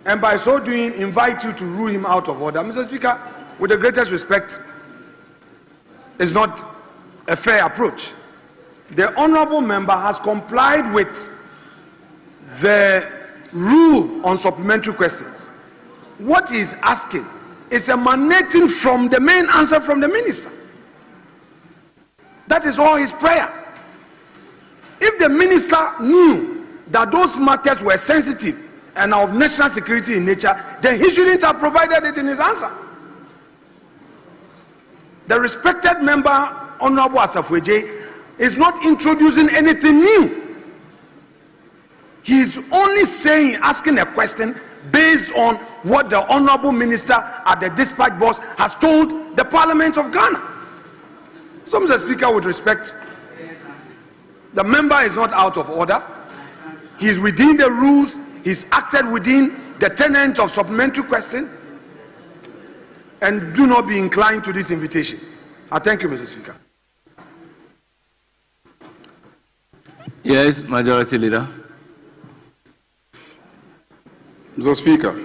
and by so doing invite you to rule him out of order. Mr. Speaker, with the greatest respect, is not a fair approach. The honorable member has complied with the rule on supplementary questions. What he is asking is emanating from the main answer from the minister. That is all his prayer. If the minister knew that those matters were sensitive and of national security in nature, then he shouldn't have provided it in his answer. The respected member, Honorable Asafo-Adjei, is not introducing anything new. He is only saying, asking a question based on what the Honorable Minister at the dispatch box has told the Parliament of Ghana. So, Mr. Speaker, with respect, the member is not out of order. He is within the rules. He's acted within the tenet of supplementary question. And do not be inclined to this invitation. I thank you, Mr. Speaker. Yes, Majority Leader. Mr. Speaker,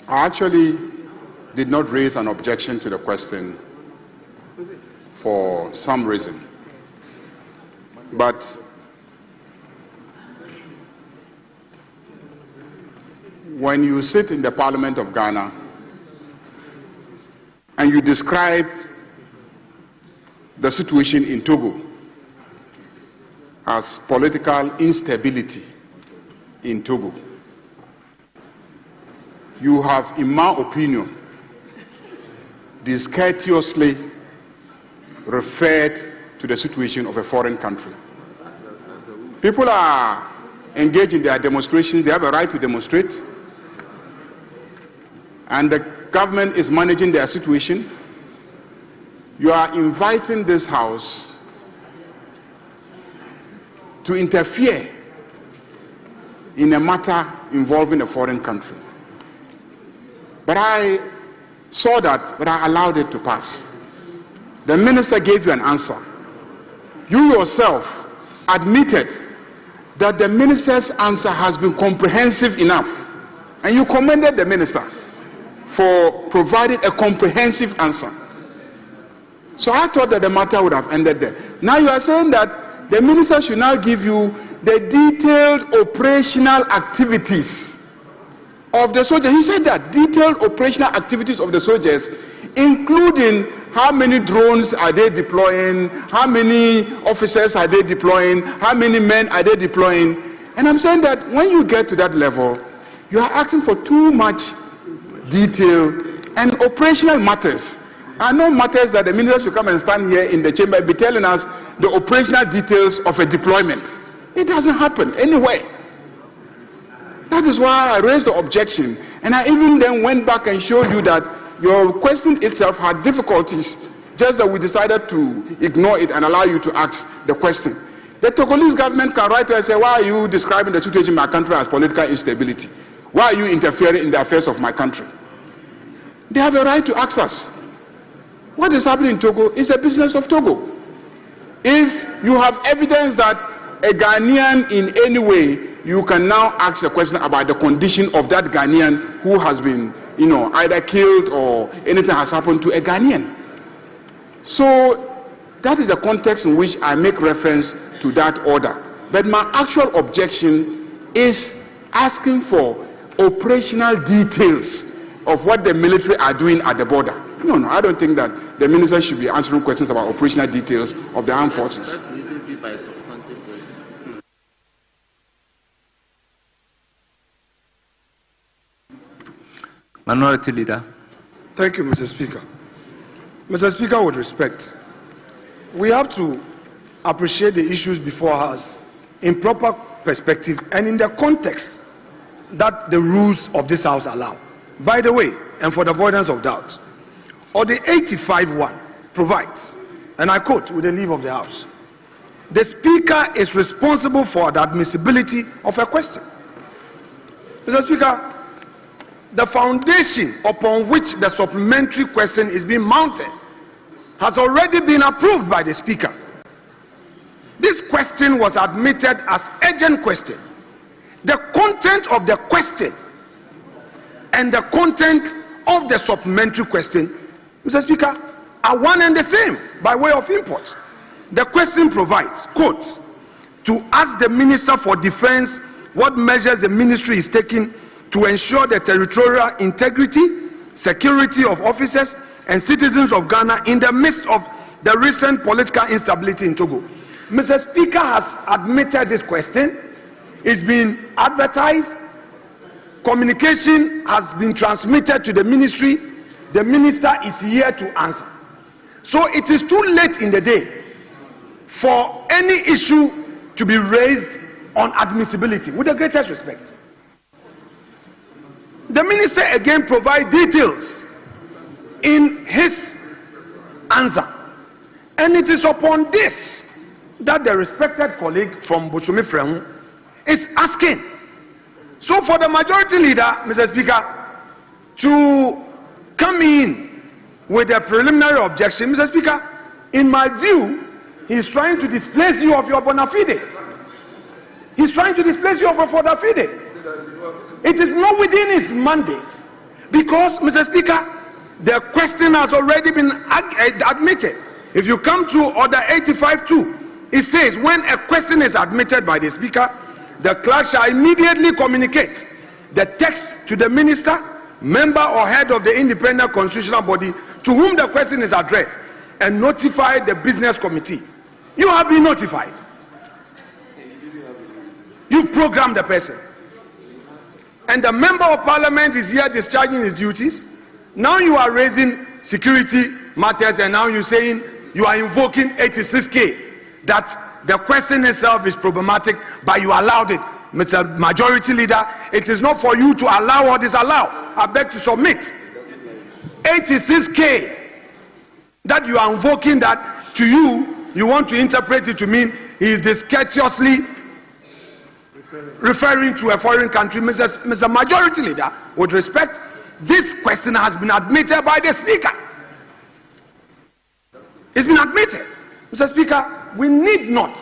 I actually did not raise an objection to the question for some reason. But when you sit in the Parliament of Ghana and you describe the situation in Togo as political instability in Togo, you have, in my opinion, discourteously referred to the situation of a foreign country. People are engaged in their demonstrations. They have a right to demonstrate. And the government is managing their situation. You are inviting this House to interfere in a matter involving a foreign country. But I saw that, but I allowed it to pass. The minister gave you an answer. You yourself admitted that the minister's answer has been comprehensive enough, and you commended the minister for providing a comprehensive answer. So I thought that the matter would have ended there. Now you are saying that the minister should now give you the detailed operational activities of the soldiers. He said that detailed operational activities of the soldiers, including how many drones are they deploying, how many officers are they deploying, how many men are they deploying. And I'm saying that when you get to that level, you are asking for too much detail, and operational matters are not matters that the minister should come and stand here in the chamber and be telling us the operational details of a deployment. It doesn't happen anyway. That is why I raised the objection, and I even then went back and showed you that your question itself had difficulties, just that we decided to ignore it and allow you to ask the question. The Togolese government can write to us and say, why are you describing the situation in my country as political instability? Why are you interfering in the affairs of my country? They have a right to ask us. What is happening in Togo is the business of Togo. If you have evidence that a Ghanaian in any way, you can now ask a question about the condition of that Ghanaian who has been, either killed or anything has happened to a Ghanaian. So that is the context in which I make reference to that order. But my actual objection is asking for operational details of what the military are doing at the border. No, I don't think that the minister should be answering questions about operational details of the armed forces. Minority Leader. Thank you, Mr. Speaker. Mr. Speaker, with respect, we have to appreciate the issues before us in proper perspective and in the context that the rules of this House allow. By the way, and for the avoidance of doubt, Order 85(1) provides, and I quote with the leave of the House, the Speaker is responsible for the admissibility of a question. Mr. Speaker, the foundation upon which the supplementary question is being mounted has already been approved by the Speaker. This question was admitted as urgent question, the content of the question and the content of the supplementary question, Mr. Speaker, are one and the same by way of import. The question provides, quote, to ask the Minister for Defense what measures the ministry is taking to ensure the territorial integrity, security of officers and citizens of Ghana in the midst of the recent political instability in Togo. Mr. Speaker has admitted this question. It's been advertised. Communication has been transmitted to the ministry. The minister is here to answer. So it is too late in the day for any issue to be raised on admissibility, with the greatest respect. The minister again provides details in his answer. And it is upon this that the respected colleague from Bosomi Fremu is asking. So for the majority leader, Mr. Speaker, to come in with a preliminary objection, Mr. Speaker, in my view, he is trying to displace you of your bona fide. He's trying to displace you of your bona fide. It is not within his mandate, because, Mr. Speaker, the question has already been admitted. If you come to Order 85-2, it says, when a question is admitted by the Speaker, the clerk shall immediately communicate the text to the minister, member or head of the independent constitutional body to whom the question is addressed, and notify the business committee. You have been notified. You've programmed the person. And the member of parliament is here discharging his duties. Now you are raising security matters, and now you're saying you are invoking 86K, that the question itself is problematic, but you allowed it. Mr. Majority Leader, it is not for you to allow or disallow. I beg to submit. 86K, that you are invoking, that to you, you want to interpret it to mean he is discourteously referring to a foreign country. Mr. Majority Leader, with respect, this question has been admitted by the Speaker. It's been admitted. Mr. Speaker, we need not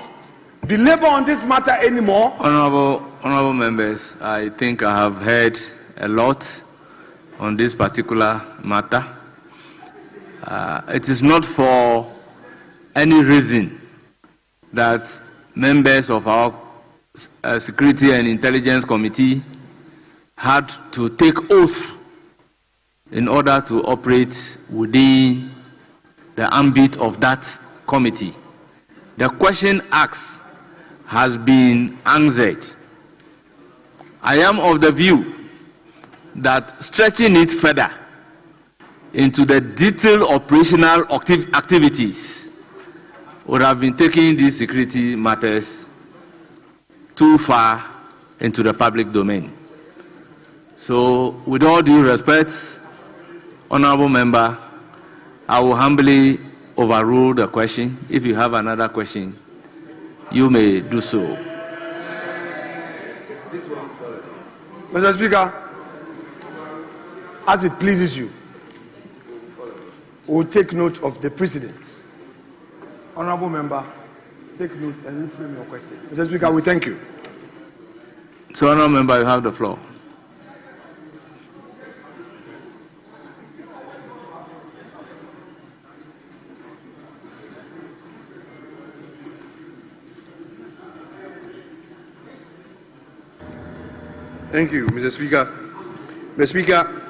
belabor on this matter anymore. Honorable members, I think I have heard a lot on this particular matter. It is not for any reason that members of our Security and Intelligence Committee had to take oath in order to operate within the ambit of that committee. The question asked has been answered. I am of the view that stretching it further into the detailed operational activities would have been taking these security matters too far into the public domain. So, with all due respect, Honorable Member, I will humbly overrule the question. If you have another question, you may do so. Mr. Speaker, as it pleases you, we will take note of the precedents. Honorable Member, take note and reframe your question. Mr. Speaker, we thank you. So, Honorable Member, you have the floor. Thank you, Mr. Speaker. Mr. Speaker,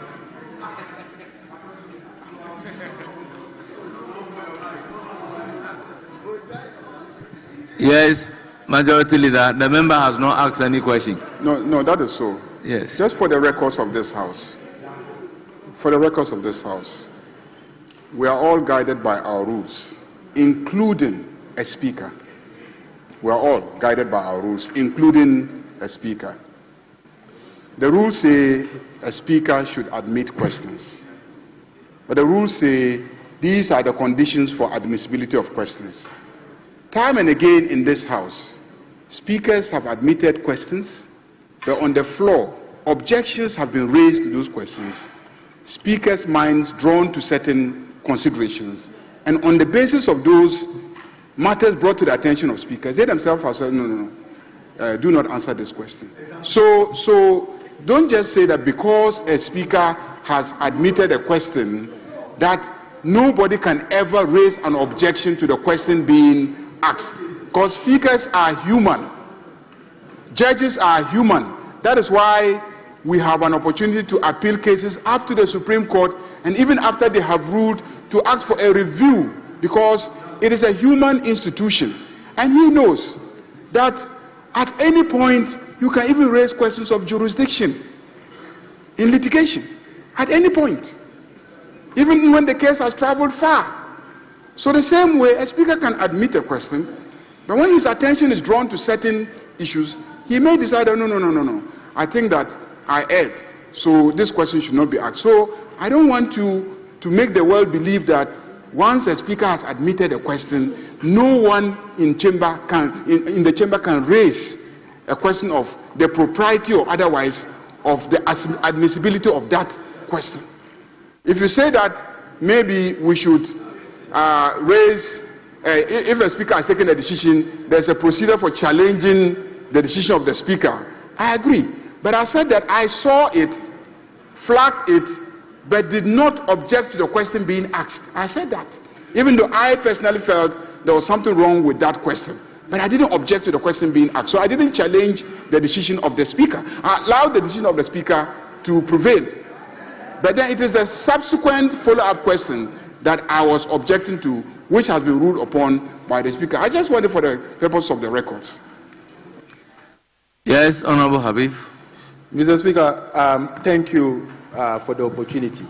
yes, Majority Leader, the member has not asked any question. No, that is so. Yes. Just for the records of this House, we are all guided by our rules, including a Speaker. We are all guided by our rules, including a Speaker. The rules say a Speaker should admit questions. But the rules say these are the conditions for admissibility of questions. Time and again in this House, Speakers have admitted questions, but on the floor, objections have been raised to those questions. Speakers' minds drawn to certain considerations. And on the basis of those matters brought to the attention of Speakers, they themselves have said, no. do not answer this question. So don't just say that because a speaker has admitted a question that nobody can ever raise an objection to the question being asked. Because speakers are human. Judges are human. That is why we have an opportunity to appeal cases up to the Supreme Court, and even after they have ruled, to ask for a review, because it is a human institution. And he knows that at any point you can even raise questions of jurisdiction in litigation. At any point. Even when the case has traveled far. So the same way, a speaker can admit a question, but when his attention is drawn to certain issues, he may decide, oh, no. I think that I erred, so this question should not be asked. So I don't want to make the world believe that once a speaker has admitted a question, no one in the chamber can raise a question of the propriety or otherwise of the admissibility of that question. If you say that maybe we should raise, if a speaker has taken a decision, there's a procedure for challenging the decision of the speaker, I agree. But I said that I saw it, flagged it, but did not object to the question being asked. I said that. Even though I personally felt there was something wrong with that question. But I didn't object to the question being asked. So I didn't challenge the decision of the speaker. I allowed the decision of the speaker to prevail. But then it is the subsequent follow-up question that I was objecting to, which has been ruled upon by the speaker. I just wanted for the purpose of the records. Yes, Honorable Habib. Mr. Speaker, thank you for the opportunity.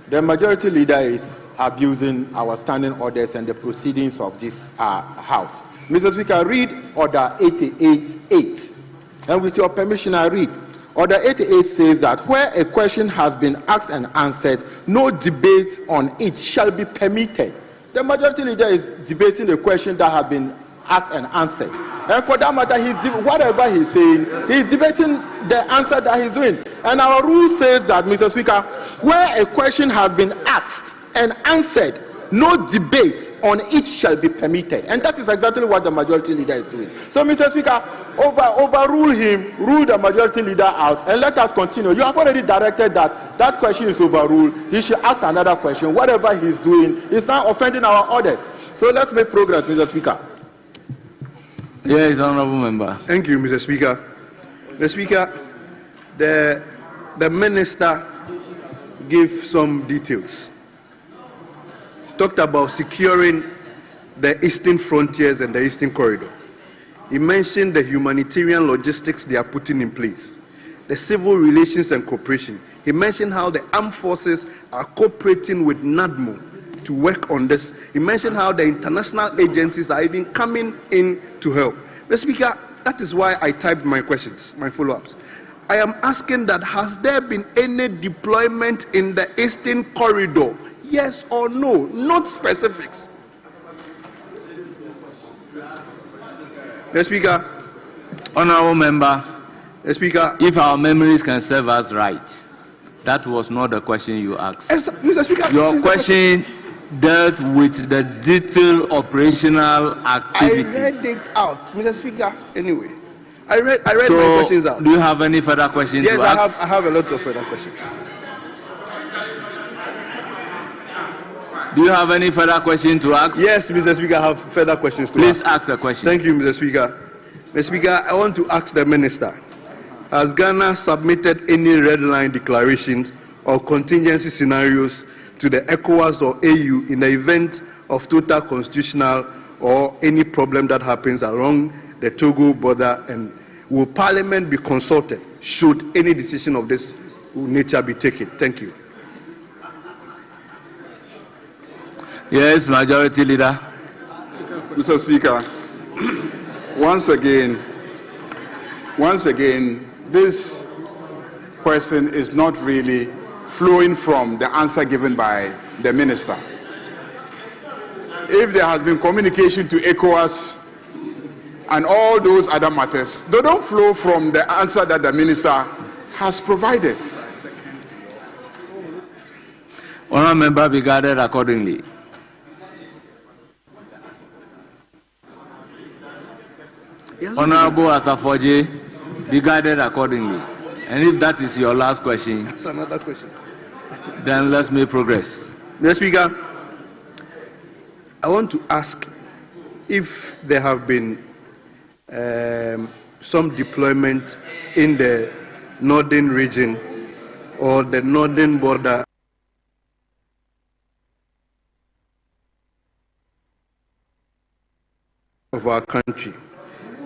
The majority leader is abusing our standing orders and the proceedings of this House. Mr. Speaker, read Order 88.8. And with your permission, I read. Order 88 says that where a question has been asked and answered, no debate on it shall be permitted. The majority leader is debating a question that has been asked and answered. And for that matter, whatever he's saying, he's debating the answer that he's doing. And our rule says that, Mr. Speaker, where a question has been asked and answered, no debate on it shall be permitted. And that is exactly what the majority leader is doing. So, Mr. Speaker, overrule him, rule the majority leader out, and let us continue. You have already directed that question is overruled. He should ask another question. Whatever he's doing is now offending our orders. So let's make progress, Mr. Speaker. Yes, Honorable Member. Thank you, Mr. Speaker. Mr. Speaker, the minister gave some details. He talked about securing the eastern frontiers and the eastern corridor. He mentioned the humanitarian logistics they are putting in place, the civil relations and cooperation. He mentioned how the armed forces are cooperating with NADMO to work on this. He mentioned how the international agencies are even coming in to help. Mr. Speaker, that is why I typed my questions, my follow-ups. I am asking that, has there been any deployment in the eastern corridor? Yes or no? Not specifics. Mr. Speaker. Honorable Member. Mr. Speaker. If our memories can serve us right, that was not the question you asked. Mr. Speaker. Your question dealt with the detailed operational activities. I read it out, Mr. Speaker. Anyway, I read my questions out. Do you have any further questions to ask? Yes, I have a lot of further questions. Do you have any further questions to ask? Yes, Mr. Speaker, I have further questions to ask. Please ask a question. Thank you, Mr. Speaker. Mr. Speaker, I want to ask the minister, has Ghana submitted any red line declarations or contingency scenarios to the ECOWAS or AU in the event of total constitutional or any problem that happens along the Togo border, and will Parliament be consulted should any decision of this nature be taken? Thank you. Yes, Majority Leader. Mr. Speaker, once again, this question is not really flowing from the answer given by the minister. If there has been communication to ECOWAS and all those other matters, they don't flow from the answer that the minister has provided. Honourable Member be guarded accordingly. Honorable Asafoje, be guided accordingly. And if that is your last question, That's another question. then let's make progress. Mr. Speaker, I want to ask if there have been some deployment in the northern region or the northern border of our country.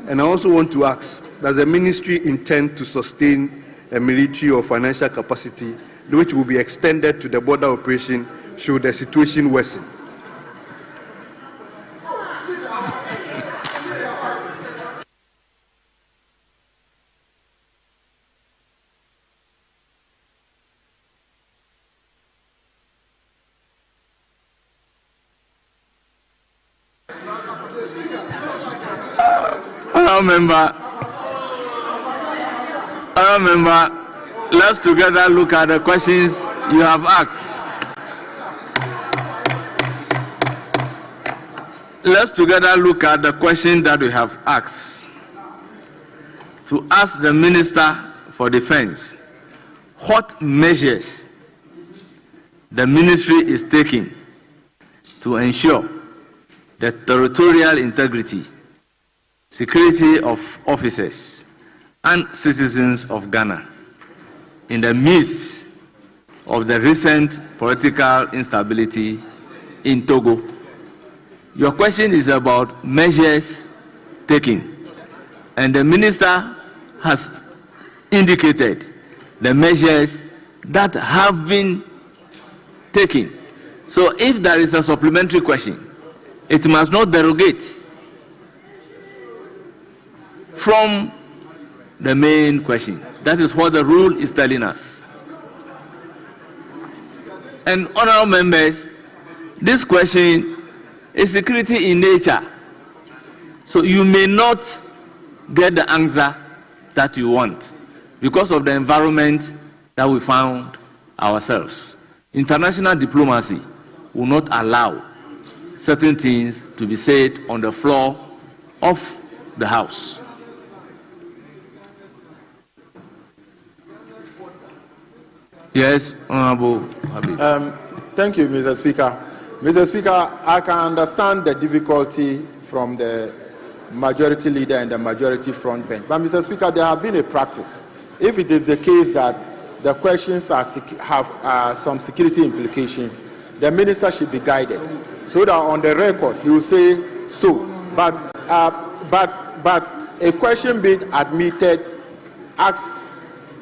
And I also want to ask, does the ministry intend to sustain a military or financial capacity which will be extended to the border operation should the situation worsen? Honourable member, let's together look at the questions you have asked. Let's together look at the question that we have asked. To ask the Minister for Defence what measures the ministry is taking to ensure the territorial integrity, security of officers and citizens of Ghana in the midst of the recent political instability in Togo. Your question is about measures taken, and the minister has indicated the measures that have been taken. So if there is a supplementary question, it must not derogate from the main question. That is what the rule is telling us. And honorable members, this question is security in nature. So you may not get the answer that you want because of the environment that we found ourselves. International diplomacy will not allow certain things to be said on the floor of the House. Yes, Honorable Habib. Thank you, Mr. Speaker. Mr. Speaker, I can understand the difficulty from the majority leader and the majority front bench. But, Mr. Speaker, there have been a practice. If it is the case that the questions have some security implications, the minister should be guided so that on the record he will say so. But a question being admitted, asked,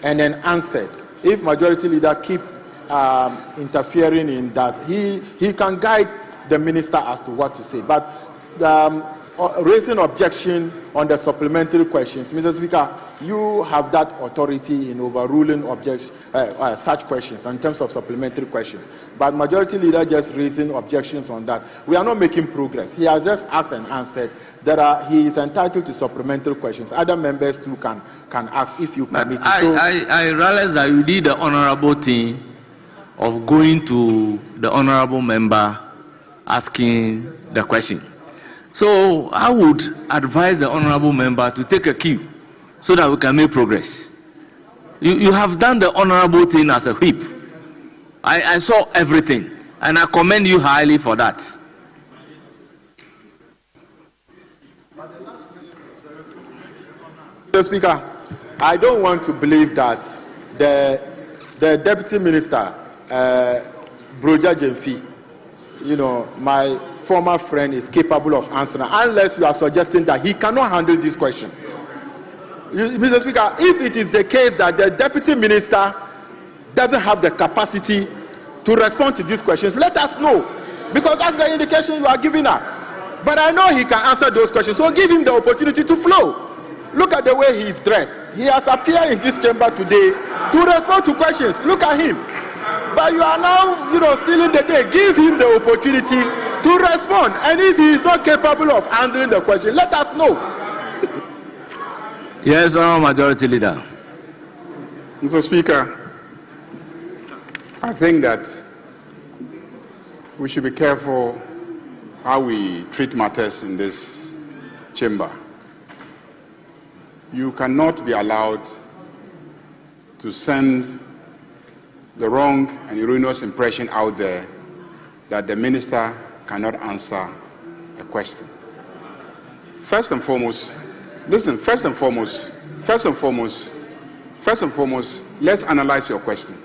and then answered. If majority leader keep interfering in that, he can guide the minister as to what to say. But raising objection on the supplementary questions, Mr. Speaker, you have that authority in overruling such questions in terms of supplementary questions. But majority leader just raising objections on that. We are not making progress. He has just asked and answered. He is entitled to supplementary questions. Other members too can ask if you permit. I realize that you did the honorable thing of going to the honorable member asking the question. So I would advise the honorable member to take a cue so that we can make progress. You have done the honorable thing as a whip. I saw everything, and I commend you highly for that. Mr. Speaker, I don't want to believe that the Deputy Minister, Broja Jemfi, my former friend, is capable of answering, unless you are suggesting that he cannot handle this question. Mr. Speaker, if it is the case that the Deputy Minister doesn't have the capacity to respond to these questions, let us know, because that's the indication you are giving us. But I know he can answer those questions, so give him the opportunity to flow. Look at the way he is dressed. He has appeared in this chamber today to respond to questions. Look at him. But you are now, stealing the day. Give him the opportunity to respond. And if he is not capable of handling the question, let us know. Yes, Honourable Majority Leader. Mr. Speaker, I think that we should be careful how we treat matters in this chamber. you cannot be allowed to send the wrong and erroneous impression out there that the minister cannot answer a question. First and foremost, listen, first and foremost, let's analyze your question.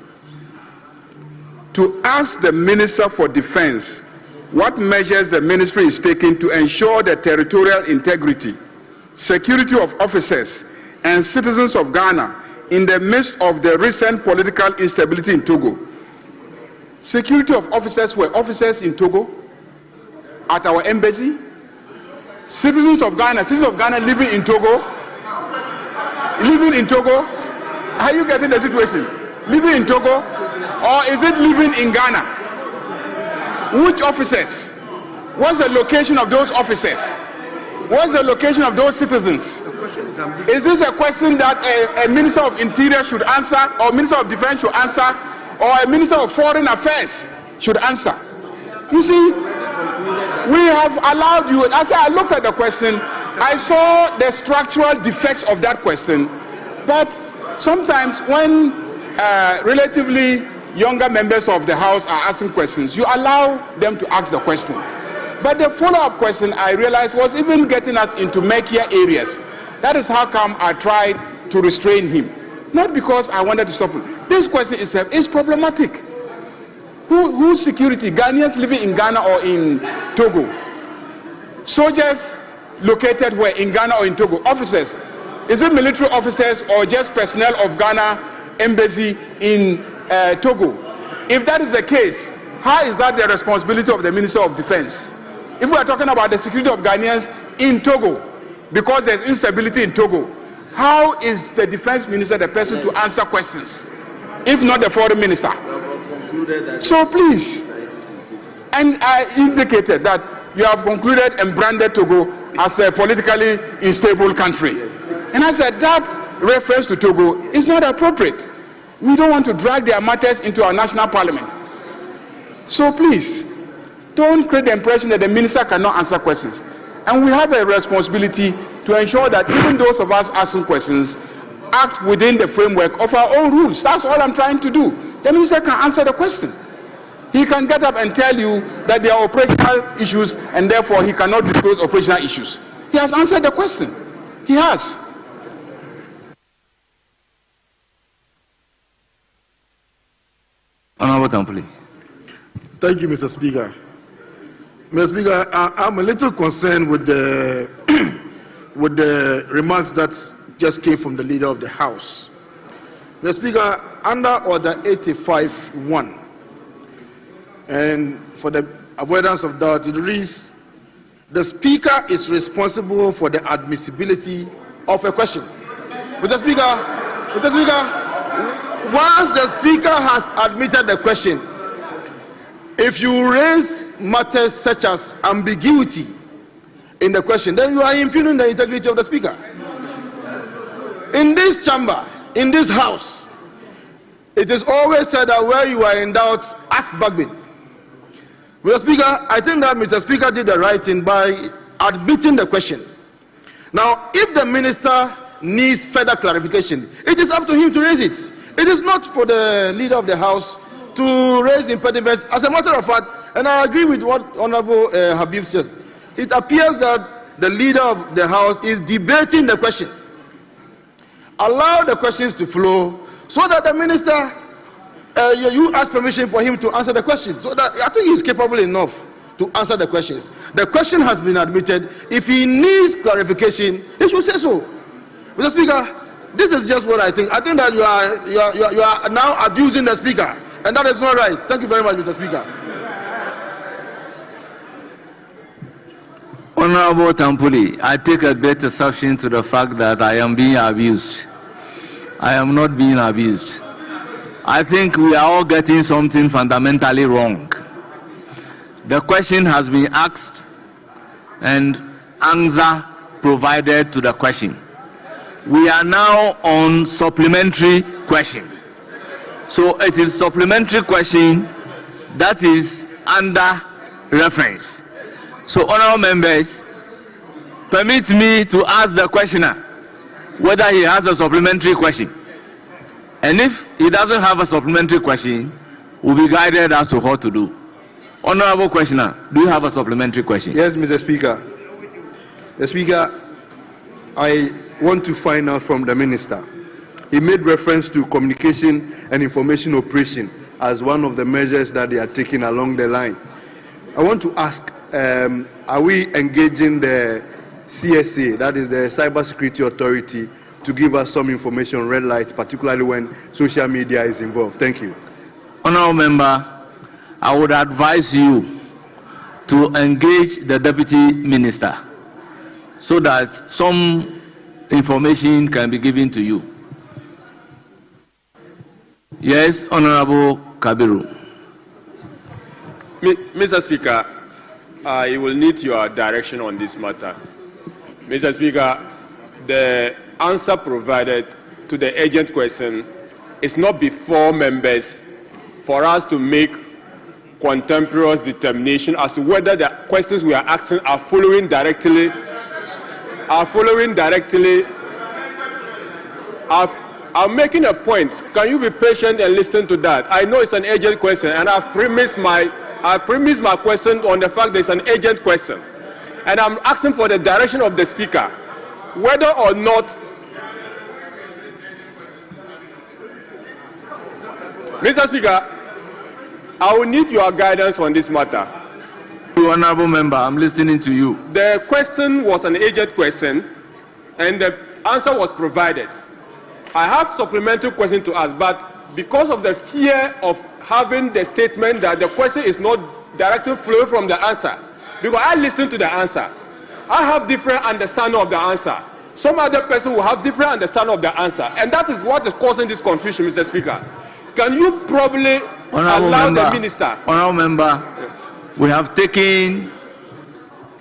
To ask the Minister for Defense what measures the ministry is taking to ensure the territorial integrity, security of officers and citizens of Ghana in the midst of the recent political instability in Togo. Security of officers were officers in Togo at our embassy. Citizens of Ghana living in Togo. Are you getting the situation? Living in Togo, or is it living in Ghana? Which officers? What's the location of those officers? What's the location of those citizens? Is this a question that a Minister of Interior should answer, or Minister of Defense should answer, or a Minister of Foreign Affairs should answer? You see, we have allowed you. As I looked at the question, I saw the structural defects of that question. But sometimes when relatively younger members of the House are asking questions, you allow them to ask the question. But the follow-up question, I realized, was even getting us into murkier areas. That is how come I tried to restrain him. Not because I wanted to stop him. This question itself is problematic. Whose security? Ghanaians living in Ghana or in Togo? Soldiers located where? In Ghana or in Togo? Officers? Is it military officers or just personnel of Ghana embassy in Togo? If that is the case, how is that the responsibility of the Minister of Defense? If we are talking about the security of Ghanaians in Togo, because there's instability in Togo, how is the Defense Minister the person to answer questions, if not the Foreign Minister? So please, and I indicated that you have concluded and branded Togo as a politically unstable country. And I said that reference to Togo is not appropriate. We don't want to drag their matters into our national parliament. So please, don't create the impression that the minister cannot answer questions. And we have a responsibility to ensure that even those of us asking questions act within the framework of our own rules. That's all I'm trying to do. The minister can answer the question. He can get up and tell you that there are operational issues and therefore he cannot disclose operational issues. He has answered the question. He has. Honorable Tampoli. Thank you, Mr. Speaker. Mr. Speaker, I'm a little concerned with the with the remarks that just came from the leader of the House. Mr. Speaker, under Order 85(1), and for the avoidance of doubt, it reads, the Speaker is responsible for the admissibility of a question. Mr. Speaker, once the Speaker has admitted the question, if you raise matters such as ambiguity in the question, then you are impugning the integrity of the Speaker. In this chamber, in this House, it is always said that where you are in doubt, ask Bagbin. Mr. Speaker, I think that Mr. Speaker did the right thing by admitting the question. Now, if the minister needs further clarification, it is up to him to raise it. It is not for the leader of the House to raise impediments. As a matter of fact, and I agree with what Honorable Habib says, it appears that the leader of the House is debating the question. Allow the questions to flow so that the minister, you ask permission for him to answer the question. So that I think he's capable enough to answer the questions. The question has been admitted. If he needs clarification, he should say so. Mr. Speaker, this is just what I think. I think that you are now abusing the Speaker, and that is not right. Thank you very much, Mr. Speaker. Honorable Tampoli, I take a great exception to the fact that I am being abused. I am not being abused. I think we are all getting something fundamentally wrong. The question has been asked and answer provided to the question. We are now on supplementary question. So it is supplementary question that is under reference. So, honorable members, permit me to ask the questioner whether he has a supplementary question. And if he doesn't have a supplementary question, we'll be guided as to what to do. Honorable questioner, do you have a supplementary question? Yes, Mr. Speaker. Mr. Speaker, I want to find out from the minister. He made reference to communication and information operation as one of the measures that they are taking along the line. I want to ask, are we engaging the CSA, that is the Cybersecurity Authority, to give us some information, red light, particularly when social media is involved? Thank you. Honorable member, I would advise you to engage the Deputy Minister so that some information can be given to you. Yes, Honorable Kabiru. Mr. Speaker, I will need your direction on this matter. Mr. Speaker, the answer provided to the urgent question is not before members for us to make contemporaneous determination as to whether the questions we are asking are following directly. I'm making a point. Can you be patient and listen to that? I know it's an urgent question, and I've premised my question on the fact that it's an urgent question. And I'm asking for the direction of the Speaker, whether or not Mr. Speaker, I will need your guidance on this matter. Honorable member, I'm listening to you. The question was an urgent question, and the answer was provided. I have supplementary question to ask, but because of the fear of having the statement that the question is not directly flowing from the answer, because I listened to the answer, I have different understanding of the answer. Some other person will have different understanding of the answer, and that is what is causing this confusion, Mr. Speaker. Can you probably allow the minister? Honorable member, we have taken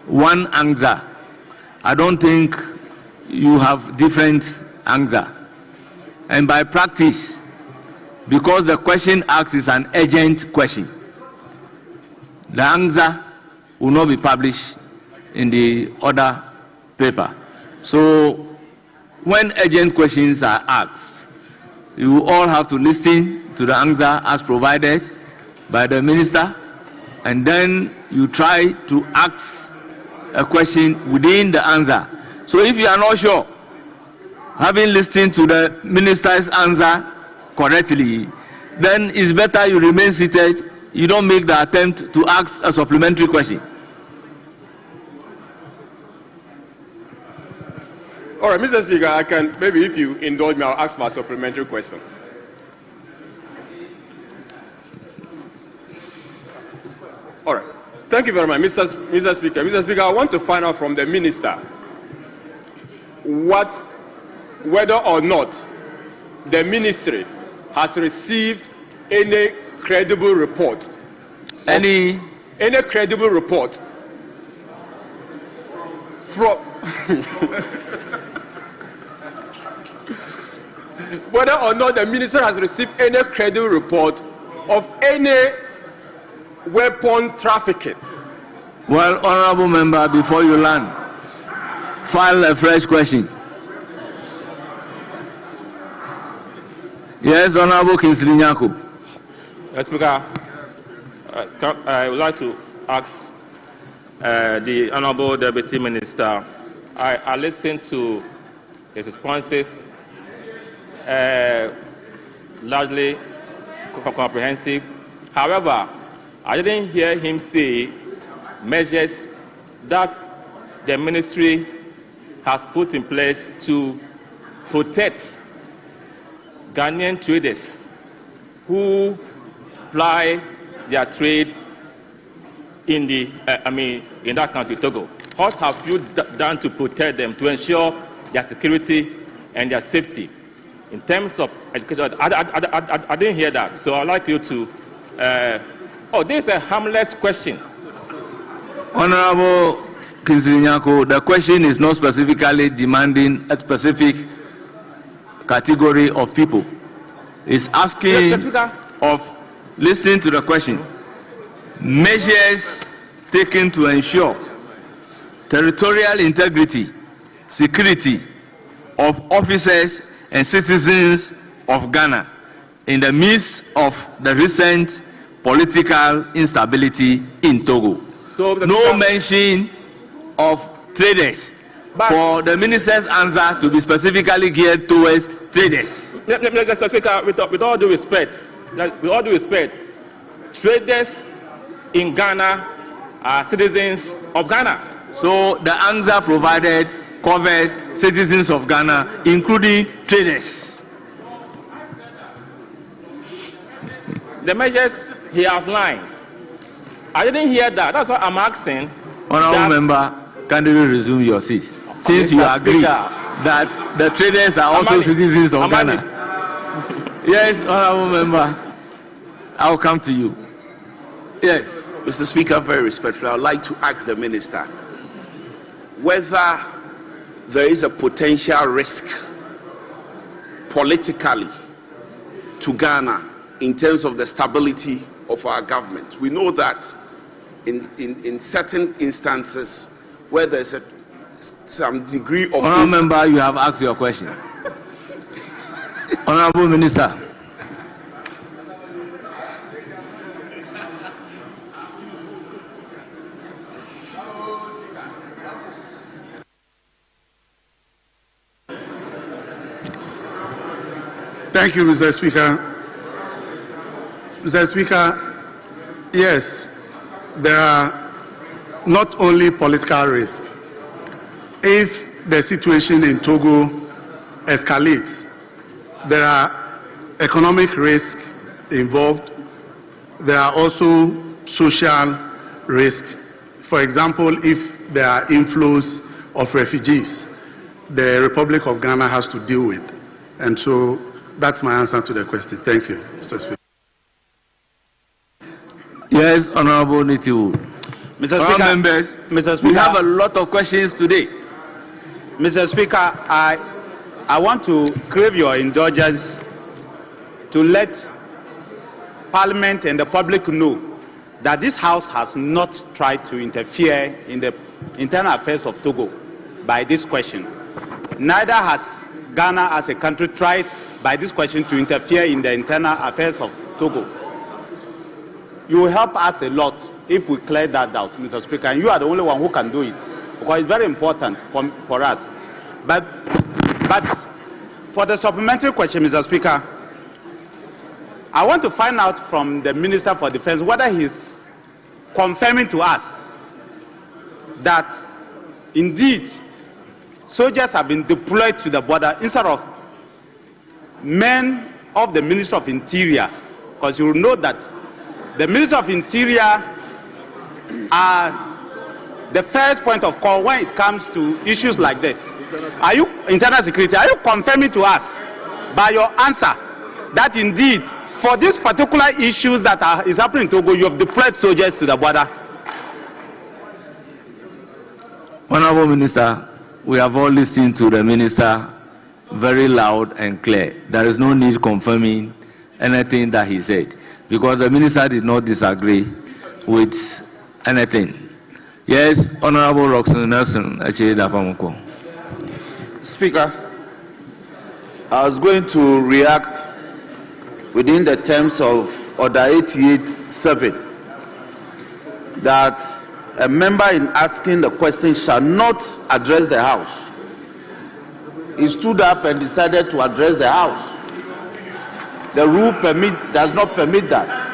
one answer. I don't think you have different answer. And by practice, because the question asked is an urgent question, the answer will not be published in the other paper. So when urgent questions are asked, you all have to listen to the answer as provided by the minister, and then you try to ask a question within the answer. So if you are not sure, having listened to the minister's answer correctly, then it's better you remain seated, you don't make the attempt to ask a supplementary question. All right, Mr. Speaker, I can, maybe if you indulge me, I'll ask my supplementary question. All right. Thank you very much, Mr. Speaker. Mr. Speaker, I want to find out from the minister whether or not the ministry has received any credible report. Any credible report from whether or not the minister has received any credible report of any weapon trafficking. Well, honorable member, before you land, file a fresh question. Yes, Honorable Kingsley Nyako. Yes, Speaker, I would like to ask the Honorable Deputy Minister. I listened to his responses, largely comprehensive. However, I didn't hear him say measures that the ministry has put in place to protect Ghanaian traders who ply their trade in in that country, Togo. What have you done to protect them, to ensure their security and their safety? In terms of education, I didn't hear that. So I'd like you to. This is a harmless question. Honorable Kingsley Nyako, the question is not specifically demanding a specific category of people. It's asking of listening to the question. Measures taken to ensure territorial integrity, security, of officers and citizens of Ghana in the midst of the recent political instability in Togo. So no mention of traders. For the minister's answer to be specifically geared towards traders. Mr. Speaker, with all due respect, traders in Ghana are citizens of Ghana. So the answer provided covers citizens of Ghana, including traders. The measures he outlined, I didn't hear that. That's what I'm asking. Honourable member, kindly resume your seat. Since you agree that the traders are also citizens of Ghana. Yes, honourable member, I'll come to you. Yes. Mr. Speaker, very respectfully, I would like to ask the minister whether there is a potential risk politically to Ghana in terms of the stability of our government. We know that in certain instances where there's some degree of... Honourable member, you have asked your question. Honourable Minister. Thank you, Mr. Speaker. Mr. Speaker, yes, there are not only political risks. If the situation in Togo escalates, there are economic risks involved. There are also social risks. For example, if there are inflows of refugees, the Republic of Ghana has to deal with. And so that's my answer to the question. Thank you, Mr. Speaker. Yes, Honourable Nitiwu. Mr. Speaker, members, Mr. Speaker, we have a lot of questions today. Mr. Speaker, I want to crave your indulgence to let Parliament and the public know that this House has not tried to interfere in the internal affairs of Togo by this question. Neither has Ghana as a country tried by this question to interfere in the internal affairs of Togo. You will help us a lot if we clear that out, Mr. Speaker, and you are the only one who can do it, because it's very important for us. But for the supplementary question, Mr. Speaker, I want to find out from the Minister for Defense whether he's confirming to us that indeed soldiers have been deployed to the border instead of men of the Ministry of Interior, because you will know that the Ministry of Interior are the first point of call when it comes to issues like this. Are you internal security? Are you confirming to us by your answer that indeed for these particular issues that is happening in Togo, you have deployed soldiers to the border? Honourable Minister, we have all listened to the Minister very loud and clear. There is no need confirming anything that he said, because the Minister did not disagree with anything. Yes, Honourable Roxanne Nelson, Speaker, I was going to react within the terms of Order 88.7 that a member in asking the question shall not address the House. He stood up and decided to address the House. The rule does not permit that.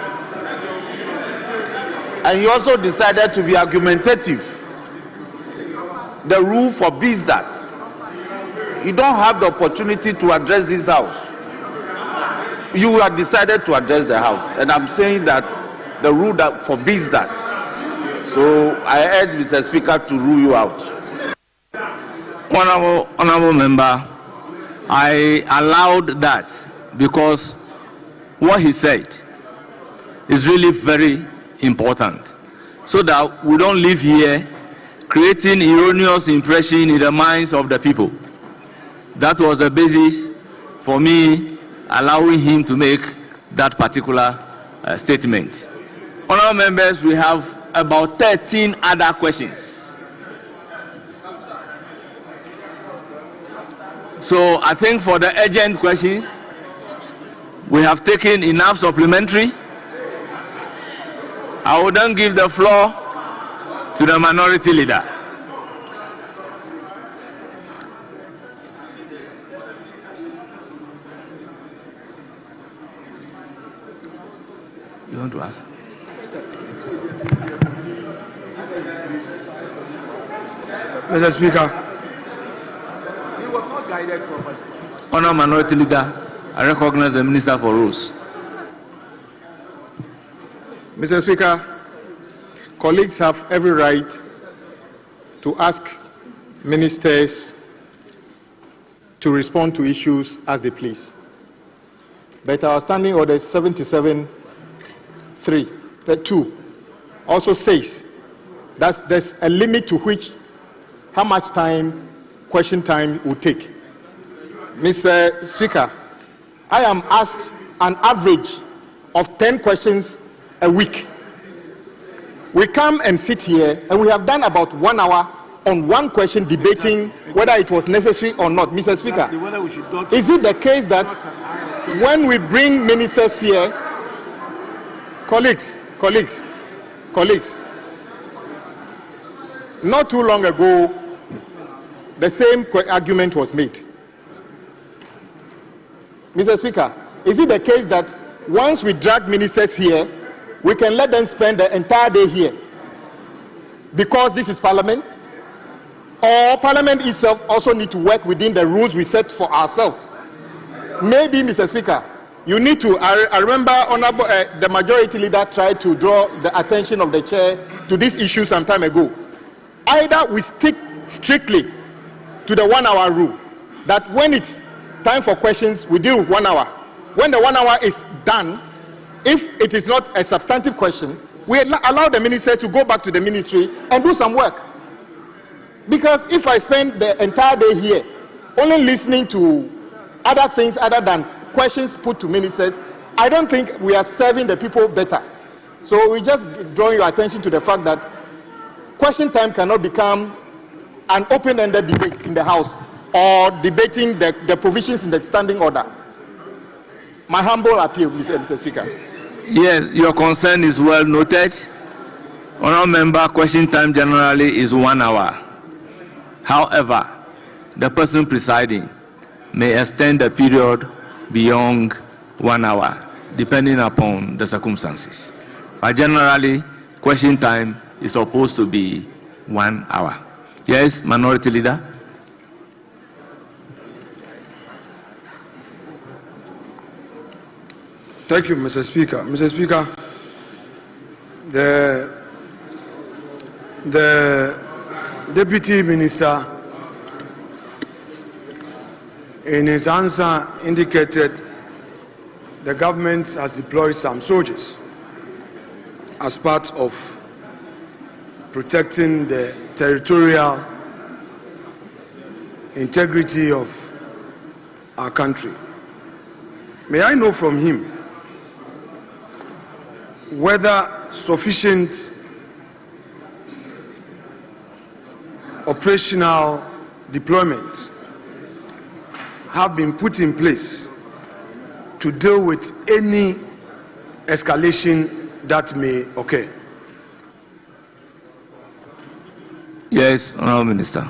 And he also decided to be argumentative. The rule forbids that. You don't have the opportunity to address this House. You have decided to address the House. And I'm saying that the rule that forbids that. So I urge Mr. Speaker to rule you out. Honourable Member, I allowed that because what he said is really very important, so that we don't live here creating erroneous impression in the minds of the people. That was the basis for me allowing him to make that particular statement. Honourable members, we have about 13 other questions. So I think for the urgent questions, we have taken enough supplementary. I will then give the floor to the minority leader. You want to ask? Mr. Speaker. He was not guided properly. Honourable Minority Leader, I recognize the Minister for Rules. Mr. Speaker, colleagues have every right to ask ministers to respond to issues as they please. But our standing order 77(3)(2) also says that there's a limit to which how much time question time will take. Mr. Speaker, I am asked an average of 10 questions a week. We come and sit here and we have done about 1 hour on one question debating whether it was necessary or not. Mr. Speaker, is it the case that when we bring ministers here, colleagues, not too long ago, the same argument was made. Mr. Speaker, is it the case that once we drag ministers here, we can let them spend the entire day here because this is Parliament? Or Parliament itself also need to work within the rules we set for ourselves? Maybe, Mr. Speaker, you need to, I remember Honorable, the Majority Leader tried to draw the attention of the Chair to this issue some time ago. Either we stick strictly to the 1 hour rule, that when it's time for questions, we deal with 1 hour. When the 1 hour is done, if it is not a substantive question, we allow the ministers to go back to the ministry and do some work. Because if I spend the entire day here only listening to other things other than questions put to ministers, I don't think we are serving the people better. So we just draw your attention to the fact that question time cannot become an open-ended debate in the House or debating the provisions in the standing order. My humble appeal, Mr. Speaker. Yes, your concern is well noted. Honourable Member, question time generally is 1 hour. However, the person presiding may extend the period beyond 1 hour, depending upon the circumstances. But generally, question time is supposed to be 1 hour. Yes, Minority Leader. Thank you, Mr. Speaker. Mr. Speaker, the Deputy Minister in his answer indicated the government has deployed some soldiers as part of protecting the territorial integrity of our country. May I know from him whether sufficient operational deployment have been put in place to deal with any escalation that may occur? Yes, Honourable Minister.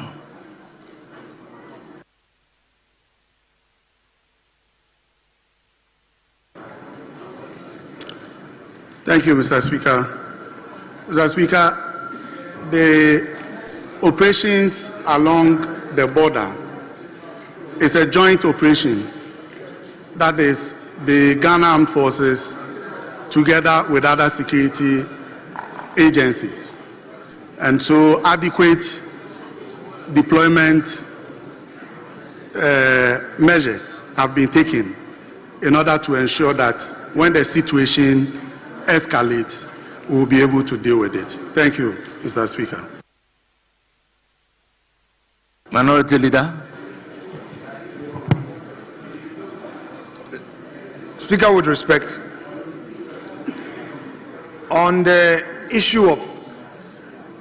Thank you, Mr. Speaker. Mr. Speaker, the operations along the border is a joint operation. That is the Ghana Armed Forces together with other security agencies. And so adequate deployment measures have been taken in order to ensure that when the situation escalates, we will be able to deal with it. Thank you, Mr. Speaker. Minority Leader. Speaker, with respect, on the issue of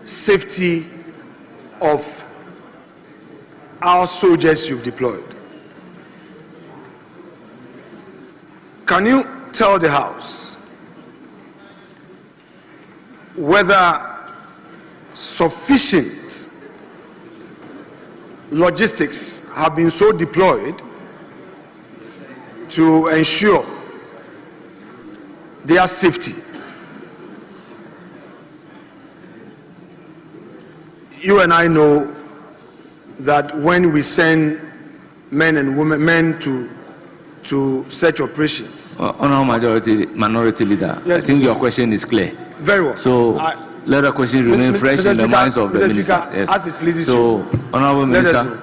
safety of our soldiers you've deployed, can you tell the House whether sufficient logistics have been so deployed to ensure their safety? You and I know that when we send men and women, men to search operations. Honourable Minority Leader, Yes, I think Mr. your question is clear. Very well. So let the question remain Mr. fresh Speaker, in the minds of the Mr. Minister. Speaker, Yes. as it pleases so, you, Honourable let us Minister. know.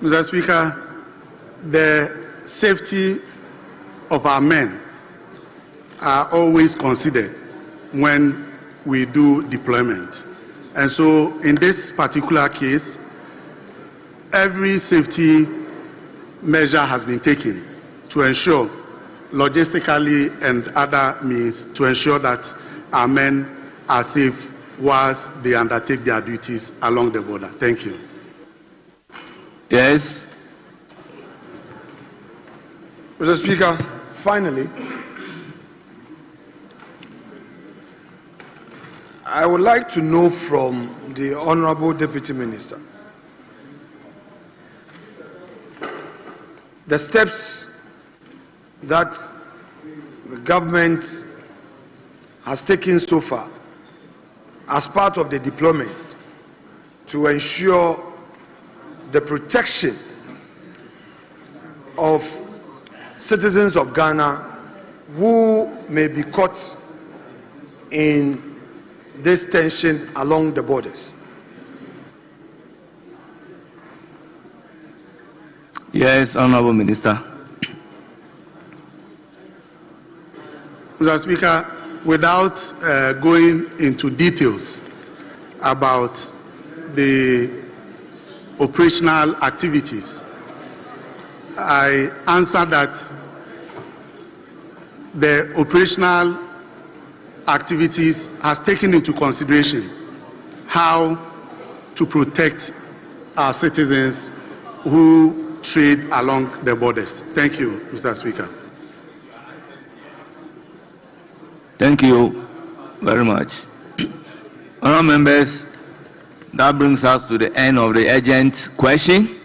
Mr. Speaker, the safety of our men are always considered when we do deployment. And so in this particular case, every safety measure has been taken to ensure, logistically and other means, to ensure that our men are safe whilst they undertake their duties along the border. Thank you. Yes. Mr. Speaker, finally, I would like to know from the Honourable Deputy Minister the steps that the government has taken so far as part of the deployment to ensure the protection of citizens of Ghana who may be caught in this tension along the borders. Yes, Honourable Minister. Mr. Speaker, without going into details about the operational activities, I answer that the operational activities has taken into consideration how to protect our citizens who trade along the borders. Thank you, Mr. Speaker. Thank you very much. Honourable members, that brings us to the end of the urgent question.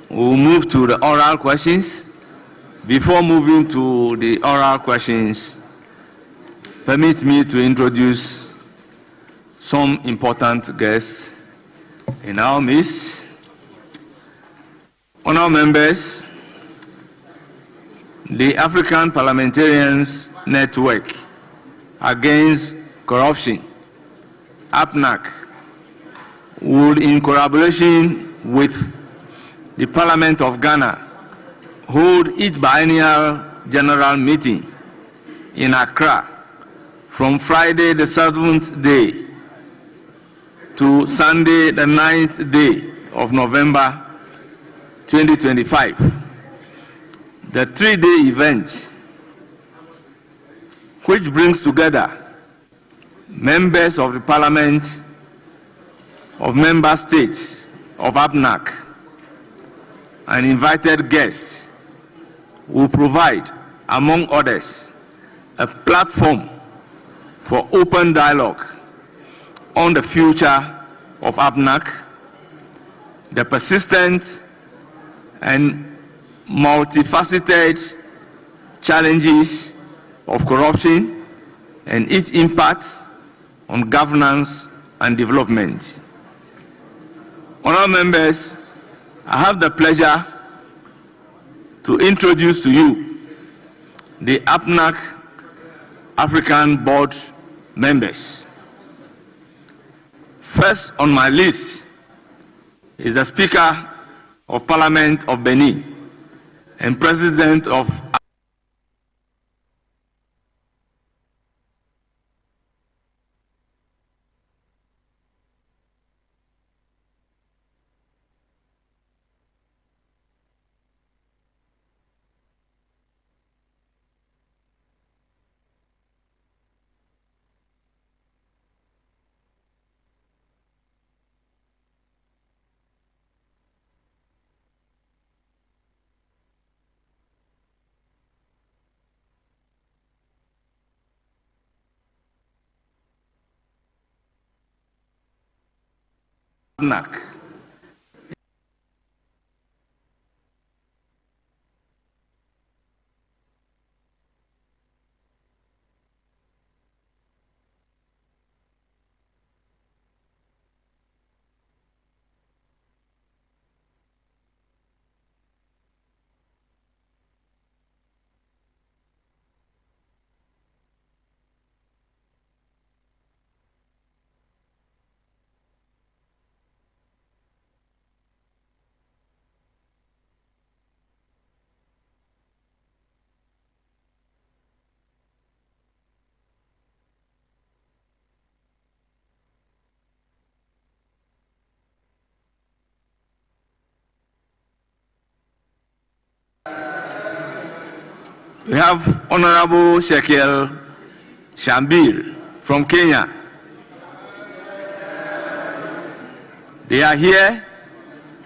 We'll move to the oral questions. Before moving to the oral questions, permit me to introduce some important guests in our midst. Honourable members, the African Parliamentarians Network Against Corruption, APNAC, would, in collaboration with the Parliament of Ghana, hold its biennial general meeting in Accra from Friday the 7th day to Sunday the 9th day of November 2025. The three-day event, which brings together members of the Parliament of member states of APNAC and invited guests, will provide, among others, a platform for open dialogue on the future of APNAC, the persistent and multifaceted challenges of corruption and its impact on governance and development. Honourable members, I have the pleasure to introduce to you the APNAC African Board members. First on my list is the Speaker of Parliament of Benin and President of APNAC. We have Honorable Shekel Shambir from Kenya. They are here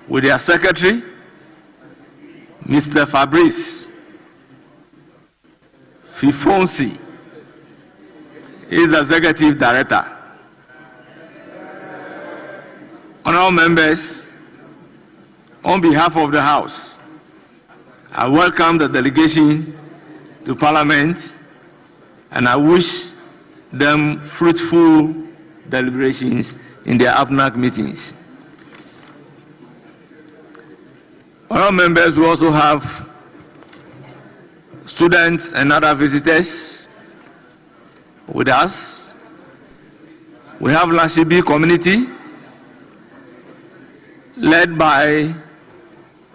with their secretary, Mr. Fabrice Fifonsi. He is the executive director. Honorable members, on behalf of the House, I welcome the delegation to Parliament, and I wish them fruitful deliberations in their APNAC meetings. Honorable members, we also have students and other visitors with us. We have Lashibi community, led by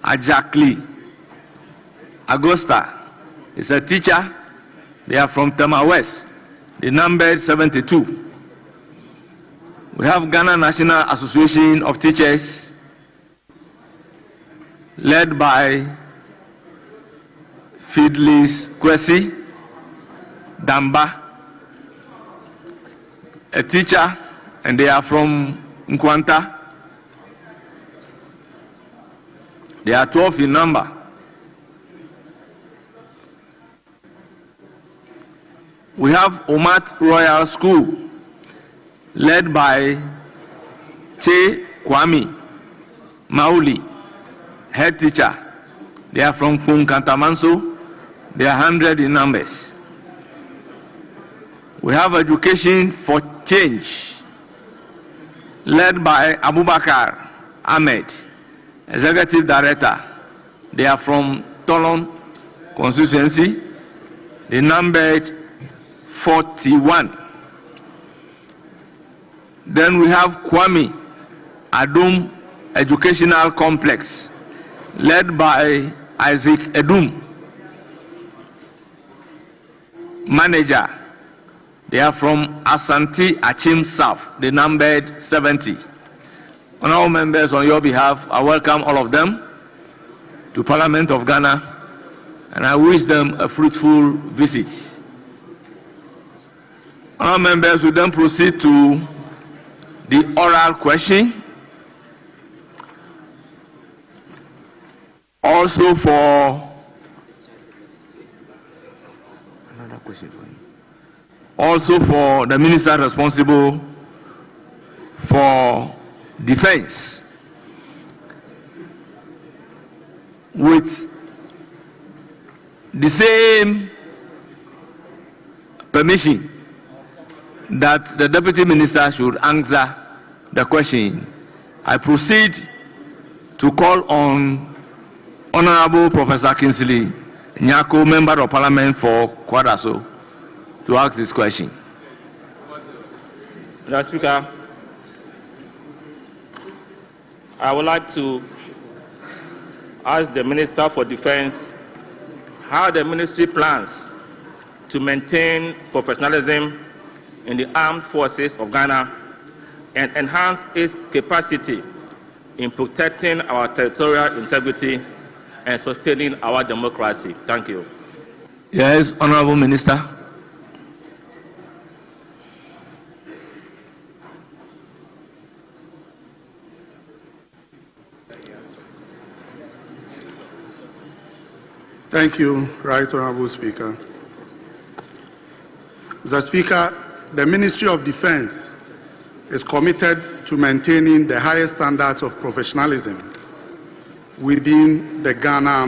Ajakli Agosta. Is a teacher. They are from Tema West. They numbered 72. We have Ghana National Association of Teachers, led by Fidelis Kwesi Damba, a teacher, and they are from Nkwanta. They are 12 in number. We have Omat Royal School, led by Che Kwame Mauli, head teacher. They are from Kunkantamanso. They are 100 in numbers. We have Education for Change, led by Abubakar Ahmed, executive director. They are from Tolon constituency. They numbered 41. Then we have Kwame Adum Educational Complex, led by Isaac Edum, manager. They are from Asante Achim South. They numbered 70. Honorable members, on your behalf, I welcome all of them to Parliament of Ghana, and I wish them a fruitful visit. Honorable members, we then proceed to the oral question. Also for another question for you. Also for the minister responsible for defense, with the same permission that the deputy minister should answer the question, I proceed to call on Honorable Professor Kingsley Nyako, Member of Parliament for Kwadaso, to ask this question. Mr. Speaker, I would like to ask the Minister for Defense how the ministry plans to maintain professionalism in the armed forces of Ghana and enhance its capacity in protecting our territorial integrity and sustaining our democracy. Thank you. Yes, Honorable Minister. Thank you, Right Honorable Speaker. Mr. Speaker, the Ministry of Defense is committed to maintaining the highest standards of professionalism within the Ghana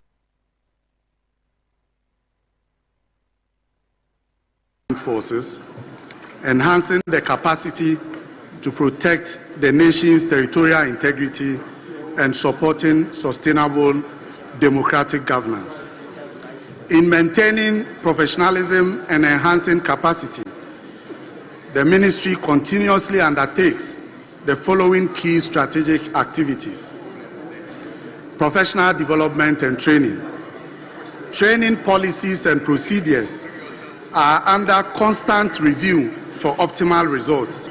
Armed Forces, enhancing the capacity to protect the nation's territorial integrity and supporting sustainable democratic governance. In maintaining professionalism and enhancing capacity, the ministry continuously undertakes the following key strategic activities: professional development and training. Training policies and procedures are under constant review for optimal results.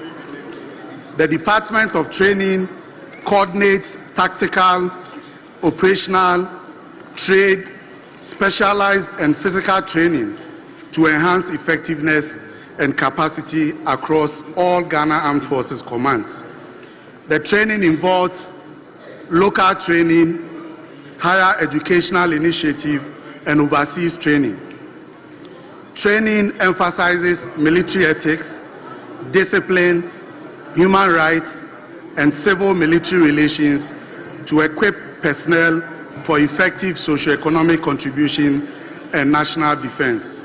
The Department of Training coordinates tactical, operational, trade, specialized and physical training to enhance effectiveness and capacity across all Ghana Armed Forces commands. The training involves local training, higher educational initiative, and overseas training. Training emphasizes military ethics, discipline, human rights, and civil-military relations to equip personnel for effective socio-economic contribution and national defense.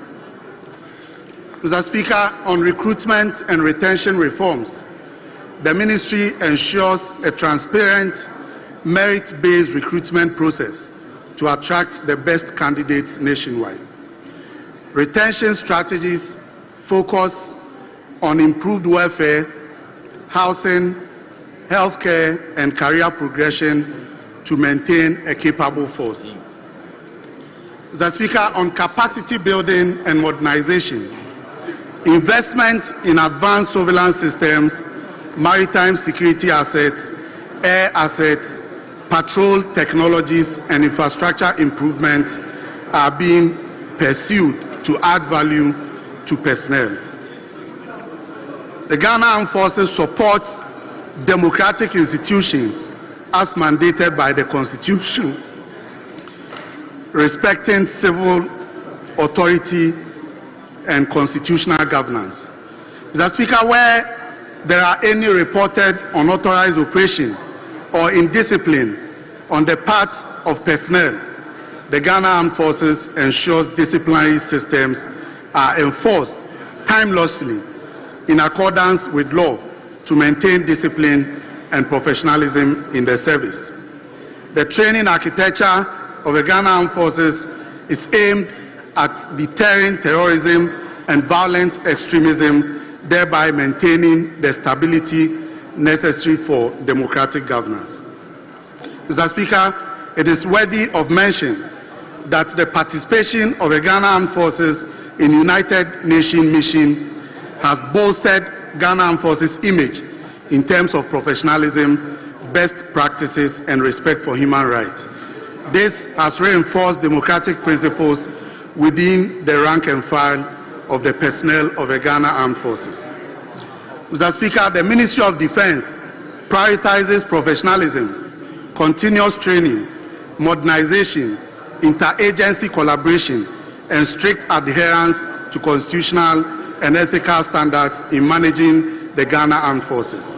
Mr. Speaker, on recruitment and retention reforms, the ministry ensures a transparent, merit-based recruitment process to attract the best candidates nationwide. Retention strategies focus on improved welfare, housing, healthcare, and career progression to maintain a capable force. Mr. Speaker, on capacity building and modernization, investment in advanced surveillance systems, maritime security assets, air assets, patrol technologies, and infrastructure improvements are being pursued to add value to personnel. The Ghana Armed Forces supports democratic institutions as mandated by the Constitution, respecting civil authority and constitutional governance. Mr. Speaker, where there are any reported unauthorized operation or indiscipline on the part of personnel, the Ghana Armed Forces ensures disciplinary systems are enforced timelessly in accordance with law to maintain discipline and professionalism in the service. The training architecture of the Ghana Armed Forces is aimed at deterring terrorism and violent extremism, thereby maintaining the stability necessary for democratic governance. Mr. Speaker, it is worthy of mention that the participation of the Ghana Armed Forces in United Nations mission has bolstered Ghana Armed Forces image in terms of professionalism, best practices, and respect for human rights. This has reinforced democratic principles within the rank and file of the personnel of the Ghana Armed Forces. Mr. Speaker, the Ministry of Defense prioritizes professionalism, continuous training, modernization, interagency collaboration, and strict adherence to constitutional and ethical standards in managing the Ghana Armed Forces.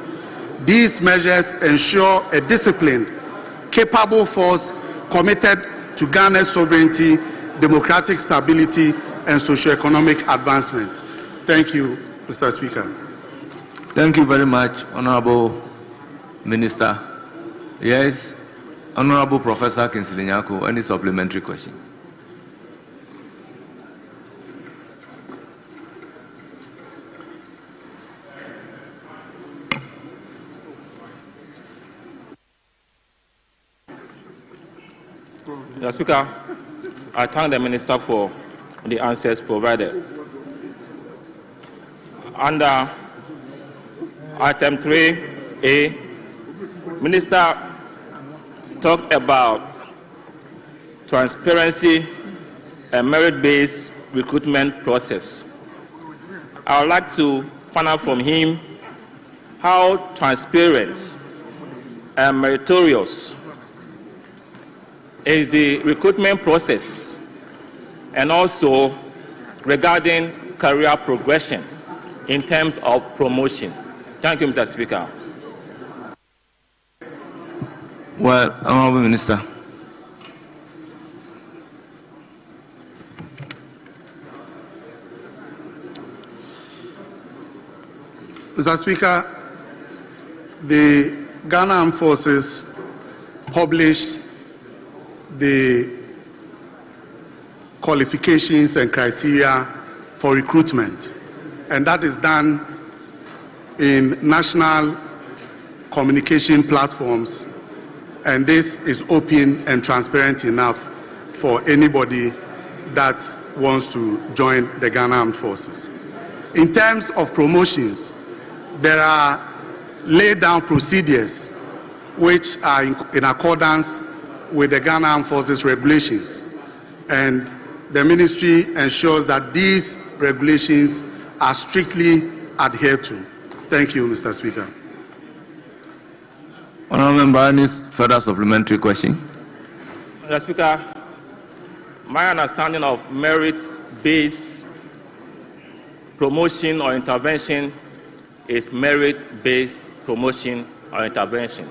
These measures ensure a disciplined, capable force committed to Ghana's sovereignty, democratic stability, and socio-economic advancement. Thank you, Mr. Speaker. Thank you very much, Honorable Minister. Yes, Honorable Professor Kingsley Nyarko, any supplementary question? Mr. Speaker, I thank the Minister for the answers provided. Under item 3A, Minister talked about transparency and merit-based recruitment process. I would like to find out from him how transparent and meritorious is the recruitment process, and also regarding career progression in terms of promotion. Thank you, Mr. Speaker. Well, Honorable Minister. Mr. Speaker, the Ghana Armed Forces published the qualifications and criteria for recruitment, and that is done in national communication platforms, and this is open and transparent enough for anybody that wants to join the Ghana Armed Forces. In terms of promotions, there are laid down procedures which are in accordance with the Ghana Armed Forces regulations, and the ministry ensures that these regulations are strictly adhered to. Thank you, Mr. Speaker. Honourable Member, any further supplementary question? Mr. Speaker, my understanding of merit-based promotion or intervention is merit-based promotion or intervention.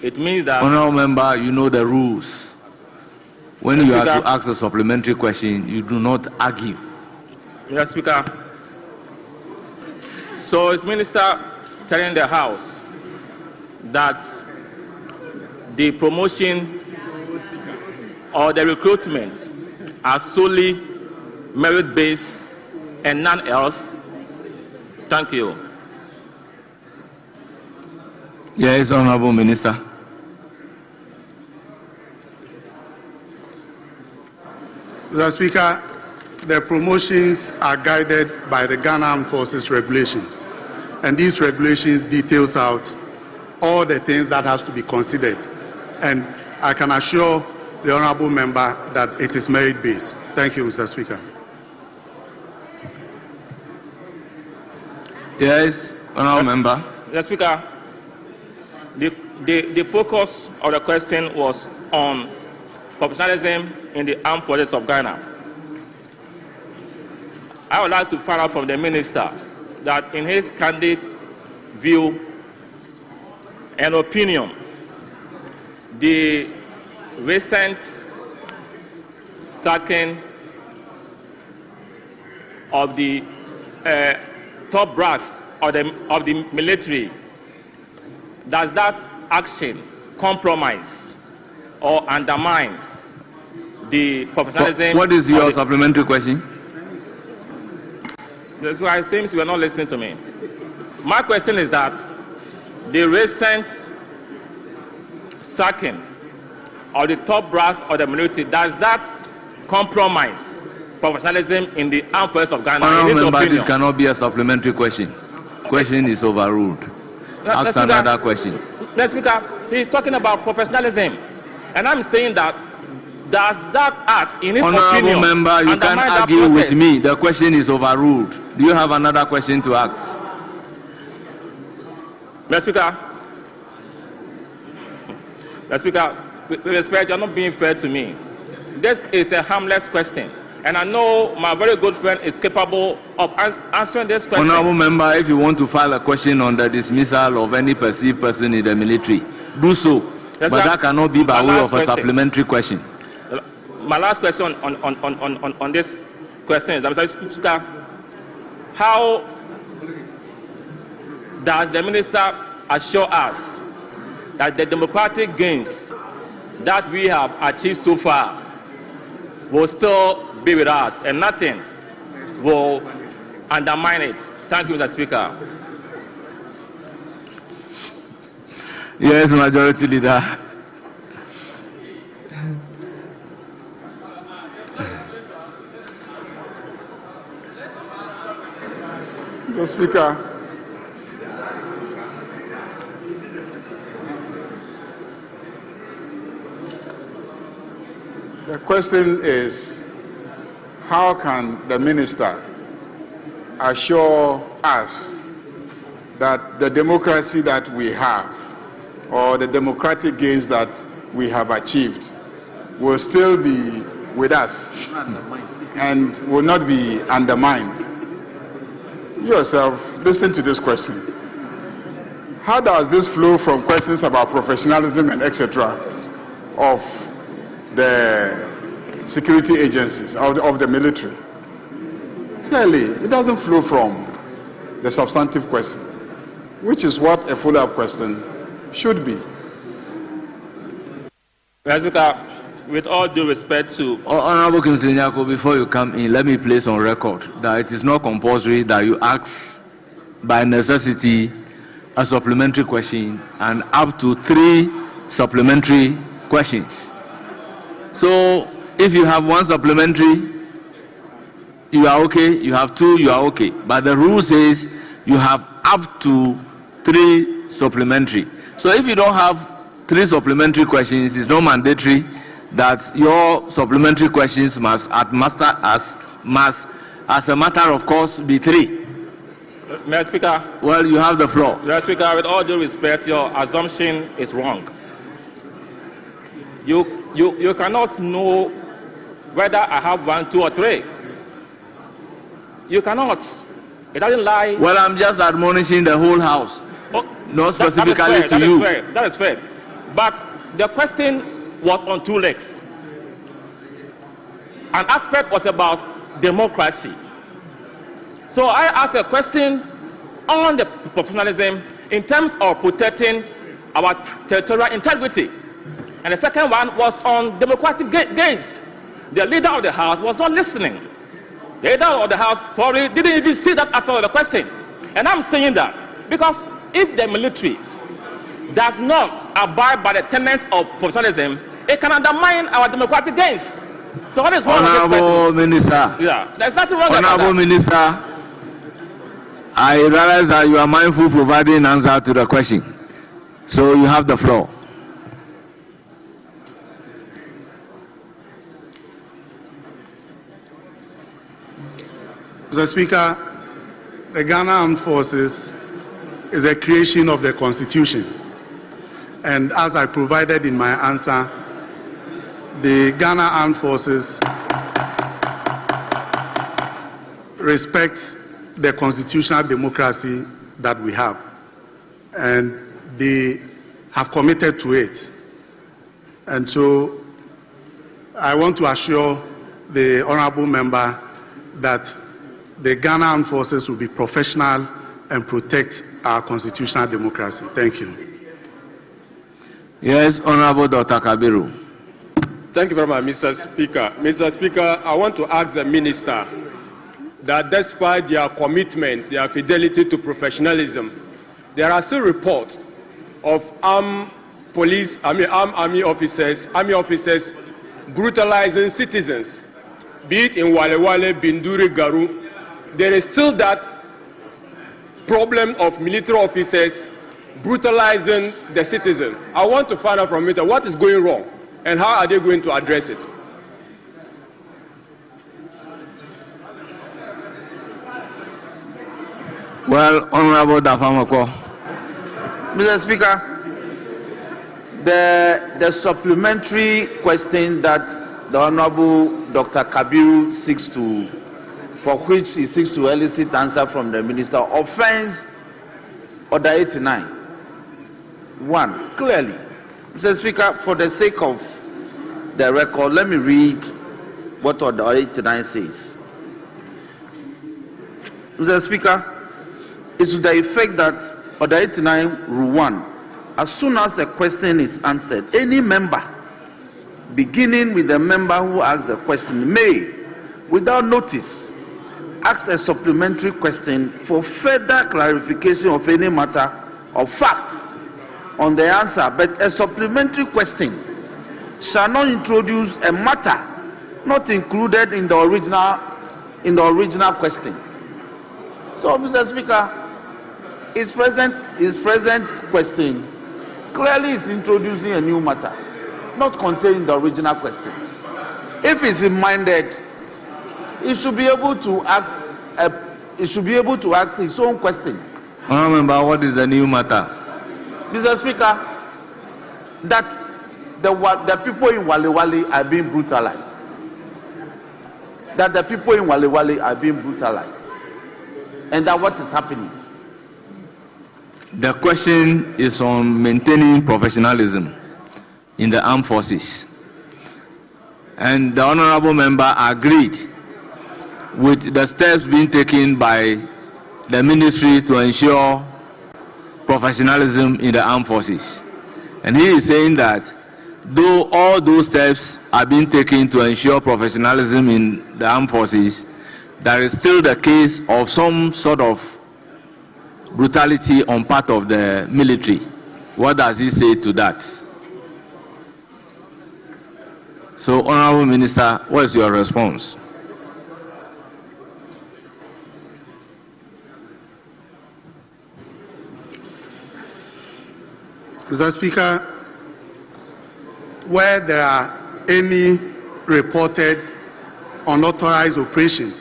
It means that... Honourable Member, you know the rules. When Mr. you Speaker, have to ask a supplementary question, you do not argue. Mr. Speaker, so is Minister telling the House that the promotion or the recruitment are solely merit-based and none else? Thank you. Yes, Honourable Minister. Mr. Speaker, the promotions are guided by the Ghana Armed Forces regulations, and these regulations details out all the things that has to be considered, and I can assure the honourable member that it is merit-based. Thank you, Mr. Speaker. Yes, Honourable Member. Mr. Speaker, the focus of the question was on professionalism in the armed forces of Ghana. I would like to find out from the minister that in his candid view and opinion, the recent sacking of the top brass of the military, does that action compromise or undermine the professionalism? What is your supplementary question? It seems you are not listening to me. My question is that the recent sacking of the top brass of the military, does that compromise professionalism in the armed forces of Ghana? Honourable Member, this cannot be a supplementary question. Question is overruled. Ask another question. Mr. Speaker, he is talking about professionalism, and I'm saying that does that act in his opinion? Honourable Member, you can't argue with me. The question is overruled. Do you have another question to ask? Mr. Speaker, with respect, you are not being fair to me. This is a harmless question, and I know my very good friend is capable of answering this question. Honourable Member, if you want to file a question on the dismissal of any perceived person in the military, do so. But that cannot be by way of a supplementary question. My last question on this question is that, Mr. Speaker, how does the minister assure us that the democratic gains that we have achieved so far will still be with us and nothing will undermine it? Thank you, Mr. Speaker. Yes, Majority Leader. Mr. Speaker, the question is, how can the minister assure us that the democracy that we have, or the democratic gains that we have achieved, will still be with us and will not be undermined? You yourself, listen to this question. how does this flow from questions about professionalism and etc. of the security agencies, of the military? Clearly, it doesn't flow from the substantive question, which is what a follow-up question should be. Mr. Speaker, with all due respect to... Honorable Kinsinyako, before you come in, let me place on record that it is not compulsory that you ask by necessity a supplementary question and up to 3 supplementary questions. So if you have 1 supplementary, you are okay. You have 2, you are okay. But the rule says you have up to 3 supplementary. So if you don't have 3 supplementary questions, it's not mandatory that your supplementary questions must, as a matter of course, be 3. Mr. Speaker. Well, you have the floor. Mr. Speaker, with all due respect, your assumption is wrong. You cannot know whether I have 1, 2, or 3. You cannot. It doesn't lie. Well, I'm just admonishing the whole House, not specifically to you. That is fair. But the question was on 2 legs. An aspect was about democracy. So I asked a question on the professionalism in terms of protecting our territorial integrity. And the second one was on democratic gains. The leader of the House was not listening. The leader of the House probably didn't even see that aspect of the question. And I'm saying that because if the military does not abide by the tenets of professionalism, it can undermine our democratic gains. So what is wrong with this question? Honorable Minister. Yeah, there's nothing wrong about that. Honorable Minister, I realize that you are mindful providing an answer to the question. So you have the floor. Mr. Speaker, the Ghana Armed Forces is a creation of the Constitution. And as I provided in my answer, the Ghana Armed Forces respects the constitutional democracy that we have. And they have committed to it. And so I want to assure the honorable member that the Ghana Armed Forces will be professional and protect our constitutional democracy. Thank you. Yes, Honorable Dr. Kabiru. Thank you very much, Mr. Speaker. Mr. Speaker, I want to ask the minister that despite their commitment, their fidelity to professionalism, there are still reports of armed army officers brutalizing citizens, be it in Walewale, Binduri, Garu. There is still that problem of military officers brutalizing the citizen. I want to find out from you what is going wrong and how are they going to address it? Well, Honorable Dafamako. Mr. Speaker, the supplementary question that the Honorable Dr. Kabiru for which he seeks to elicit answer from the minister, offends Order 89. 1. Clearly, Mr. Speaker, for the sake of the record, let me read what Order 89 says. Mr. Speaker, it's to the effect that Order 89, Rule 1, as soon as the question is answered, any member, beginning with the member who asks the question, may, without notice, ask a supplementary question for further clarification of any matter of fact on the answer, but a supplementary question shall not introduce a matter not included in the original question. So, Mr. Speaker, his present question clearly is introducing a new matter, not contained in the original question. If he's minded, he should be able to ask. His own question. Remember, what is the new matter? Mr. Speaker, that the people in Walewale are being brutalized. And that what is happening. The question is on maintaining professionalism in the armed forces. And the honorable member agreed with the steps being taken by the ministry to ensure professionalism in the armed forces. And he is saying that though all those steps are being taken to ensure professionalism in the armed forces, there is still the case of some sort of brutality on part of the military. What does he say to that? So, Honorable Minister, what is your response? Mr. Speaker, where there are any reported unauthorized operation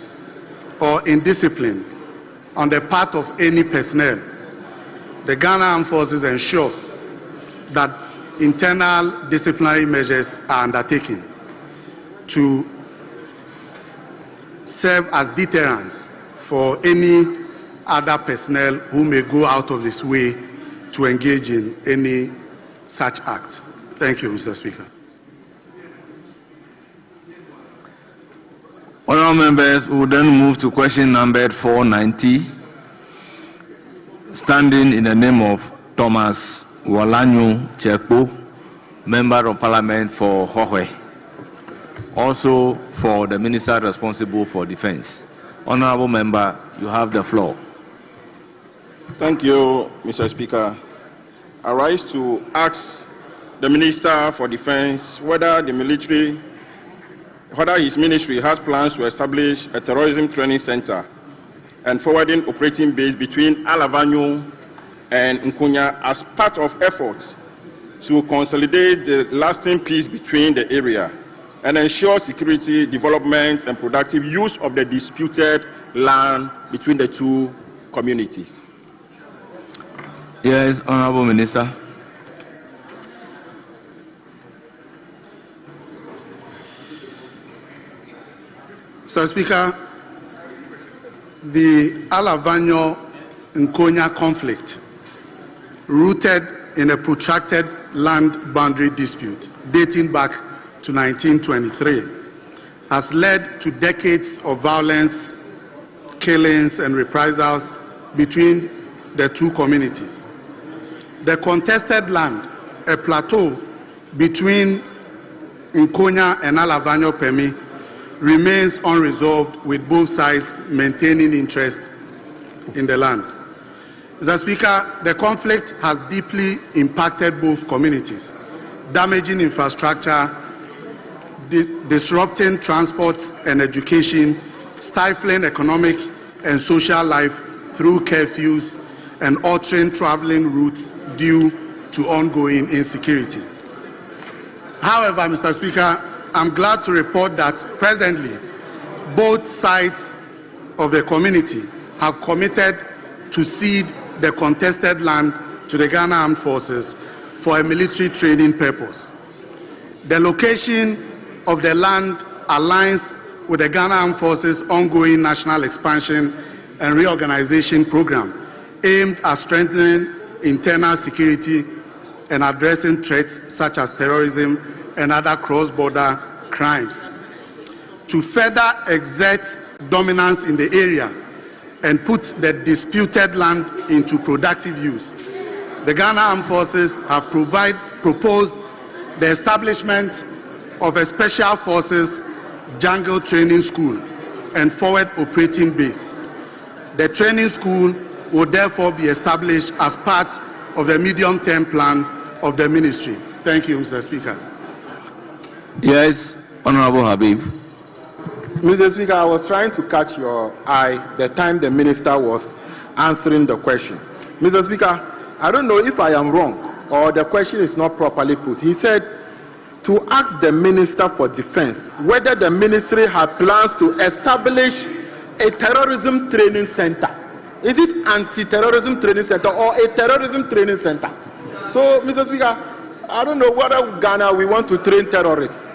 or indiscipline on the part of any personnel, the Ghana Armed Forces ensures that internal disciplinary measures are undertaken to serve as deterrents for any other personnel who may go out of his way to engage in any such act. Thank you, Mr. Speaker. Honourable members, we will then move to question numbered 490, standing in the name of Thomas Walanyu Chekpo, Member of Parliament for Hohwe, also for the Minister responsible for Defence. Honourable member, you have the floor. Thank you, Mr. Speaker. I rise to ask the Minister for Defence whether his ministry has plans to establish a terrorism training center and forwarding operating base between Alavanyo and Nkonya as part of efforts to consolidate the lasting peace between the area and ensure security, development, and productive use of the disputed land between the two communities. Yes, Honourable Minister. Mr. Speaker, the Alavanyo-Nkonya conflict, rooted in a protracted land boundary dispute dating back to 1923, has led to decades of violence, killings, and reprisals between the two communities. The contested land, a plateau between Nkonya and Alavanyo Pemi, remains unresolved, with both sides maintaining interest in the land. Mr. Speaker, the conflict has deeply impacted both communities, damaging infrastructure, disrupting transport and education, stifling economic and social life through curfews, and altering traveling routes due to ongoing insecurity. However, Mr. Speaker, I'm glad to report that presently both sides of the community have committed to cede the contested land to the Ghana Armed Forces for a military training purpose. The location of the land aligns with the Ghana Armed Forces' ongoing national expansion and reorganization program aimed at strengthening internal security and addressing threats such as terrorism and other cross-border crimes. To further exert dominance in the area and put the disputed land into productive use, the Ghana Armed Forces have proposed the establishment of a Special Forces Jungle Training School and Forward Operating Base. The training school will therefore be established as part of the medium-term plan of the ministry. Thank you, Mr. Speaker. Yes, Honorable Habib. Mr. Speaker, I was trying to catch your eye the time the minister was answering the question. Mr. Speaker, I don't know if I am wrong or the question is not properly put. He said to ask the Minister for Defense whether the ministry had plans to establish a terrorism training center. Is it anti-terrorism training center or a terrorism training center? So, Mr. Speaker, I don't know whether Ghana we want to train terrorists.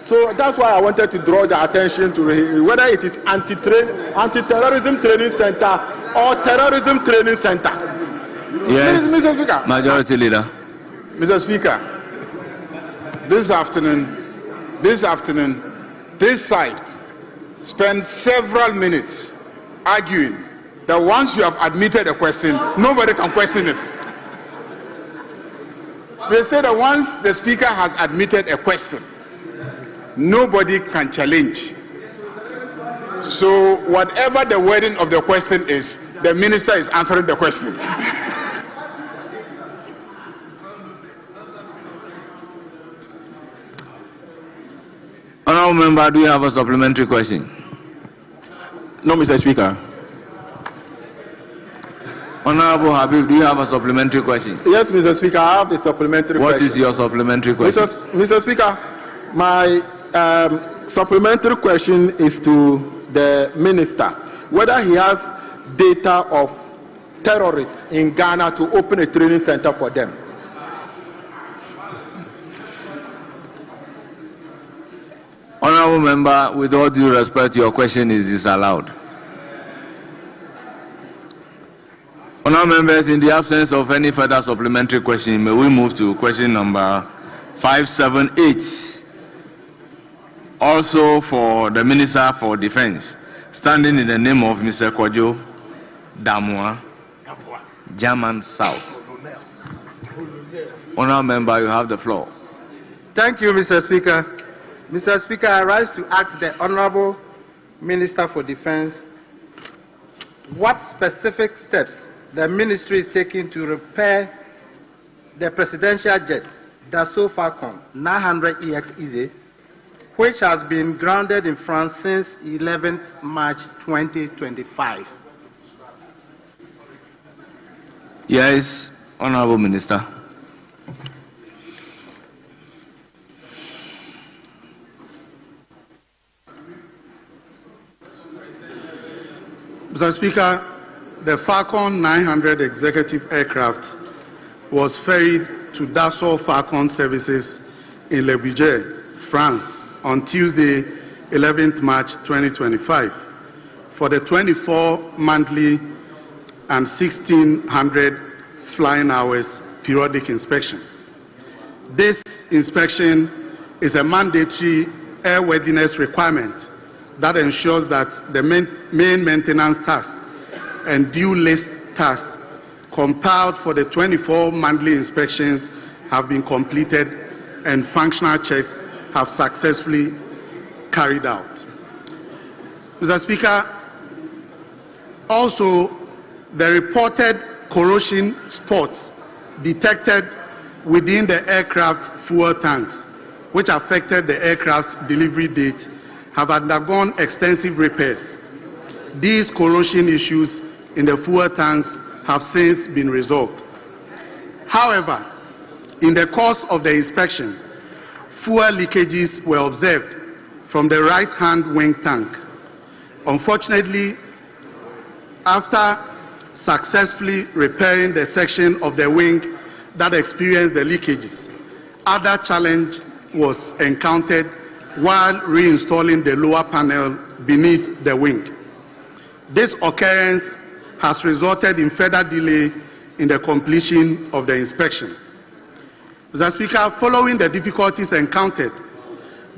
So that's why I wanted to draw the attention to whether it is anti-terrorism training center or terrorism training center. Yes, Mr. Speaker. Majority Leader. Mr. Speaker, this afternoon, this side spent several minutes arguing that once you have admitted a question, nobody can question it. They say that once the Speaker has admitted a question, nobody can challenge. So whatever the wording of the question is, the minister is answering the question. Honourable Member, do you have a supplementary question? No, Mr. Speaker. Honourable Habib, do you have a supplementary question? Yes, Mr. Speaker, I have a supplementary question. What is your supplementary question? Mr. Speaker, my supplementary question is to the minister, whether he has data of terrorists in Ghana to open a training center for them. Honourable Member, with all due respect, your question is disallowed. Honourable Members, in the absence of any further supplementary question, may we move to question number 578. Also for the Minister for Defence, standing in the name of Mr. Kwadwo Damwa, German South. Honourable Member, you have the floor. Thank you, Mr. Speaker. Mr. Speaker, I rise to ask the Honourable Minister for Defence what specific steps the Ministry is taking to repair the presidential jet, Dassault Falcon 900EX, which has been grounded in France since 11th March 2025. Yes, Honourable Minister. Mr. Speaker, the Falcon 900 executive aircraft was ferried to Dassault Falcon services in Le Bourget, France, on Tuesday, 11th March 2025, for the 24 monthly and 1,600 flying hours periodic inspection. This inspection is a mandatory airworthiness requirement that ensures that the main maintenance tasks and due list tasks compiled for the 24 monthly inspections have been completed and functional checks have successfully carried out. Mr. Speaker, also the reported corrosion spots detected within the aircraft fuel tanks, which affected the aircraft's delivery date, have undergone extensive repairs. These corrosion issues in the fuel tanks have since been resolved. However, in the course of the inspection, fuel leakages were observed from the right-hand wing tank. Unfortunately, after successfully repairing the section of the wing that experienced the leakages, other challenge was encountered while reinstalling the lower panel beneath the wing. This occurrence has resulted in further delay in the completion of the inspection. Mr. Speaker, following the difficulties encountered,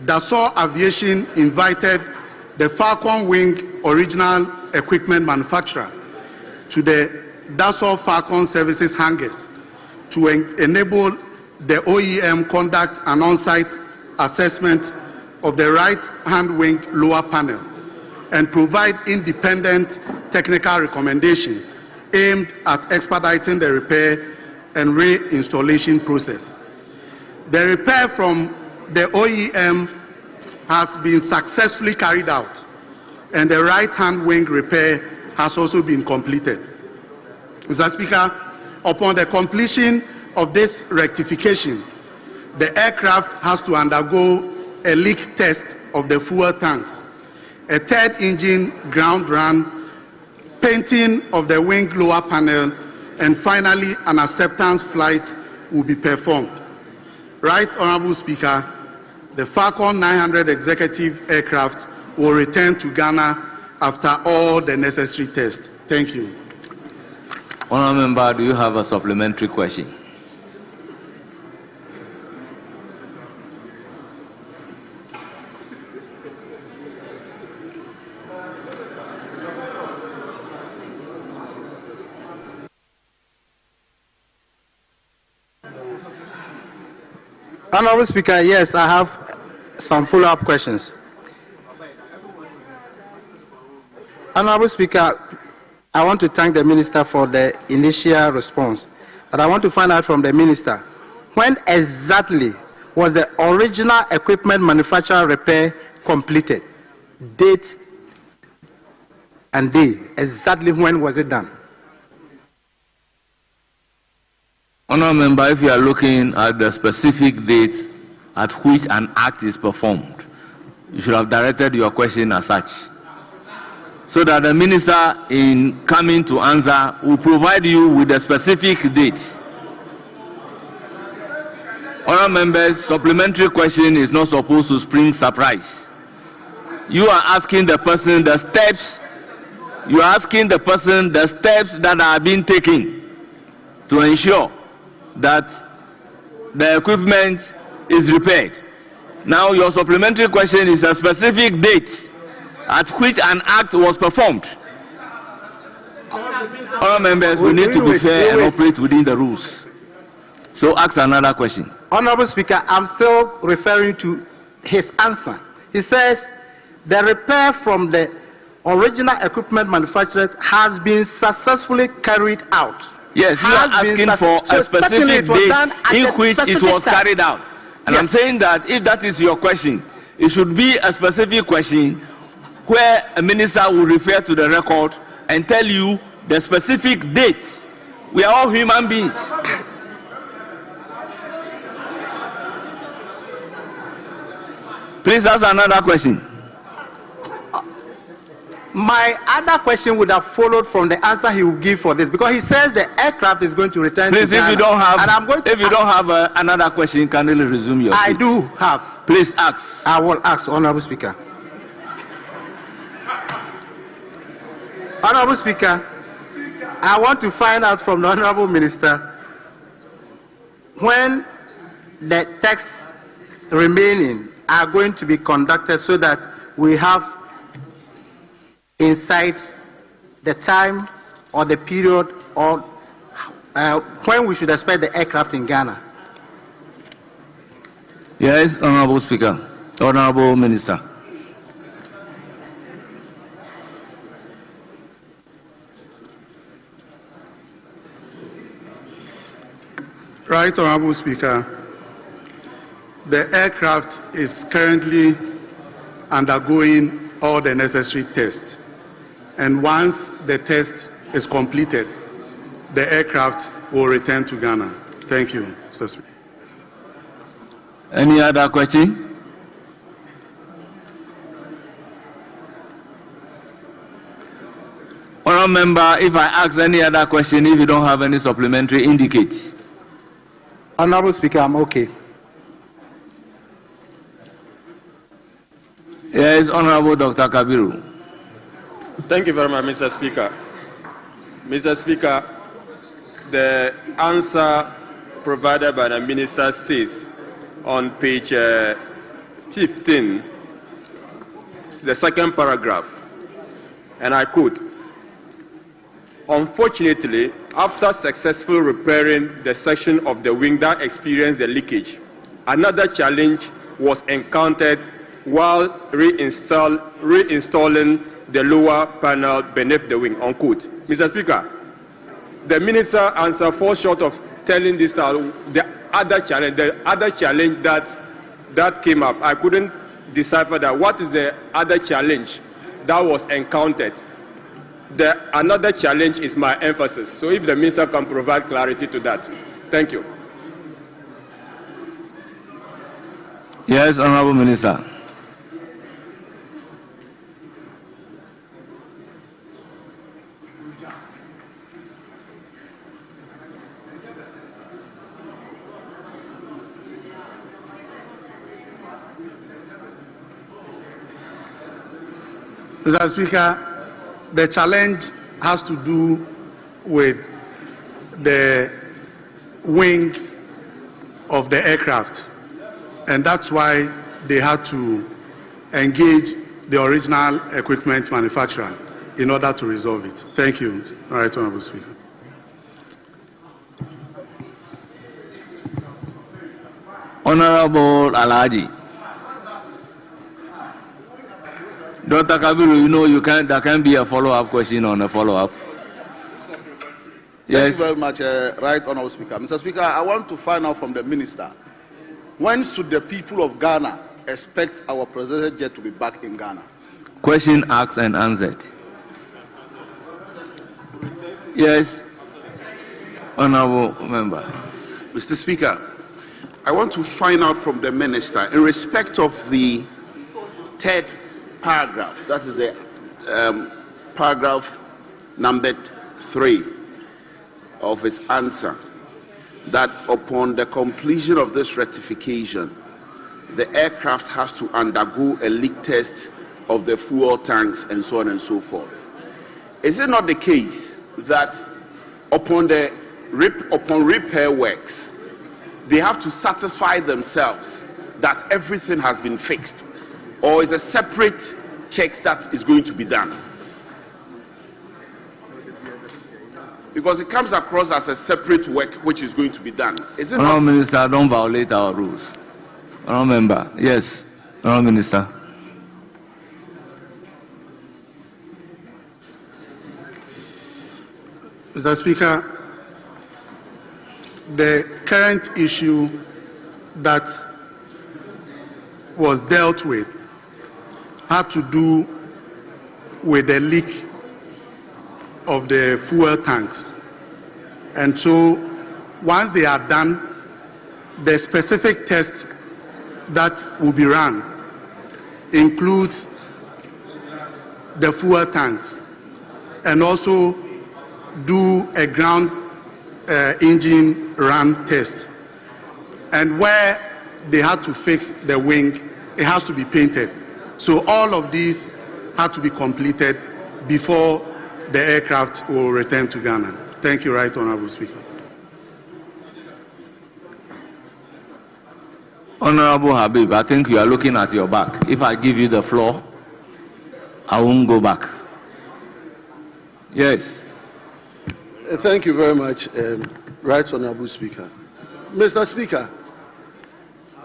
Dassault Aviation invited the Falcon Wing original equipment manufacturer to the Dassault Falcon Services hangars to enable the OEM conduct an on-site assessment of the right-hand wing lower panel and provide independent technical recommendations aimed at expediting the repair and reinstallation process. The repair from the OEM has been successfully carried out, and the right-hand wing repair has also been completed. Mr. Speaker, upon the completion of this rectification, the aircraft has to undergo a leak test of the fuel tanks, a third engine ground run, painting of the wing lower panel, and finally an acceptance flight will be performed. Right Honourable Speaker, the Falcon 900 executive aircraft will return to Ghana after all the necessary tests. Thank you. Honourable Member, do you have a supplementary question? Honourable Speaker, yes, I have some follow-up questions. Honourable Speaker, I want to thank the Minister for the initial response, but I want to find out from the Minister, when exactly was the original equipment manufacturer repair completed? Date and day, exactly when was it done? Honourable Member, if you are looking at the specific date at which an act is performed, you should have directed your question as such, so that the Minister, in coming to answer, will provide you with a specific date. Honourable Members, supplementary question is not supposed to spring surprise. You are asking the person the steps. You are asking the person the steps that are being taken to ensure that the equipment is repaired. Now, your supplementary question is a specific date at which an act was performed. Honourable Members, we need to be fair and operate within the rules. So ask another question. Honourable Speaker, I'm still referring to his answer. He says the repair from the original equipment manufacturer has been successfully carried out. Yes, you are asking for a specific date in which it was carried out. And yes, I'm saying that if that is your question, it should be a specific question where a minister will refer to the record and tell you the specific date. We are all human beings. Please ask another question. My other question would have followed from the answer he will give for this, because he says the aircraft is going to return Please, to Ghana. If you don't have, and I'm going to if you don't have another question, can you resume your seat? I do have. Please ask. I will ask, Honourable Speaker. Honourable Speaker, I want to find out from the Honourable Minister when the texts remaining are going to be conducted, so that we have insight the time or the period or when we should expect the aircraft in Ghana. Yes, Honourable Speaker. Honourable Minister. Right, Honourable Speaker. The aircraft is currently undergoing all the necessary tests. And once the test is completed, the aircraft will return to Ghana. Thank you, Mr. Speaker. Any other question? Honourable Member, if I ask any other question, if you don't have any supplementary, indicate. Honourable Speaker, I'm okay. Yes, Honourable Dr. Kabiru. Thank you very much, Mr. Speaker. Mr. Speaker, the answer provided by the Minister states on page 15, the second paragraph, and I quote, "Unfortunately, after successfully repairing the section of the wing that experienced the leakage, another challenge was encountered while reinstalling the lower panel beneath the wing," unquote. Mr. Speaker, the Minister answer falls short of telling this the other challenge that came up. I couldn't decipher that. What is the other challenge that was encountered? The another challenge is my emphasis. So if the Minister can provide clarity to that. Thank you. Yes, Honourable Minister. Mr. Speaker, the challenge has to do with the wing of the aircraft, and that's why they had to engage the original equipment manufacturer in order to resolve it. Thank you. All right, Honorable Speaker. Honorable Alhaji. Dr. Kabiru, you know there can be a follow-up question on a follow-up. Yes. Thank you very much, Right Honorable Speaker. Mr. Speaker, I want to find out from the Minister, when should the people of Ghana expect our presidential jet to be back in Ghana? Question asked and answered. Yes, Honorable Member. Mr. Speaker, I want to find out from the Minister, in respect of the third paragraph, that is the paragraph numbered 3 of his answer, that upon the completion of this rectification, the aircraft has to undergo a leak test of the fuel tanks and so on and so forth. Is it not the case that upon repair works, they have to satisfy themselves that everything has been fixed, or is a separate check that is going to be done? Because it comes across as a separate work which is going to be done. Is it Honorable not? Minister, don't violate our rules. Honorable Member, yes, Honorable Minister. Mr. Speaker, the current issue that was dealt with had to do with the leak of the fuel tanks. And so once they are done, the specific test that will be run includes the fuel tanks and also do a ground engine run test. And where they had to fix the wing, it has to be painted. So all of these had to be completed before the aircraft will return to Ghana. Thank you, Right Honorable Speaker. Honorable Habib, I think you are looking at your back. If I give you the floor, I won't go back. Yes. Thank you very much, Right Honorable Speaker. Mr. Speaker,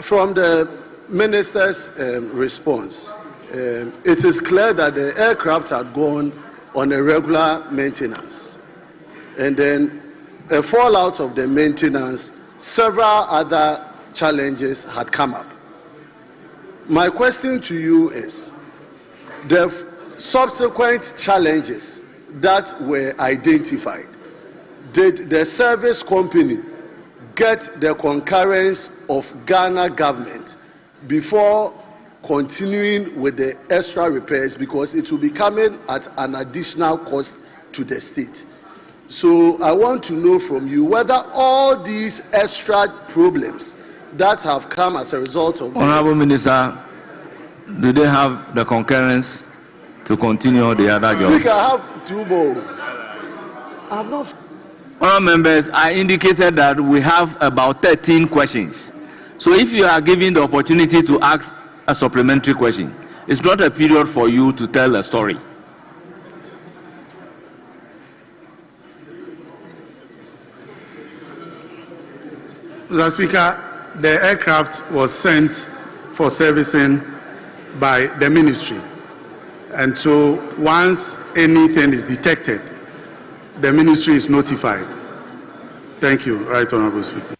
from the Minister's response, it is clear that the aircraft had gone on a regular maintenance. And then a fallout of the maintenance, several other challenges had come up. My question to you is, the subsequent challenges that were identified, did the service company get the concurrence of Ghana government before continuing with the extra repairs, because it will be coming at an additional cost to the state? So I want to know from you whether all these extra problems that have come as a result of... Honorable Minister, do they have the concurrence to continue the other jobs? Speaker, I have two more. I have not... Honorable members, I indicated that we have about 13 questions. So if you are given the opportunity to ask a supplementary question, it's not a period for you to tell a story. Mr. Speaker, the aircraft was sent for servicing by the ministry. And so once anything is detected, the ministry is notified. Thank you, Right Honorable Speaker.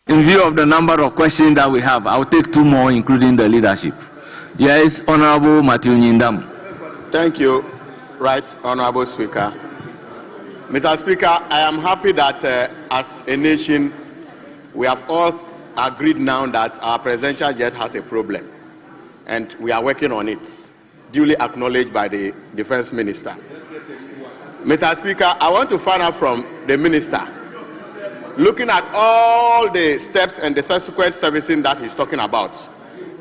In view of the number of questions that we have, I'll take two more, including the leadership. Yes, Honorable Matthew Nyindam. Thank you, Right Honorable Speaker. Mr. Speaker, I am happy that as a nation, we have all agreed now that our presidential jet has a problem, and we are working on it, duly acknowledged by the Defense Minister. Mr. Speaker, I want to find out from the Minister, looking at all the steps and the subsequent servicing that he's talking about,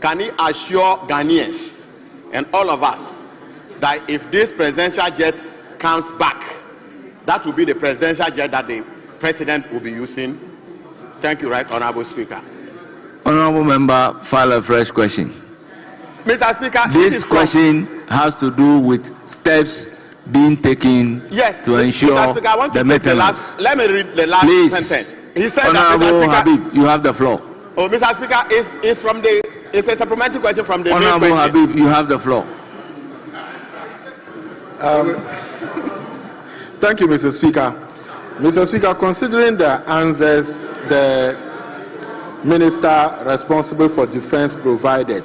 can he assure Ghanaians and all of us that if this presidential jet comes back, that will be the presidential jet that the president will be using. Thank you, Right Honorable Speaker. Honorable member, file a fresh question. Mr. Speaker, this question has to do with steps being taken to ensure Mr. Speaker, I want to the maintenance. let me read the last Please, sentence. He said Honorable that, Mr. Speaker, Habib, you have the floor. Oh, Mr. Speaker, it's a supplementary question from the Honorable main question. Habib, you have the floor. Thank you, Mr. Speaker. Mr. Speaker, considering the answers the Minister responsible for defense provided,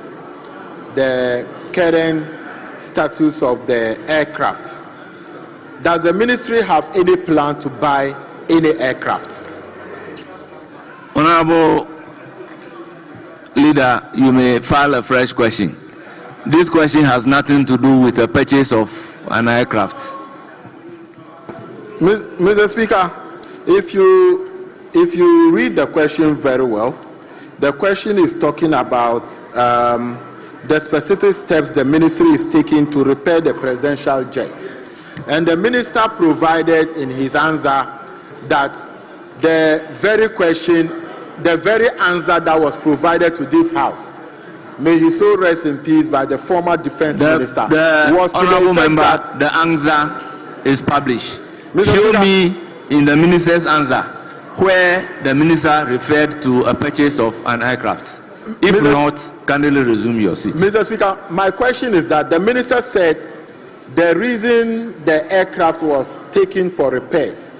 the current status of the aircraft, does the ministry have any plan to buy any aircraft? Honorable Leader, you may file a fresh question. This question has nothing to do with the purchase of an aircraft. Mr. Speaker, if you read the question very well, the question is talking about the specific steps the ministry is taking to repair the presidential jets. And the minister provided in his answer that the very question, the very answer that was provided to this house, may he so rest in peace, by the former defense minister, was honorable member, the answer is published. Show me in the minister's answer where the minister referred to a purchase of an aircraft. If not, kindly resume your seat. Mr. Speaker, my question is that the minister said the reason the aircraft was taken for repairs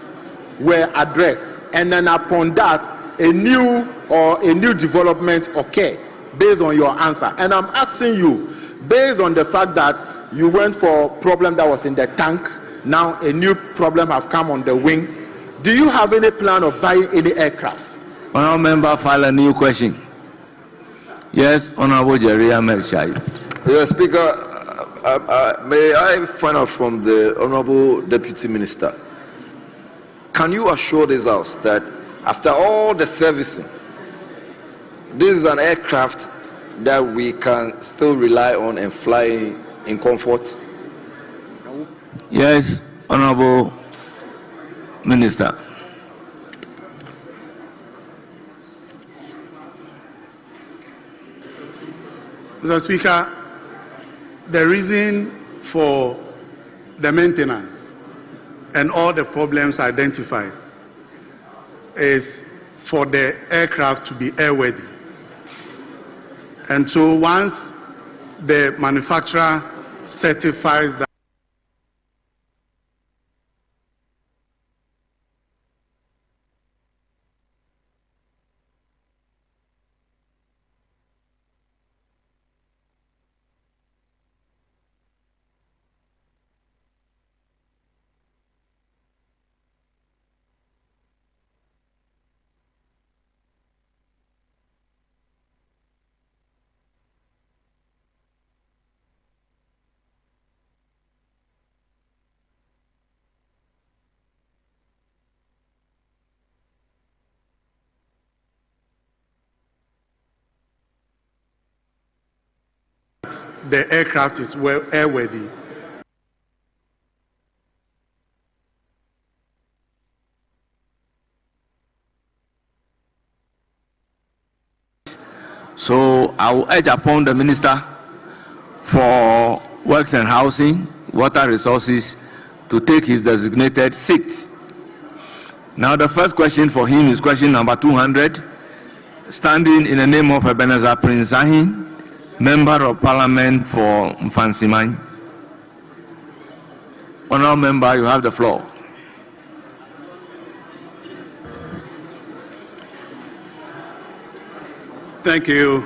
were addressed, and then upon that, a new development occurred based on your answer. And I'm asking you, based on the fact that you went for a problem that was in the tank, now a new problem have come on the wing, do you have any plan of buying any aircraft? Honorable member, file a new question. Yes, Honorable Jerry Ahmed Shai. Yes, Speaker, may I find out from the Honorable Deputy Minister, can you assure this House that after all the servicing, this is an aircraft that we can still rely on and fly in comfort? Yes, Honorable Minister. Mr. Speaker, the reason for the maintenance and all the problems identified is for the aircraft to be airworthy. And so once the manufacturer certifies that the aircraft is well airworthy. So I will urge upon the Minister for Works and Housing, Water Resources, to take his designated seat. Now the first question for him is question number 200, standing in the name of Ebenezer Prince Ahin, Member of Parliament for Mfansimany. Honourable Member, you have the floor. Thank you,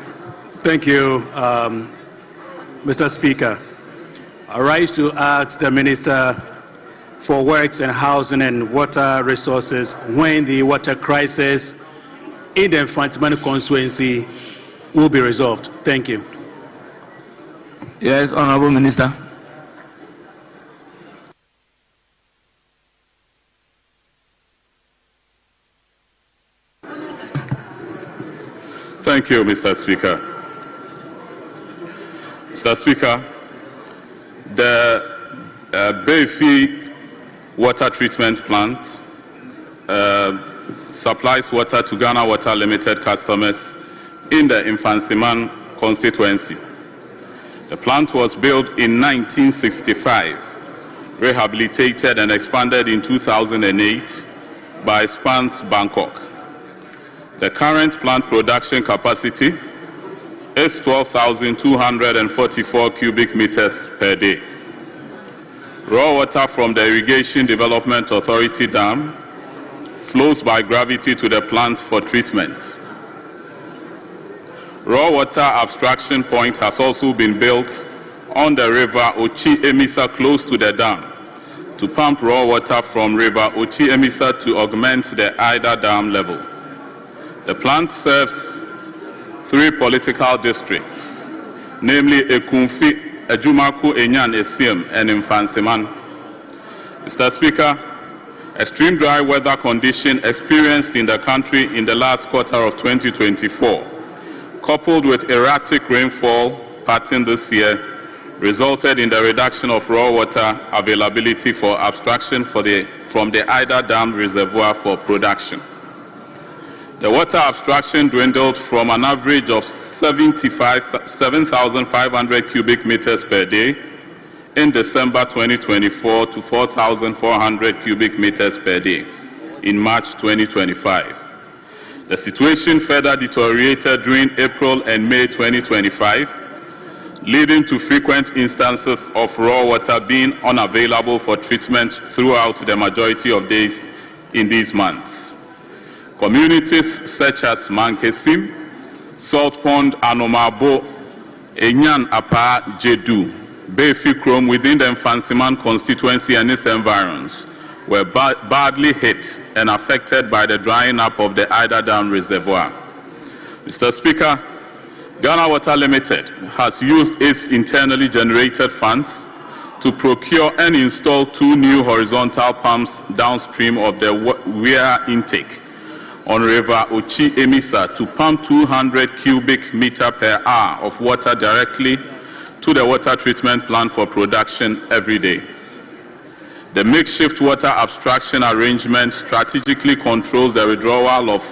Mr. Speaker. I rise to ask the Minister for Works and Housing and Water Resources when the water crisis in the Mfansimany constituency will be resolved. Thank you. Yes, Honourable Minister. Thank you, Mr. Speaker. Mr. Speaker, the Bayfi water treatment plant supplies water to Ghana Water Limited customers in the Mfantsiman constituency. The plant was built in 1965, rehabilitated and expanded in 2008 by Spans Bangkok. The current plant production capacity is 12,244 cubic meters per day. Raw water from the Irrigation Development Authority dam flows by gravity to the plant for treatment. Raw water abstraction point has also been built on the river Ochi Emisa close to the dam to pump raw water from river Ochi Emisa to augment the Ida dam level. The plant serves 3 political districts, namely Ekumfi, Ejumaku, Enyan, Esiem, and Mfantsiman. Mr. Speaker, extreme dry weather condition experienced in the country in the last quarter of 2024, coupled with erratic rainfall pattern this year, resulted in the reduction of raw water availability for abstraction from the Ida Dam reservoir for production. The water abstraction dwindled from an average of 7,500 cubic meters per day in December 2024 to 4,400 cubic meters per day in March 2025. The situation further deteriorated during April and May 2025, leading to frequent instances of raw water being unavailable for treatment throughout the majority of days in these months. Communities such as Mankesim, Salt Pond, Anomabo, Enyan Apa, Jedu, Befi Krom within the Mfantsiman constituency and its environs were badly hit and affected by the drying up of the Ida Dam reservoir. Mr. Speaker, Ghana Water Limited has used its internally generated funds to procure and install 2 new horizontal pumps downstream of the weir intake on River Ochi Emisa to pump 200 cubic meter per hour of water directly to the water treatment plant for production every day. The makeshift water abstraction arrangement strategically controls the withdrawal of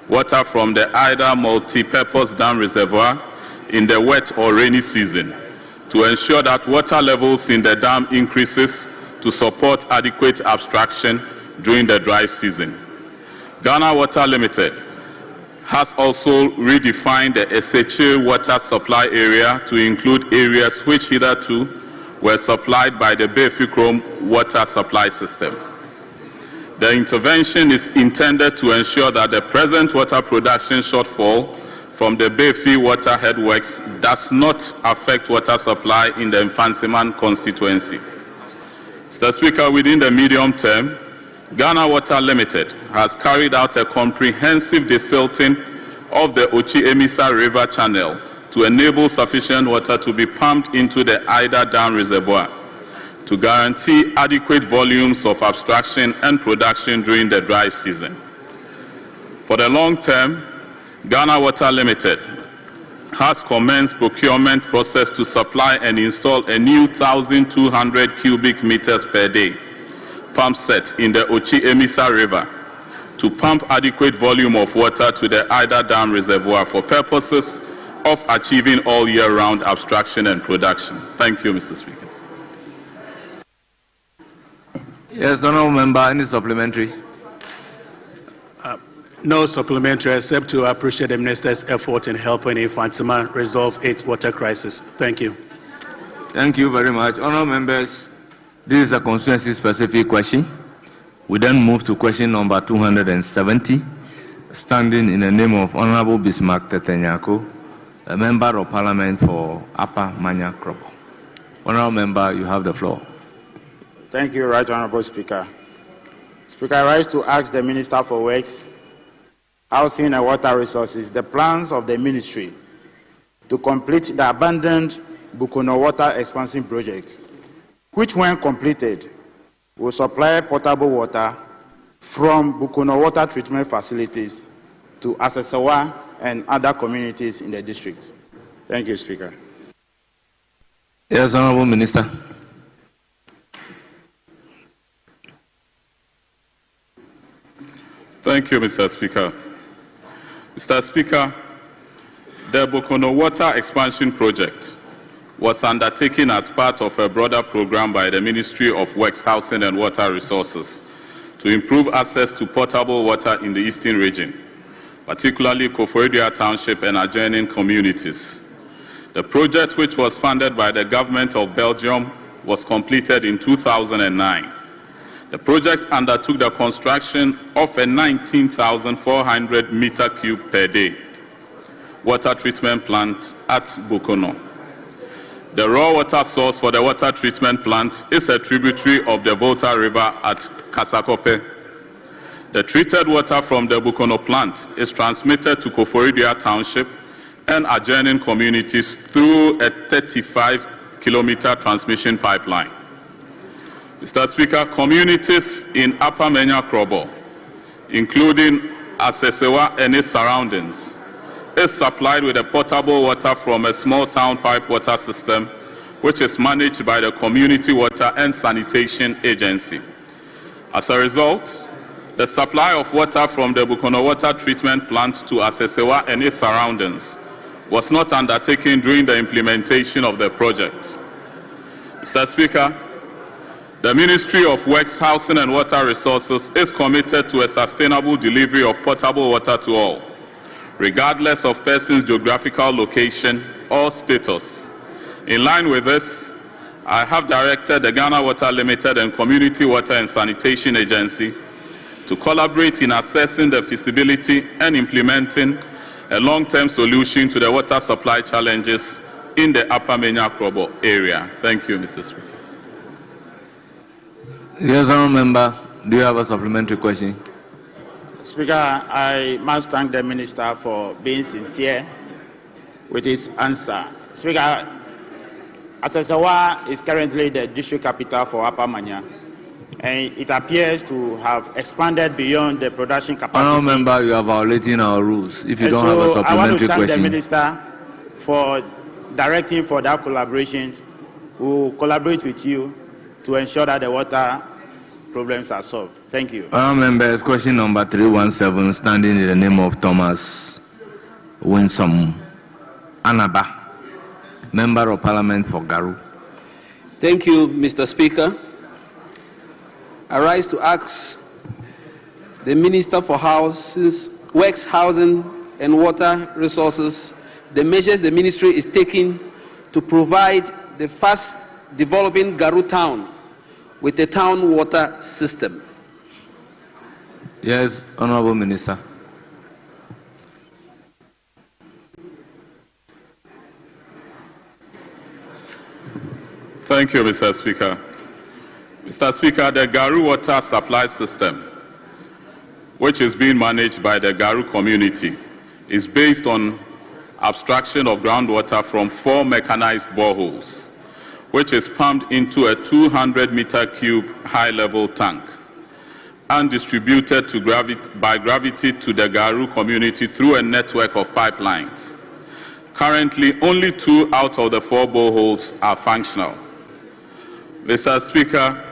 water from the Ida multi-purpose dam reservoir in the wet or rainy season to ensure that water levels in the dam increases to support adequate abstraction during the dry season. Ghana Water Limited has also redefined the SHA water supply area to include areas which hitherto were supplied by the Befi Krom water supply system. The intervention is intended to ensure that the present water production shortfall from the Befi water headworks does not affect water supply in the Mfantsiman constituency. Mr. Speaker, within the medium term, Ghana Water Limited has carried out a comprehensive desilting of the Ochi Emisa River channel to enable sufficient water to be pumped into the Ida Dam reservoir to guarantee adequate volumes of abstraction and production during the dry season. For the long term, Ghana Water Limited has commenced procurement process to supply and install a new 1,200 cubic meters per day pump set in the Ochi Emisa River to pump adequate volume of water to the Ida Dam reservoir for purposes of achieving all year-round abstraction and production. Thank you, Mr. Speaker. Yes, honourable member, any supplementary? No supplementary, except to appreciate the minister's effort in helping Mfantsiman resolve its water crisis. Thank you. Thank you very much. Honourable members, this is a constituency-specific question. We then move to question number 270, standing in the name of Honourable Bismarck Tetenyako, a member of Parliament for Upper Manya Krobo. Honourable member, you have the floor. Thank you, Right Honourable Speaker. Speaker, I rise to ask the Minister for Works, Housing and Water Resources the plans of the ministry to complete the abandoned Bukono Water Expansion Project, which, when completed, will supply potable water from Bukono water treatment facilities to Asesawa and other communities in the district. Thank you, Speaker. Yes, Honourable Minister. Thank you, Mr. Speaker. Mr. Speaker, the Bokono Water Expansion Project was undertaken as part of a broader program by the Ministry of Works, Housing and Water Resources to improve access to potable water in the Eastern region, particularly Koforidua Township and adjoining communities. The project, which was funded by the government of Belgium, was completed in 2009. The project undertook the construction of a 19,400 meter cube per day water treatment plant at Bokono. The raw water source for the water treatment plant is a tributary of the Volta River at Kasakope. The treated water from the Bokono plant is transmitted to Koforidua Township and adjoining communities through a 35-kilometer transmission pipeline. Mr. Speaker, communities in Upper Menya Krobo, including Asesewa and its surroundings, is supplied with a potable water from a small town pipe water system, which is managed by the Community Water and Sanitation Agency. As a result, the supply of water from the Bokono water treatment plant to Asesewa and its surroundings was not undertaken during the implementation of the project. Mr. Speaker, the Ministry of Works, Housing and Water Resources is committed to a sustainable delivery of potable water to all, regardless of person's geographical location or status. In line with this, I have directed the Ghana Water Limited and Community Water and Sanitation Agency to collaborate in assessing the feasibility and implementing a long-term solution to the water supply challenges in the Upper Menya Krobo area. Thank you, Mr. Speaker. Yes, honourable member, do you have a supplementary question? Speaker, I must thank the Minister for being sincere with his answer. Speaker, Asesewa is currently the district capital for Upper Manya, and it appears to have expanded beyond the production capacity. Honourable member, you are violating our rules. If you don't have a supplementary I want to thank question. the Minister for directing for that collaboration. We will collaborate with you to ensure that the water problems are solved. Thank you. Honourable members, question number 317, standing in the name of Thomas Winsome Anaba, Member of Parliament for Garu. Thank you, Mr. Speaker. I rise to ask the Minister for Works, Housing and Water Resources the measures the ministry is taking to provide the fast developing Garu town with a town water system. Yes, Honourable Minister. Thank you, Mr. Speaker. Mr. Speaker, the Garu water supply system, which is being managed by the Garu community, is based on abstraction of groundwater from 4 mechanized boreholes, which is pumped into a 200-meter cube high-level tank and distributed by gravity to the Garu community through a network of pipelines. Currently, only 2 out of the 4 boreholes are functional. Mr. Speaker,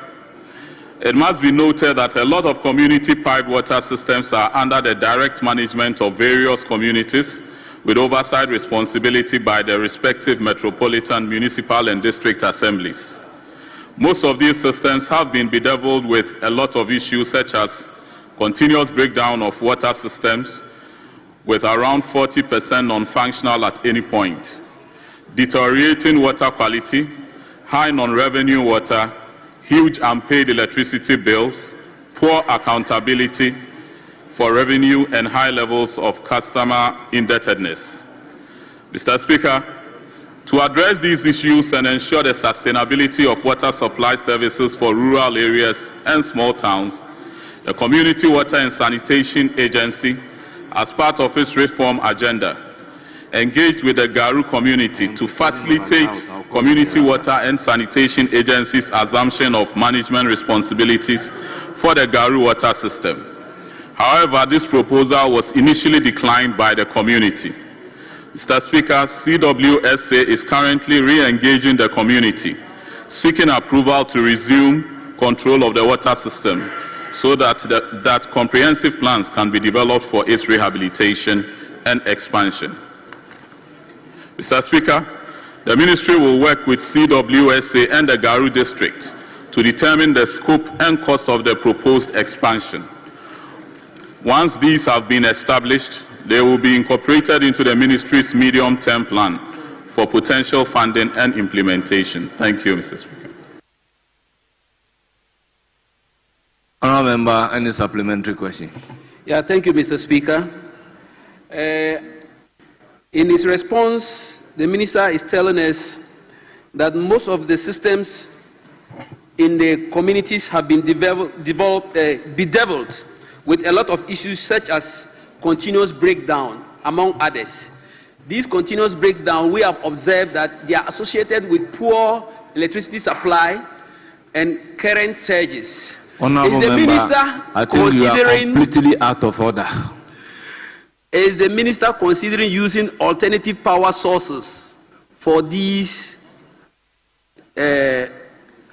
it must be noted that a lot of community piped water systems are under the direct management of various communities with oversight responsibility by the respective metropolitan, municipal and district assemblies. Most of these systems have been bedeviled with a lot of issues such as continuous breakdown of water systems with around 40% non-functional at any point, deteriorating water quality, high non-revenue water, huge unpaid electricity bills, poor accountability for revenue and high levels of customer indebtedness. Mr. Speaker, to address these issues and ensure the sustainability of water supply services for rural areas and small towns, the Community Water and Sanitation Agency, as part of its reform agenda, engaged with the Garu community to facilitate Community Water and Sanitation Agency's assumption of management responsibilities for the Garu water system. However, this proposal was initially declined by the community. Mr. Speaker, CWSA is currently re-engaging the community, seeking approval to resume control of the water system so that that comprehensive plans can be developed for its rehabilitation and expansion. Mr. Speaker, the Ministry will work with CWSA and the Garu District to determine the scope and cost of the proposed expansion. Once these have been established, they will be incorporated into the Ministry's medium-term plan for potential funding and implementation. Thank you, Mr. Speaker. Honourable Member, any supplementary question? Yeah, thank you, Mr. Speaker. In his response, the Minister is telling us that most of the systems in the communities have been bedeviled with a lot of issues such as continuous breakdown, among others. These continuous breakdown, we have observed that they are associated with poor electricity supply and current surges. Honourable Is the Member, Minister I think you are completely out of order. Is the Minister considering using alternative power sources for these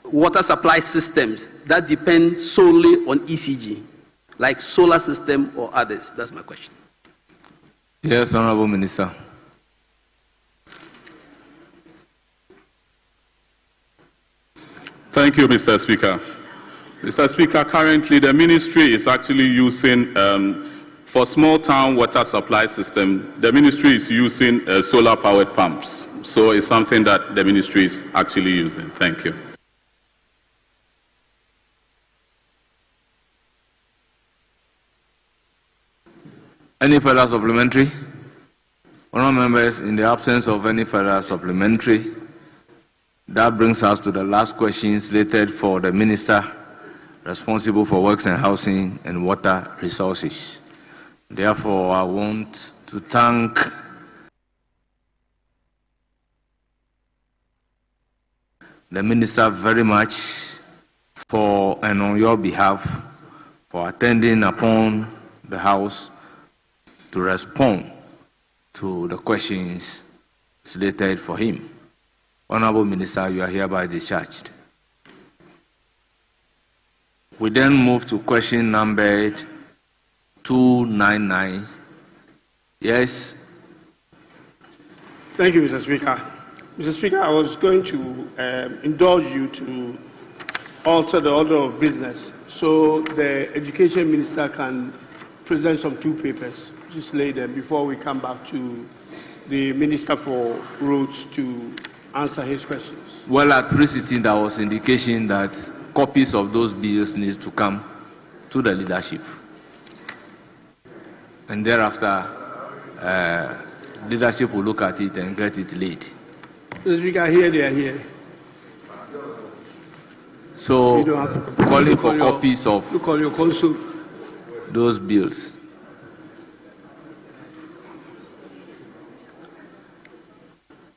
water supply systems that depend solely on ECG, like solar system or others? That's my question. Yes, Honourable Minister. Thank you, Mr. Speaker. Mr. Speaker, currently the Ministry is actually using, for small town water supply system, the Ministry is using solar-powered pumps. So it's something that the Ministry is actually using. Thank you. Any further supplementary? Honourable members, in the absence of any further supplementary, that brings us to the last question slated for the Minister responsible for Works and Housing and Water Resources. Therefore, I want to thank the Minister very much for, and on your behalf, for attending upon the House to respond to the questions slated for him. Honourable Minister, you are hereby discharged. We then move to question numbered 299. Yes. Thank you, Mr. Speaker. Mr. Speaker, I was going to indulge you to alter the order of business so the Education Minister can present some two papers, just lay them before we come back to the Minister for Roads to answer his questions. Well, at pre-sitting, there was indication that copies of those bills need to come to the leadership. And thereafter, leadership will look at it and get it laid. Mr. Speaker, here they are here. So, calling for copies of look on your console. Those bills.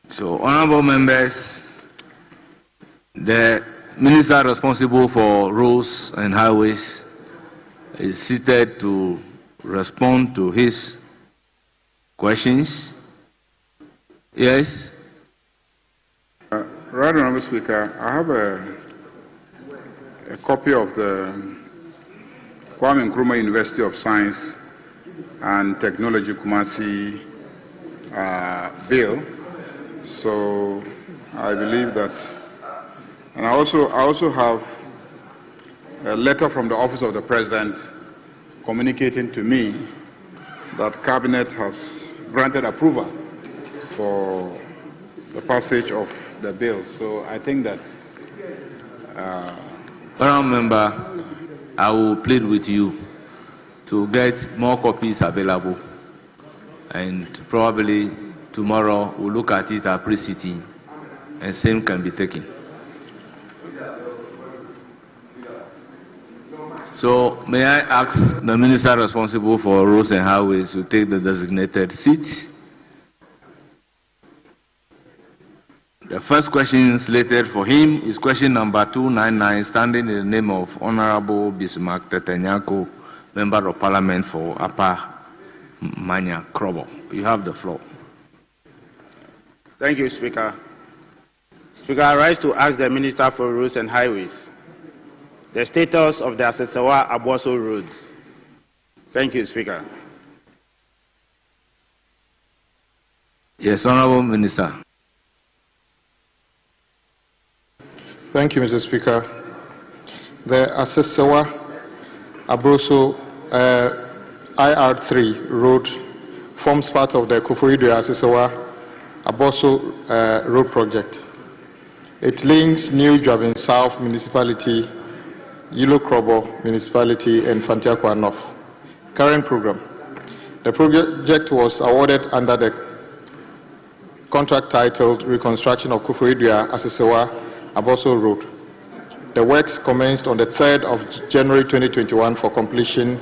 So, honourable members, the Minister responsible for roads and highways is seated to respond to his questions. Yes? Right, Honourable Speaker, I have a copy of the Kwame Nkrumah University of Science and Technology Kumasi bill. So I believe that, and I also have a letter from the Office of the President communicating to me that Cabinet has granted approval for the passage of the bill. So I think that Honourable Member, I will plead with you to get more copies available, and probably tomorrow we'll look at it at pre-sitting and same can be taken. So may I ask the Minister responsible for roads and highways to take the designated seat? The first question slated for him is question number 299, standing in the name of Honorable Bismarck Tetenyako, Member of Parliament for Upper Manya Krobo. You have the floor. Thank you, Speaker. Speaker, I rise to ask the Minister for Roads and Highways the status of the Asesawa Aboso roads. Thank you, Speaker. Yes, Honorable Minister. Thank you, Mr. Speaker. The Asesewa Abroso IR3 road forms part of the Kufuor-Dua Asesewa Aboso road project. It links New Joabin South Municipality, Yilo Krobo Municipality, and Fantiakwa North. Current program. The project was awarded under the contract titled Reconstruction of Kufuor-Dua Asesewa Aboso Road. The works commenced on the 3rd of January 2021 for completion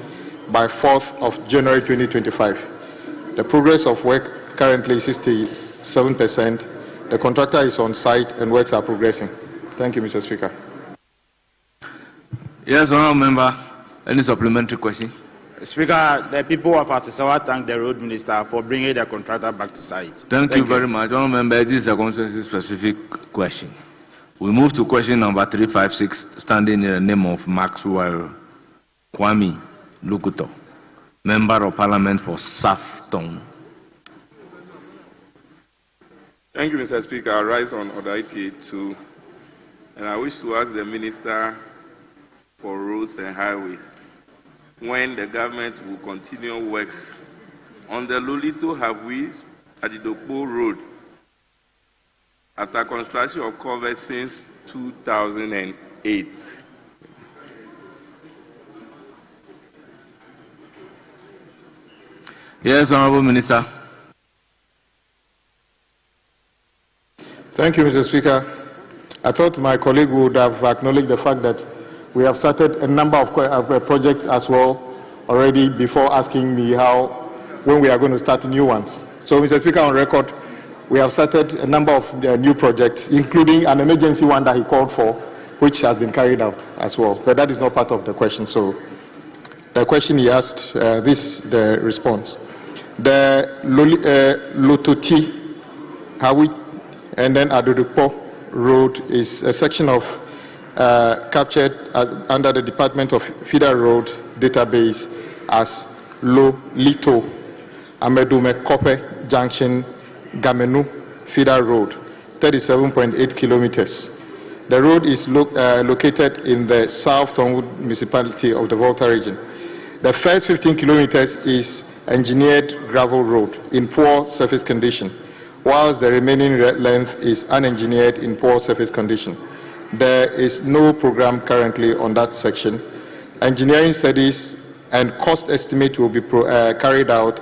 by 4th of January 2025. The progress of work currently is 67%. The contractor is on site and works are progressing. Thank you, Mr. Speaker. Yes, Honourable Member. Any supplementary question? Speaker, the people of Asesewa thank the road minister for bringing the contractor back to site. Thank you very much. Honourable Member, this is a constituency-specific question. We move to question number 356, standing in the name of Maxwell Kwame Lukuto, Member of Parliament for Safton. Thank you, Mr. Speaker. I rise on Order 88-2, and I wish to ask the Minister for Roads and Highways when the government will continue works on the Lolito-Hawi Adidopo Road after construction of culverts since 2008. Yes, Honourable Minister. Thank you, Mr. Speaker. I thought my colleague would have acknowledged the fact that we have started a number of projects as well already before asking me when we are going to start new ones. So, Mr. Speaker, on record, we have started a number of new projects, including an emergency one that he called for, which has been carried out as well. But that is not part of the question. So, the question he asked, this is the response. The Lototi, Hawi, and then Adodopo Road is a section of captured under the Department of Feeder Road database as Lolito Amedume Kope Junction Gamenu Feeder Road, 37.8 kilometers. The road is located in the South Tongwood municipality of the Volta region. The first 15 kilometers is engineered gravel road in poor surface condition, whilst the remaining length is unengineered in poor surface condition. There is no program currently on that section. Engineering studies and cost estimate will be carried out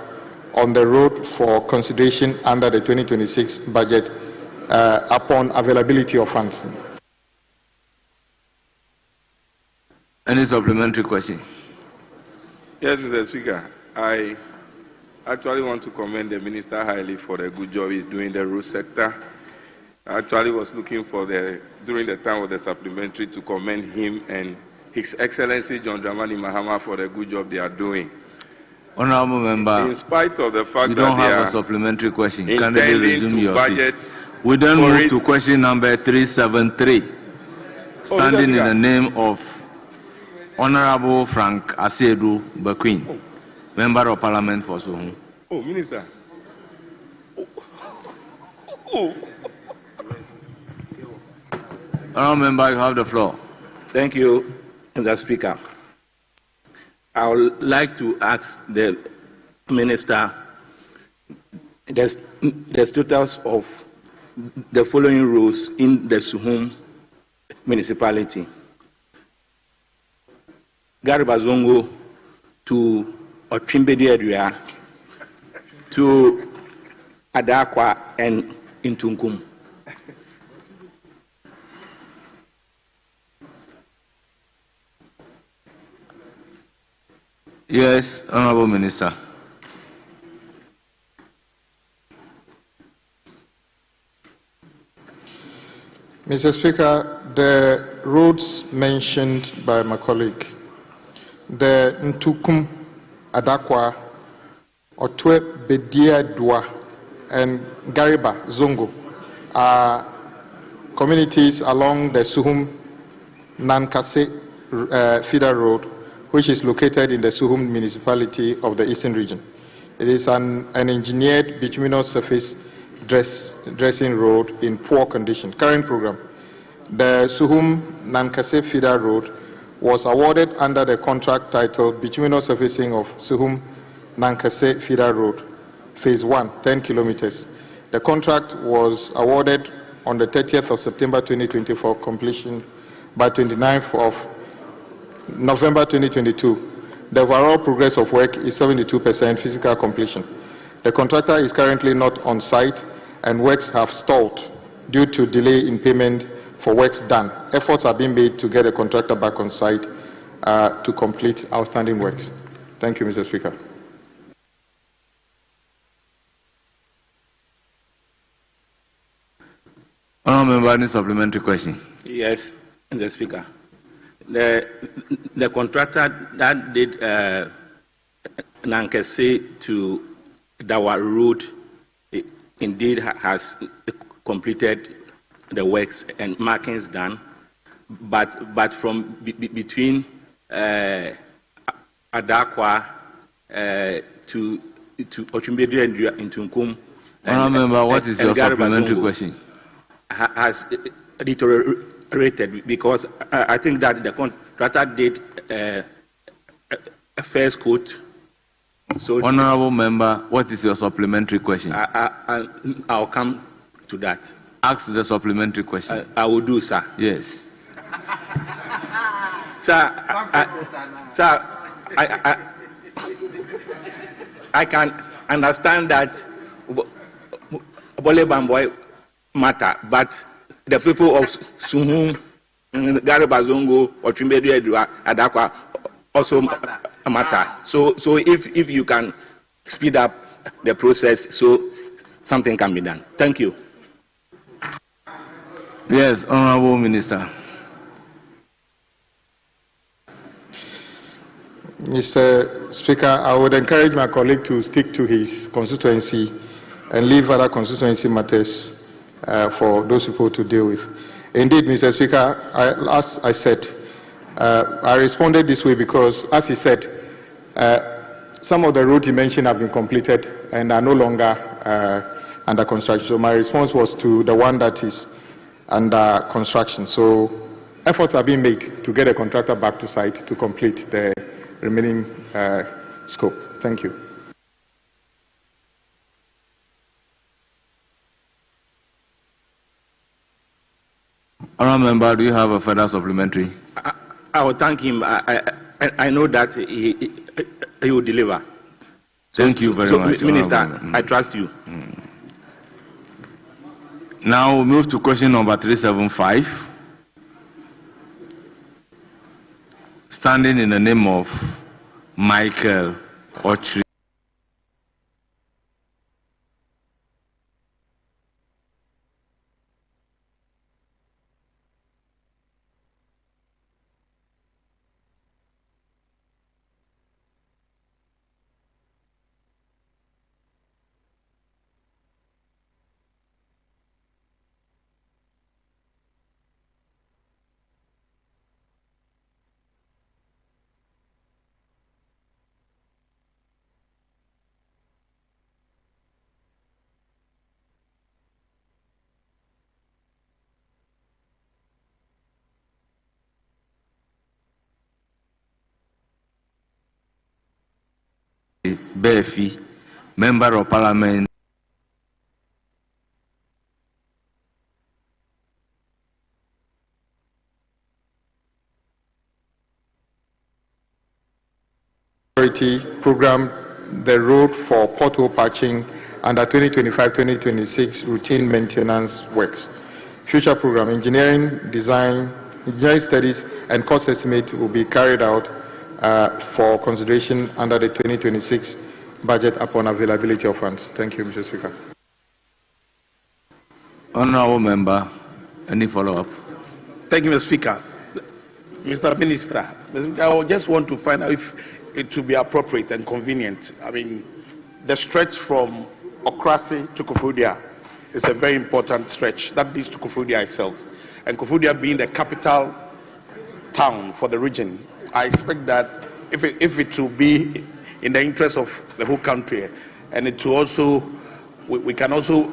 on the road for consideration under the 2026 budget upon availability of funds. Any supplementary question? Yes, Mr. Speaker. I actually want to commend the Minister highly for the good job he's doing in the road sector. I actually was looking for during the time of the supplementary to commend him and His Excellency John Dramani Mahama for the good job they are doing. Honourable Member, in spite of the fact you that don't they have are a supplementary question. Can they resume your budget seat? We then move to question number 373, standing in the name of Honourable Frank Asedu Bequin, Member of Parliament for Sohun. Oh, Minister. Honourable Member, you have the floor. Thank you, Mr. Speaker. I would like to ask the Minister the status of the following roads in the Suhum municipality. Garibazongo to Ochimbedi area to Adakwa and Intunkum. Yes, Honourable Minister. Mr. Speaker, the roads mentioned by my colleague, the Ntukum, Adakwa, Otwe Bedia Dua, and Gariba Zongo are communities along the Suhum Nankase feeder road, which is located in the Suhum municipality of the Eastern region. It is an engineered bituminous surface dressing road in poor condition. Current program. The Suhum Nankase feeder road was awarded under the contract titled Bituminous Surfacing of Suhum Nankase feeder road, phase 1, 10 kilometers. The contract was awarded on the 30th of September 2024, completion by 29th of November 2022. The overall progress of work is 72% physical completion. The contractor is currently not on site and works have stalled due to delay in payment for works done. Efforts are being made to get the contractor back on site to complete outstanding works. Thank you, Mr. Speaker. Honourable Member, any supplementary question? Yes, Mr. Speaker. The contractor that did Nankase to Dawa Road indeed has completed the works and markings done, but from between Adakwa to Ochumbedi and Tunkum. Honourable Member, what is your supplementary question? Has deteriorated because I think that the contractor did a first quote. So Honourable Member, what is your supplementary question? I'll come to that. Ask the supplementary question. I will do, sir. Yes. Sir, I can understand that Bole Bamboy matter, but the people of Suhum, Garibazongo, or Chimbedu Adakwa also matter. So if you can speed up the process so something can be done. Thank you. Yes, Honourable Minister. Mr. Speaker, I would encourage my colleague to stick to his constituency and leave other constituency matters for those people to deal with. Indeed, Mr. Speaker, as I said, I responded this way because, as he said, some of the roads he mentioned have been completed and are no longer under construction. So my response was to the one that is under construction. So efforts are being made to get a contractor back to site to complete the remaining scope. Thank you. Honourable Member, do you have a further supplementary? I will thank him. I know that he will deliver. Thank you very much, Minister. I trust you. Now we move to question number 375. Standing in the name of Michael Ochri. Befi, Member of Parliament. Program the road for pothole patching under 2025-2026 routine maintenance works. Future program engineering studies and cost estimate will be carried out for consideration under the 2026 budget upon availability of funds. Thank you, Mr. Speaker. Honourable Member, any follow-up? Thank you, Mr. Speaker. Mr. Minister, I just want to find out if it will be appropriate and convenient. I mean, the stretch from Okrasi to Kofodia is a very important stretch. That leads to Kofodia itself. And Kofodia being the capital town for the region, I expect that if it will be in the interest of the whole country, and it will also, we can also,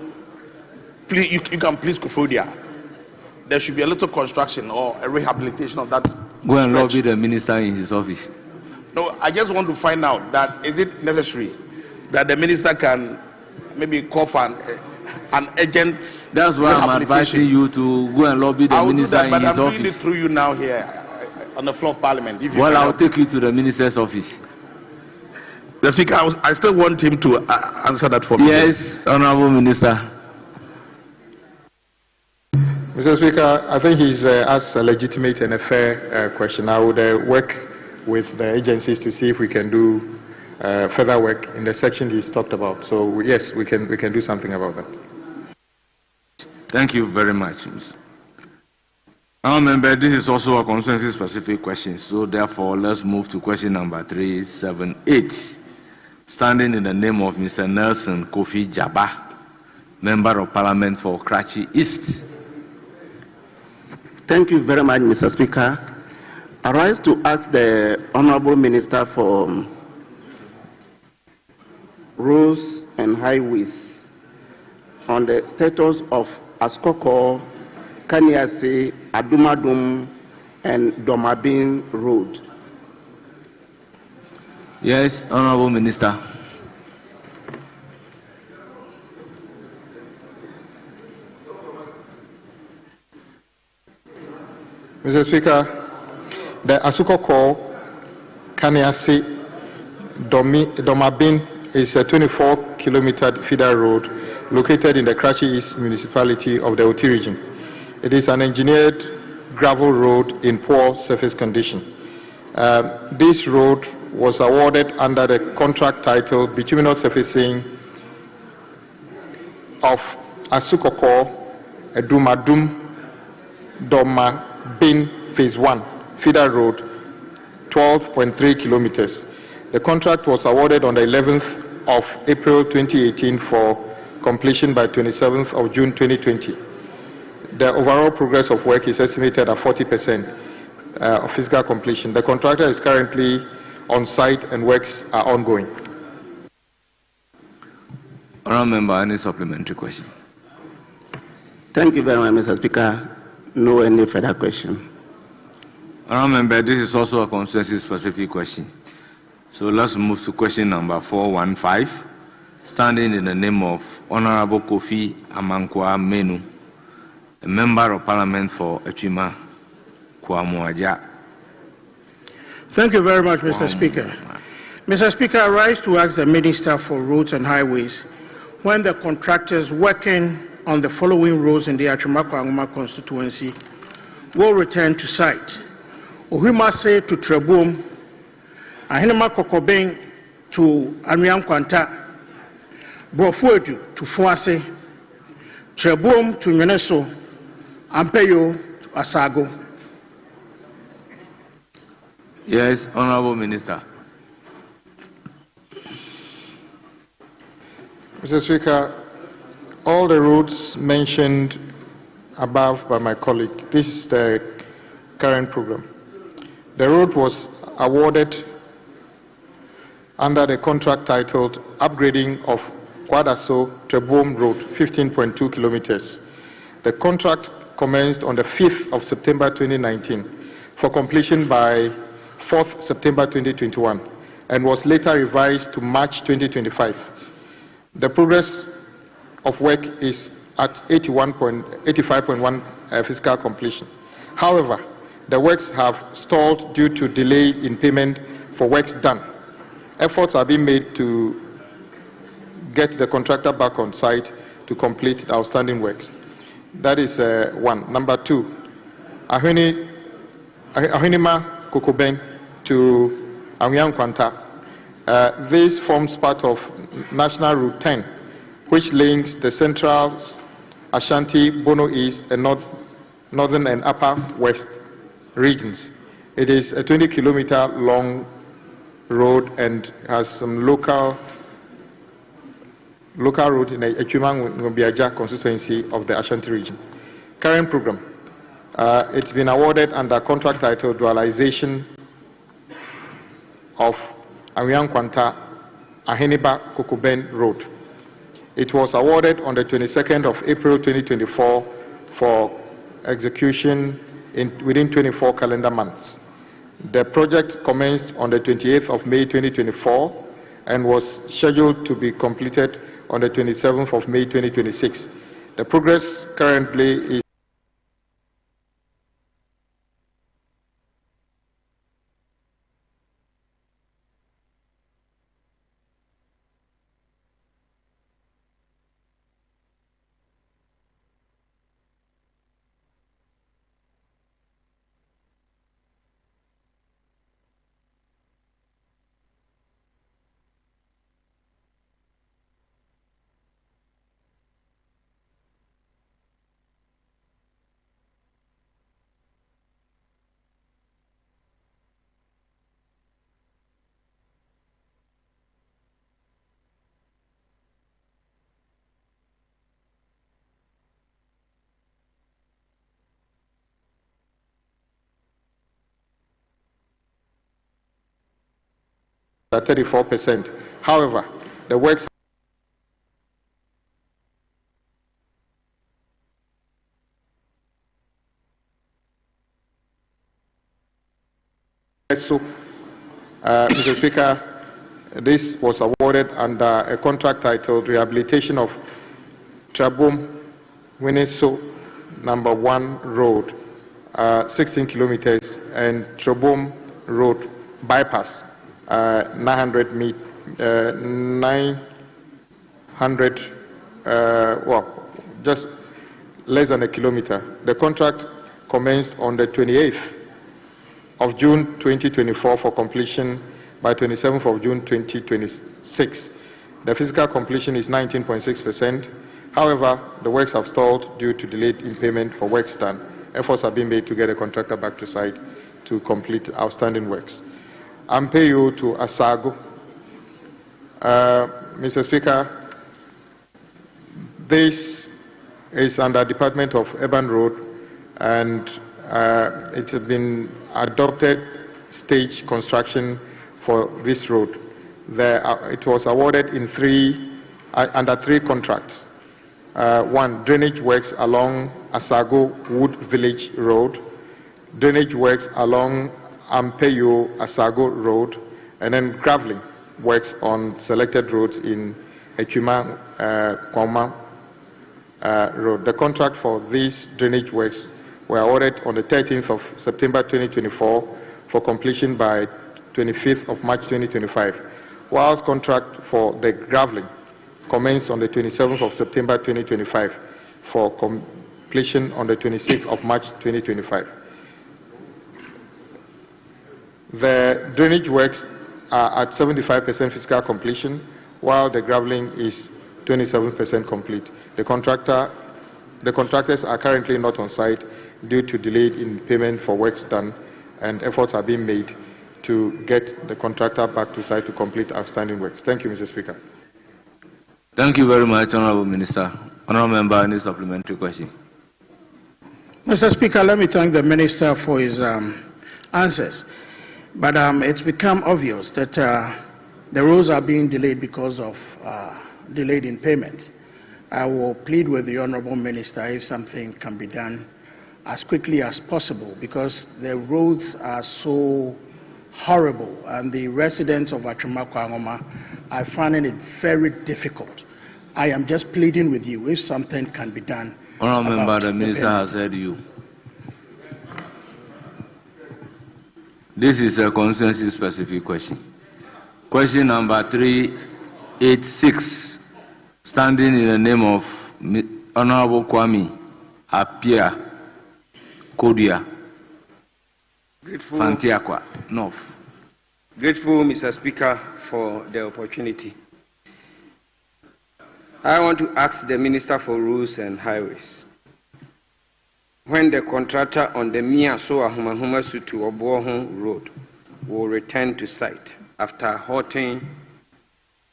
please, you can please Kufudia, there should be a little construction or a rehabilitation of that. Go and lobby the minister in his office. No, I just want to find out that is it necessary that the minister can maybe call for an agent. That's why I'm advising you to go and lobby the minister in his office. I'm doing it through you now here on the floor of Parliament. If Well, I'll take you to the minister's office. The Speaker, I still want him to answer that for me. Yes, Honorable Minister. Mr. Speaker, I think he's asked a legitimate and a fair question. I would work with the agencies to see if we can do further work in the section he's talked about. So yes, we can do something about that. Thank you very much, Ms. Member, this is also a constituency-specific question, so therefore let's move to question number 378. Standing in the name of Mr. Nelson Kofi Jaba, Member of Parliament for Karachi East. Thank you very much, Mr. Speaker. I rise to ask the Honorable Minister for Roads and Highways on the status of Askoko, Kaniase, Adumadum, and Domabin Road. Yes, Honorable Minister. Mr. Speaker, the Asukoko, Kaniase, Domabin is a 24-kilometer feeder road located in the Karachi East municipality of the Oti region. It is an engineered gravel road in poor surface condition. This road was awarded under the contract title Bituminous Surfacing of Asukoko, Edumadum, Domabin Phase 1, Feeder Road, 12.3 kilometers. The contract was awarded on the 11th of April 2018 for completion by 27th of June 2020. The overall progress of work is estimated at 40% of physical completion. The contractor is currently on site and works are ongoing. Honourable Member, any supplementary question? Thank you very much, Mr. Speaker. No any further question. Honourable Member, this is also a constituency-specific question. So let's move to question number 415, standing in the name of Honourable Kofi Amankwa Menu, a Member of Parliament for Echima Kwamuaja. Thank you very much, Mr. Speaker. Mr. Speaker, I rise to ask the Minister for Roads and Highways when the contractors working on the following roads in the Achimaka constituency will return to site. Ohimase to Trebum, Ahinema Kokobeng to Amiam Kwanta, Brofuedu to Fuase, Trebum to Meneso, Ampeyo to Asago. Yes, Honourable Minister. Mr. Speaker, all the roads mentioned above by my colleague, this is the current program. The road was awarded under the contract titled Upgrading of Kwadaso Trebom Road, 15.2 kilometers. The contract commenced on the 5th of September 2019 for completion by 4th September 2021 and was later revised to March 2025. The progress of work is at 85.1 physical completion. However, the works have stalled due to delay in payment for works done. Efforts are being made to get the contractor back on site to complete the outstanding works. That is one. Number two, Ahinima Kokobeng to Amiam Kwanta. This forms part of National Route 10, which links the Central, Ashanti, Bono East, and Northern and Upper West regions. It is a 20-kilometer long road and has some local road in the Echuma constituency of the Ashanti region. Current program, it's been awarded under contract title Dualization of Awiankwanta Aheniba Kokoben Road. It was awarded on the 22nd of April 2024 for execution within 24 calendar months. The project commenced on the 28th of May 2024 and was scheduled to be completed on the 27th of May 2026. The progress currently is at 34%. However, the works Mr. Speaker, this was awarded under a contract titled Rehabilitation of Trabom Wineso Number 1 Road, 16 kilometers, and Trabom Road Bypass, 900, just less than a kilometer. The contract commenced on the 28th of June 2024 for completion by 27th of June 2026. The physical completion is 19.6%. However, the works have stalled due to delayed in payment for works done. Efforts have been made to get a contractor back to site to complete outstanding works. Ampeyo to Asago. Mr. Speaker, this is under Department of Urban Road, and it has been adopted stage construction for this road. It was awarded in under three contracts. One, drainage works along Asago Wood Village Road, drainage works along Ampeyo Asago Road, and then graveling works on selected roads in Echuma Kwama Road. The contract for these drainage works were awarded on the 13th of September 2024 for completion by 25th of March 2025, whilst contract for the graveling commenced on the 27th of September 2025 for completion on the 26th of March 2025. The drainage works are at 75% physical completion, while the graveling is 27% complete. The contractors are currently not on site due to delay in payment for works done, and efforts are being made to get the contractor back to site to complete outstanding works. Thank you, Mr. Speaker. Thank you very much, Honorable Minister. Honorable Member, any supplementary question? Mr. Speaker, let me thank the Minister for his answers. But it's become obvious that the roads are being delayed because of delayed in payment. I will plead with the Honorable Minister if something can be done as quickly as possible, because the roads are so horrible, and the residents of Achuma Kwangoma are finding it very difficult. I am just pleading with you if something can be done. Honorable Member, the Minister has heard you. This is a constituency-specific question. Question number 386, standing in the name of Honorable Kwame Apia Kodia, Fantiakwa, North. Grateful, Mr. Speaker, for the opportunity. I want to ask the Minister for Roads and Highways, when the contractor on the Miaso Ahumahuma Sutu Obohon Road will return to site after halting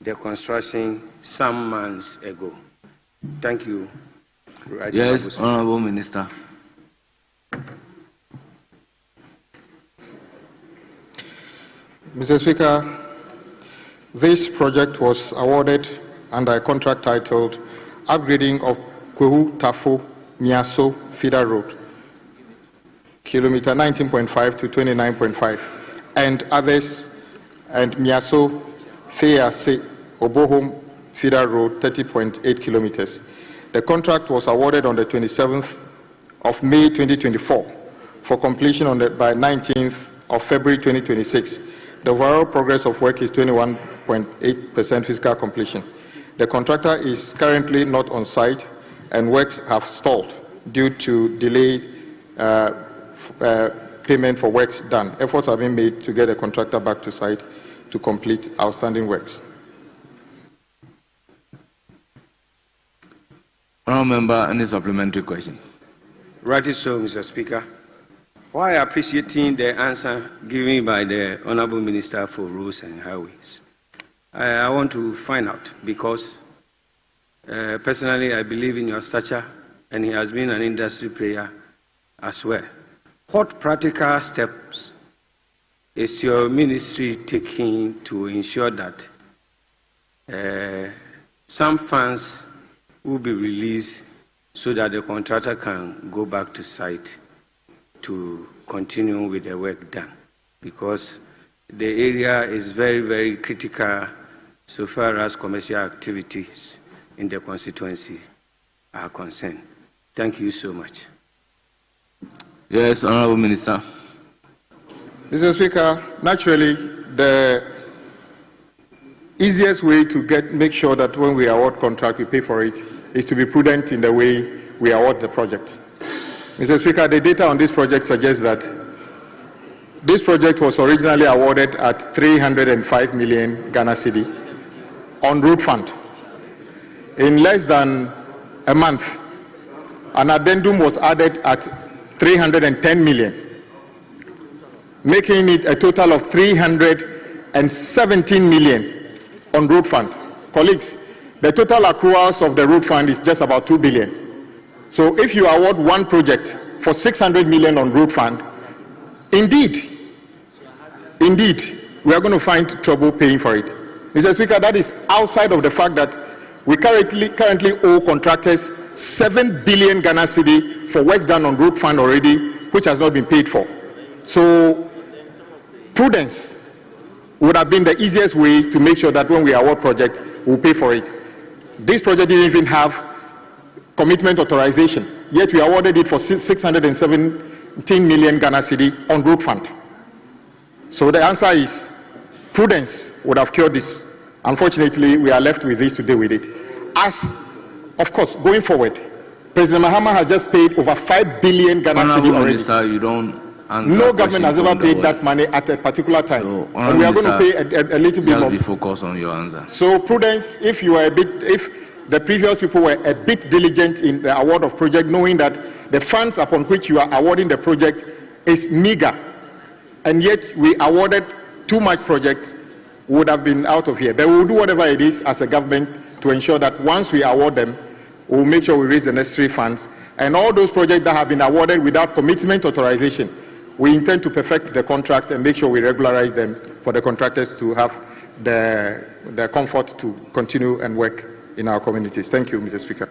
the construction some months ago. Thank you. Yes, Honorable Minister. Mr. Speaker, this project was awarded under a contract titled Upgrading of Kwehu Tafo Miaso Feeder Road, kilometer 19.5 to 29.5, and others, and Miaso Theyase Obohom Feeder Road, 30.8 kilometers. The contract was awarded on the 27th of May 2024 for completion by 19th of February 2026. The overall progress of work is 21.8% physical completion. The contractor is currently not on site and works have stalled due to delayed payment for works done. Efforts have been made to get the contractor back to site to complete outstanding works. Honourable Member, any supplementary question? Rightly so, Mr. Speaker. While appreciating the answer given by the Honourable Minister for Roads and Highways, I want to find out, because personally I believe in your stature and he has been an industry player as well. What practical steps is your ministry taking to ensure that some funds will be released so that the contractor can go back to site to continue with the work done? Because the area is very, very critical so far as commercial activities in the constituency are concerned. Thank you so much. Yes, Honourable Minister. Mr. Speaker, naturally, the easiest way to make sure that when we award contract, we pay for it, is to be prudent in the way we award the project. Mr. Speaker, the data on this project suggests that this project was originally awarded at 305 million Ghana cedi on road fund. In less than a month, an addendum was added at 310 million, making it a total of 317 million on road fund. Colleagues, the total accruals of the road fund is just about 2 billion. So if you award one project for 600 million on road fund, indeed, we are going to find trouble paying for it. Mr. Speaker, that is outside of the fact that we currently owe contractors 7 billion Ghana cedi for works done on road fund already, which has not been paid for. So prudence would have been the easiest way to make sure that when we award project, we'll pay for it. This project didn't even have commitment authorization, yet we awarded it for 617 million Ghana cedi on road fund. So the answer is prudence would have cured this. Unfortunately, we are left with this to deal with it. As, of course, going forward, President Mahama has just paid over 5 billion Ghana cedi already. Minister, you don't no government has ever paid that money at a particular time. So, and we are going to pay a little bit more. Just be focused on your answer. So prudence, if the previous people were a bit diligent in the award of project, knowing that the funds upon which you are awarding the project is meager, and yet we awarded too much project, would have been out of here. But we will do whatever it is as a government to ensure that once we award them, we will make sure we raise the necessary funds. And all those projects that have been awarded without commitment authorization, we intend to perfect the contract and make sure we regularize them for the contractors to have the comfort to continue and work in our communities. Thank you, Mr. Speaker.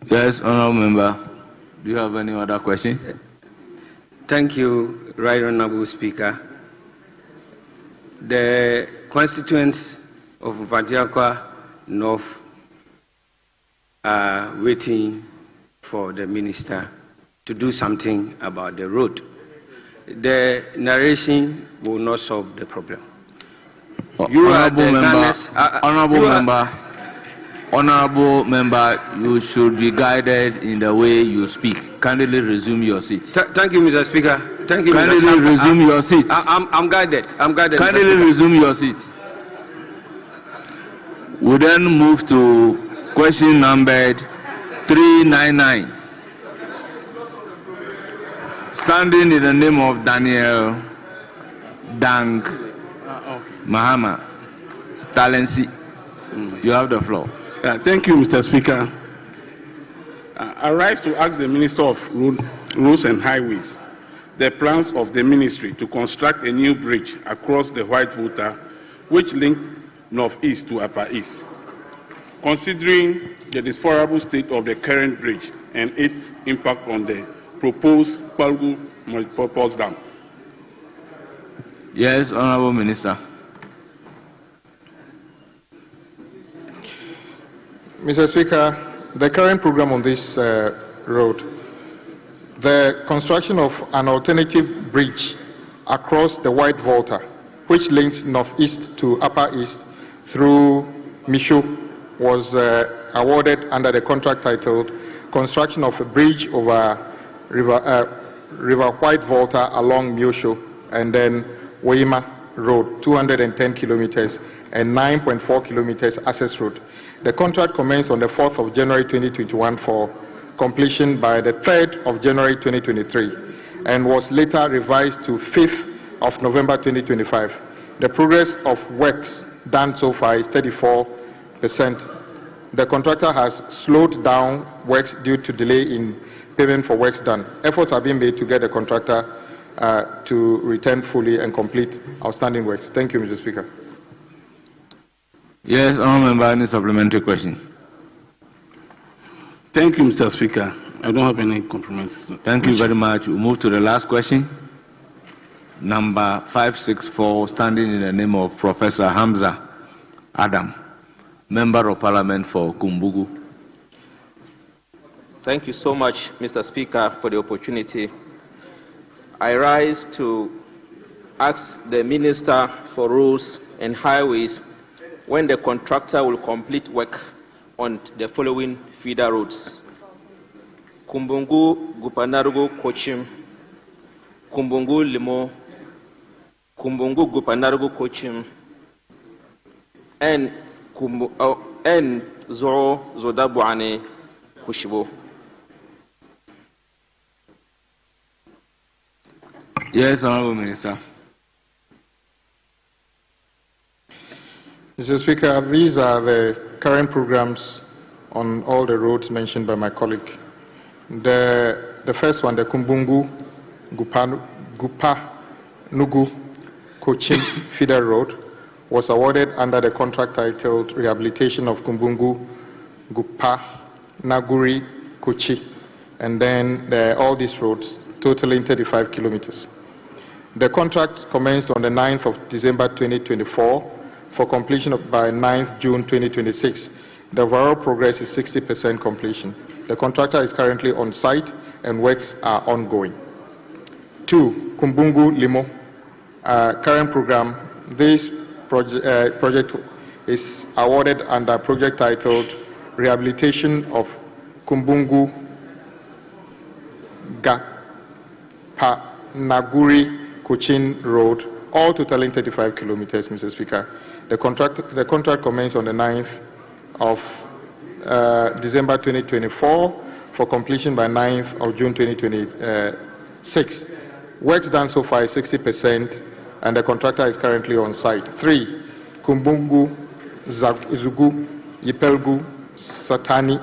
Yes, Honourable Member. Do you have any other question? Thank you, Right Honourable Speaker. The constituents of Mfatiakwa North are waiting for the minister to do something about the road. The narration will not solve the problem. Honourable member, you should be guided in the way you speak. Kindly resume your seat. Thank you, Mr. Speaker. Thank you, Kindly Mr. Speaker. resume your seat. I'm guided. I'm guided. Kindly resume your seat. We then move to question numbered 399. Standing in the name of Daniel Dang Mahama Talensi. You have the floor. Thank you, Mr. Speaker. I rise to ask the Minister of Roads and Highways the plans of the ministry to construct a new bridge across the White Volta, which link Northeast to Upper East. Considering the deplorable state of the current bridge and its impact on the proposed Kpalgu multipurpose dam. Yes, Honorable Minister. Mr. Speaker, the current program on this road, the construction of an alternative bridge across the White Volta, which links Northeast to Upper East through Misho, was awarded under the contract titled Construction of a Bridge over River White Volta along Miosho, and then Weima Road, 210 kilometers, and 9.4 kilometers access road. The contract commenced on the 4th of January 2021 for completion by the 3rd of January 2023 and was later revised to 5th of November 2025. The progress of works done so far is 34%. The contractor has slowed down works due to delay in payment for works done. Efforts are being made to get the contractor to return fully and complete outstanding works. Thank you, Mr. Speaker. Yes, Honourable Member, any supplementary question? Thank you, Mr. Speaker. I don't have any compromises. Thank you very much. We'll move to the last question. Number 564, standing in the name of Professor Hamza Adam, Member of Parliament for Kumbugu. Thank you so much, Mr. Speaker, for the opportunity. I rise to ask the Minister for Roads and Highways when the contractor will complete work on the following feeder roads: Kumbungu Gupanarugu Kochim, Kumbungu Limo, Kumbungu Gupanarugu Kochim, and Zoro Zodabuane Kushibo. Yes, Honourable Minister. Mr. Speaker, these are the current programs on all the roads mentioned by my colleague. The first one, the Kumbungu Gupanugu Kochim Feeder Road, was awarded under the contract titled Rehabilitation of Kumbungu Gupa Naguri Kochi, and then all these roads totaling 35 kilometers. The contract commenced on the 9th of December 2024 for completion by 9th June 2026. The overall progress is 60% completion. The contractor is currently on site and works are ongoing. 2. Kumbungu Limo, current program. This project is awarded under a project titled Rehabilitation of Kumbungu Gapanaguri Cochin Road, all totaling 35 kilometers, Mr. Speaker. The contract commenced on the 9th of December 2024 for completion by 9th of June 2026. Works done so far is 60%, and the contractor is currently on site. 3. Kumbungu Zugu Yipelgu Satani.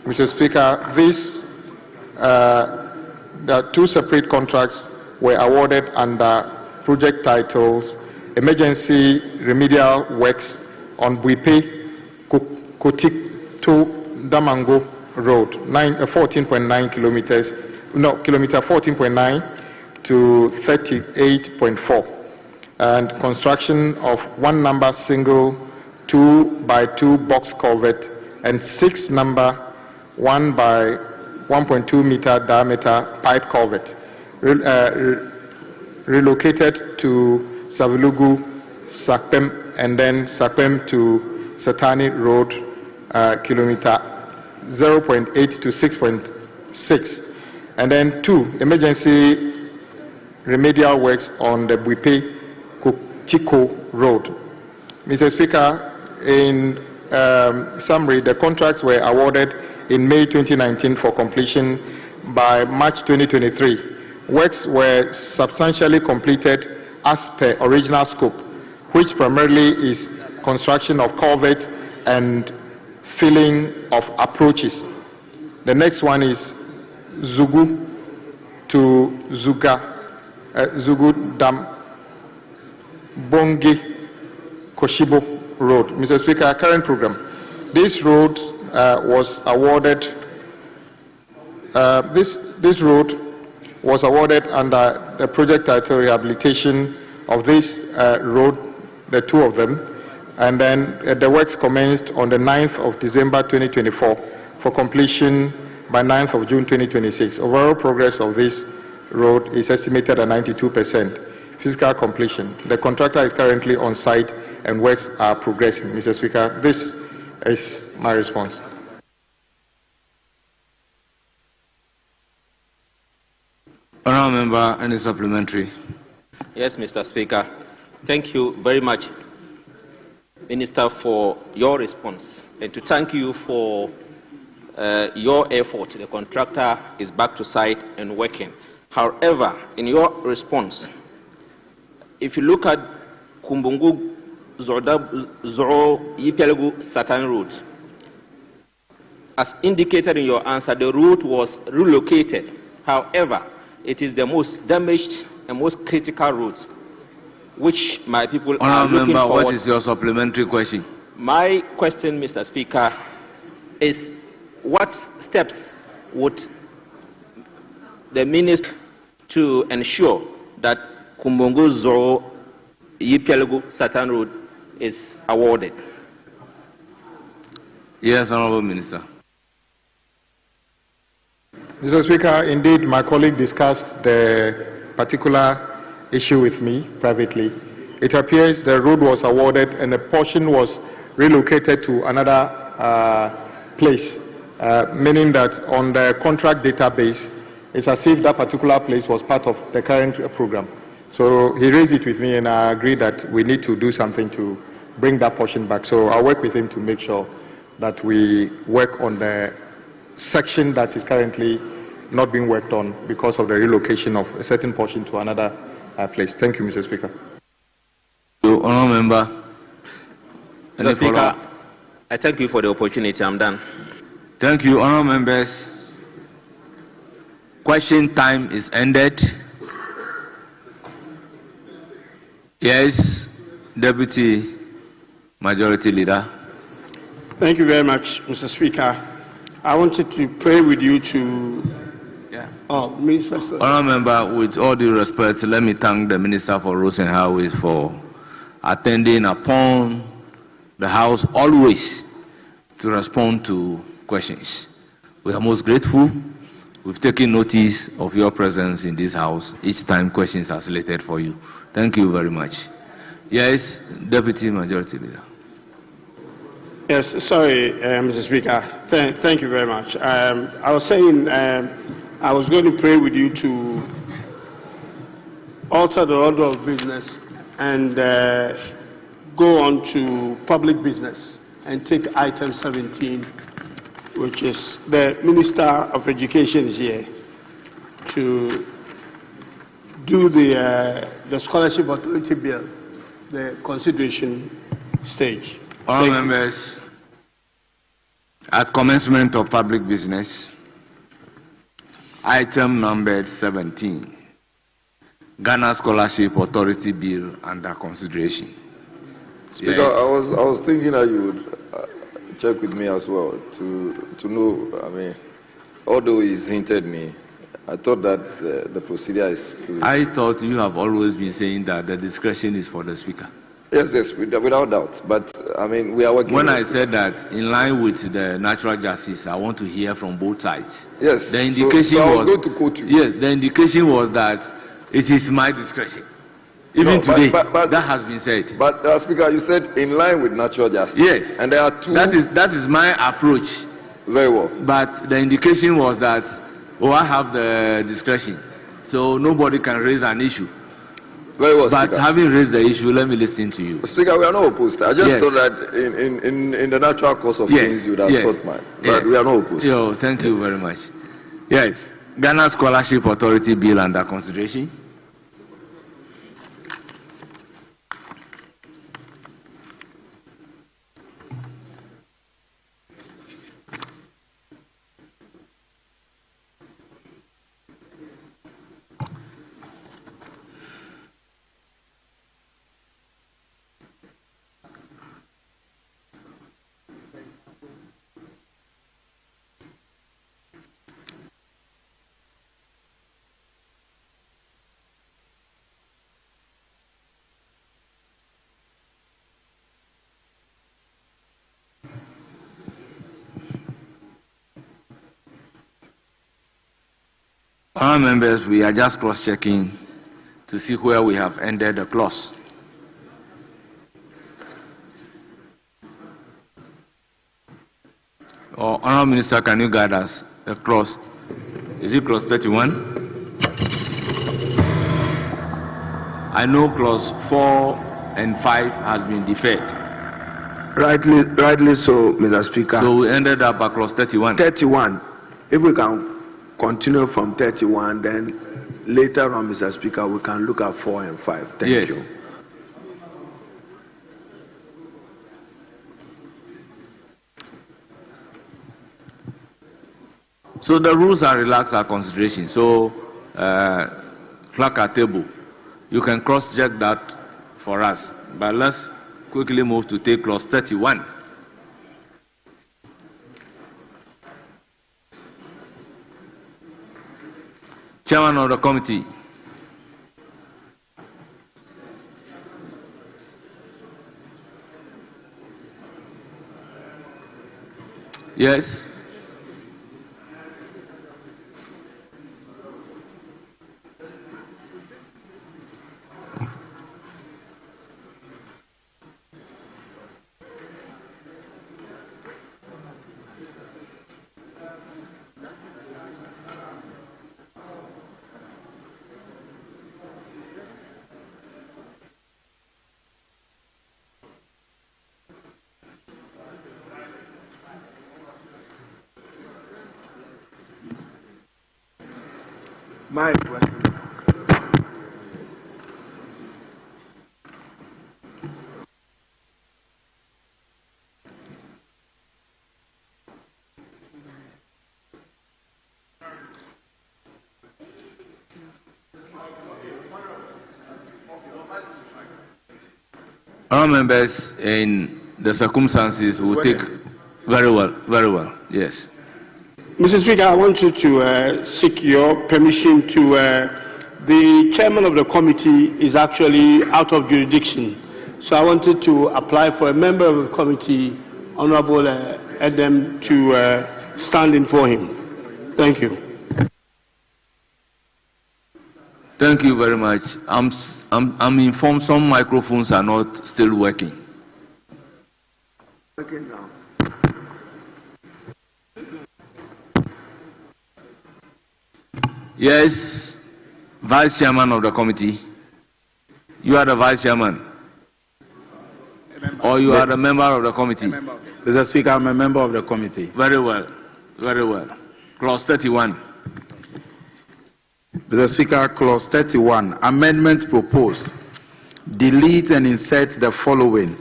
Mr. Speaker, the two separate contracts were awarded under project titles Emergency Remedial Works on Buipe Kotikto Damango Road, 14.9 kilometers, kilometer 14.9 to 38.4, and construction of 1 number single 2x2 box culvert and 6 number 1 by 1.2 meter diameter pipe culvert relocated to Savilugu, Sakpem, and then Sakpem to Satani Road, kilometer 0.8 to 6.6. And then 2, emergency remedial works on the Buipe Kochiko Road. Mr. Speaker, in summary, the contracts were awarded in May 2019 for completion by March 2023. Works were substantially completed as per original scope, which primarily is construction of culverts and filling of approaches. The next one is Zugu to Zugu Dam Bongi Koshibo Road. Mr. Speaker, current program. This road was awarded. This road was awarded under the project title rehabilitation of this road, the two of them, and then the works commenced on the 9th of December 2024 for completion by 9th of June 2026. Overall progress of this road is estimated at 92% physical completion. The contractor is currently on site and works are progressing. Mr. Speaker, this is my response. Honourable Member, any supplementary? Yes, Mr. Speaker. Thank you very much, Minister, for your response, and to thank you for your effort. The contractor is back to site and working. However, in your response, if you look at Kumbungu Zoro Yipelgu Satan route, as indicated in your answer, the route was relocated. However, it is the most damaged and most critical route, which my people are looking forward. What is your supplementary question? My question, Mr. Speaker, is what steps would the minister to ensure that Kumbungu Zoro Yipelgu Satan route is awarded? Yes, Honourable Minister. Mr. Speaker, indeed, my colleague discussed the particular issue with me privately. It appears the road was awarded and a portion was relocated to another place, meaning that on the contract database, it's as if that particular place was part of the current program. So he raised it with me and I agreed that we need to do something to bring that portion back. So I'll work with him to make sure that we work on the section that is currently not being worked on because of the relocation of a certain portion to another place. Thank you, Mr. Speaker. Honourable Member. Mr. Speaker, I thank you for the opportunity. I'm done. Thank you, honourable members. Question time is ended. Yes, Deputy Majority Leader. Thank you very much, Mr. Speaker. I wanted to pray with you to... Minister. Honourable Member, with all due respect, let me thank the Minister for Roads and Highways for attending upon the House always to respond to questions. We are most grateful. We've taken notice of your presence in this House each time questions are slated for you. Thank you very much. Yes, Deputy Majority Leader. Yes, sorry, Mr. Speaker. Thank you very much. I was saying I was going to pray with you to alter the order of business and go on to public business and take item 17, which is the Minister of Education is here to do the Scholarship Authority Bill, the consideration stage. Honourable members, at commencement of public business, item numbered 17, Ghana Scholarship Authority Bill under consideration. Speaker, yes. I was thinking that you would check with me as well to know. I mean, although he's hinted me, I thought that the procedure is to... I thought you have always been saying that the discretion is for the Speaker. Yes, without doubt. But, I mean, we are working... When I said that, in line with the natural justice, I want to hear from both sides. Yes, the indication so I was going to quote you. Yes, the indication was that it is my discretion. Even today, that has been said. But, Speaker, you said in line with natural justice. Yes. And there are two... That is my approach. Very well. But the indication was that, I have the discretion. So nobody can raise an issue. Very well, but Speaker. Having raised the issue, let me listen to you. Speaker, we are not opposed. I just thought that in the natural course of things, you would have sought mine. But we are not opposed. Thank you very much. Yes. Ghana Scholarship Authority Bill under consideration. Honourable members, we are just cross-checking to see where we have ended the clause. Honourable Minister, can you guide us? The clause, is it clause 31? I know clause 4 and 5 has been deferred. Rightly so, Mr. Speaker. So we ended up at clause 31. 31. If we can continue from 31, then later on, Mr. Speaker, we can look at 4 and 5. Thank you. So the rules are relaxed at consideration. So, clerk at table, you can cross-check that for us. But let's quickly move to take clause 31. Chairman of the committee. Yes. My question. Our members, in the circumstances, will take very well, yes. Mr. Speaker, I wanted to seek your permission to, the chairman of the committee is actually out of jurisdiction. So I wanted to apply for a member of the committee, Honorable Edem, to stand in for him. Thank you. Thank you very much. I'm informed some microphones are not still working. Okay, now. Yes, Vice Chairman of the committee. You are the Vice Chairman. Or you are the member of the committee? Mr. Speaker, I'm a member of the committee. Very well, very well. Clause 31. Mr. Speaker, clause 31, amendment proposed. Delete and insert the following.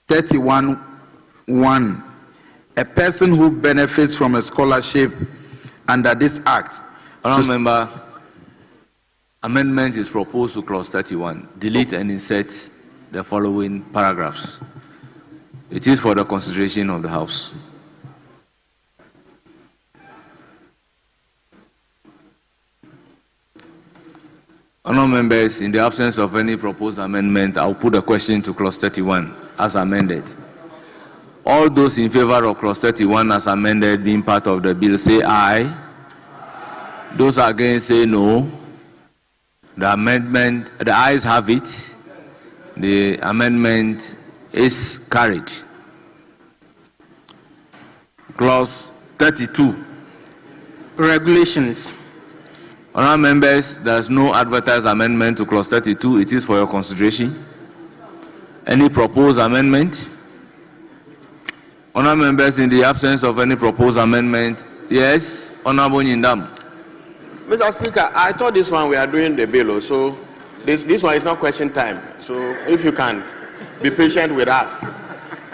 31(1). A person who benefits from a scholarship under this act. Honourable Member, amendment is proposed to clause 31. Delete and insert the following paragraphs. It is for the consideration of the House. Honourable members, in the absence of any proposed amendment, I will put a question to clause 31 as amended. All those in favour of clause 31 as amended being part of the bill say aye. Those against say no. The amendment, the ayes have it. The amendment is carried. Clause 32. Regulations. Honourable members, there is no advertised amendment to clause 32. It is for your consideration. Any proposed amendment? Honourable members, in the absence of any proposed amendment, yes, Honourable Nyindam. Mr. Speaker, I thought this one we are doing the bill, so this one is not question time. So if you can be patient with us.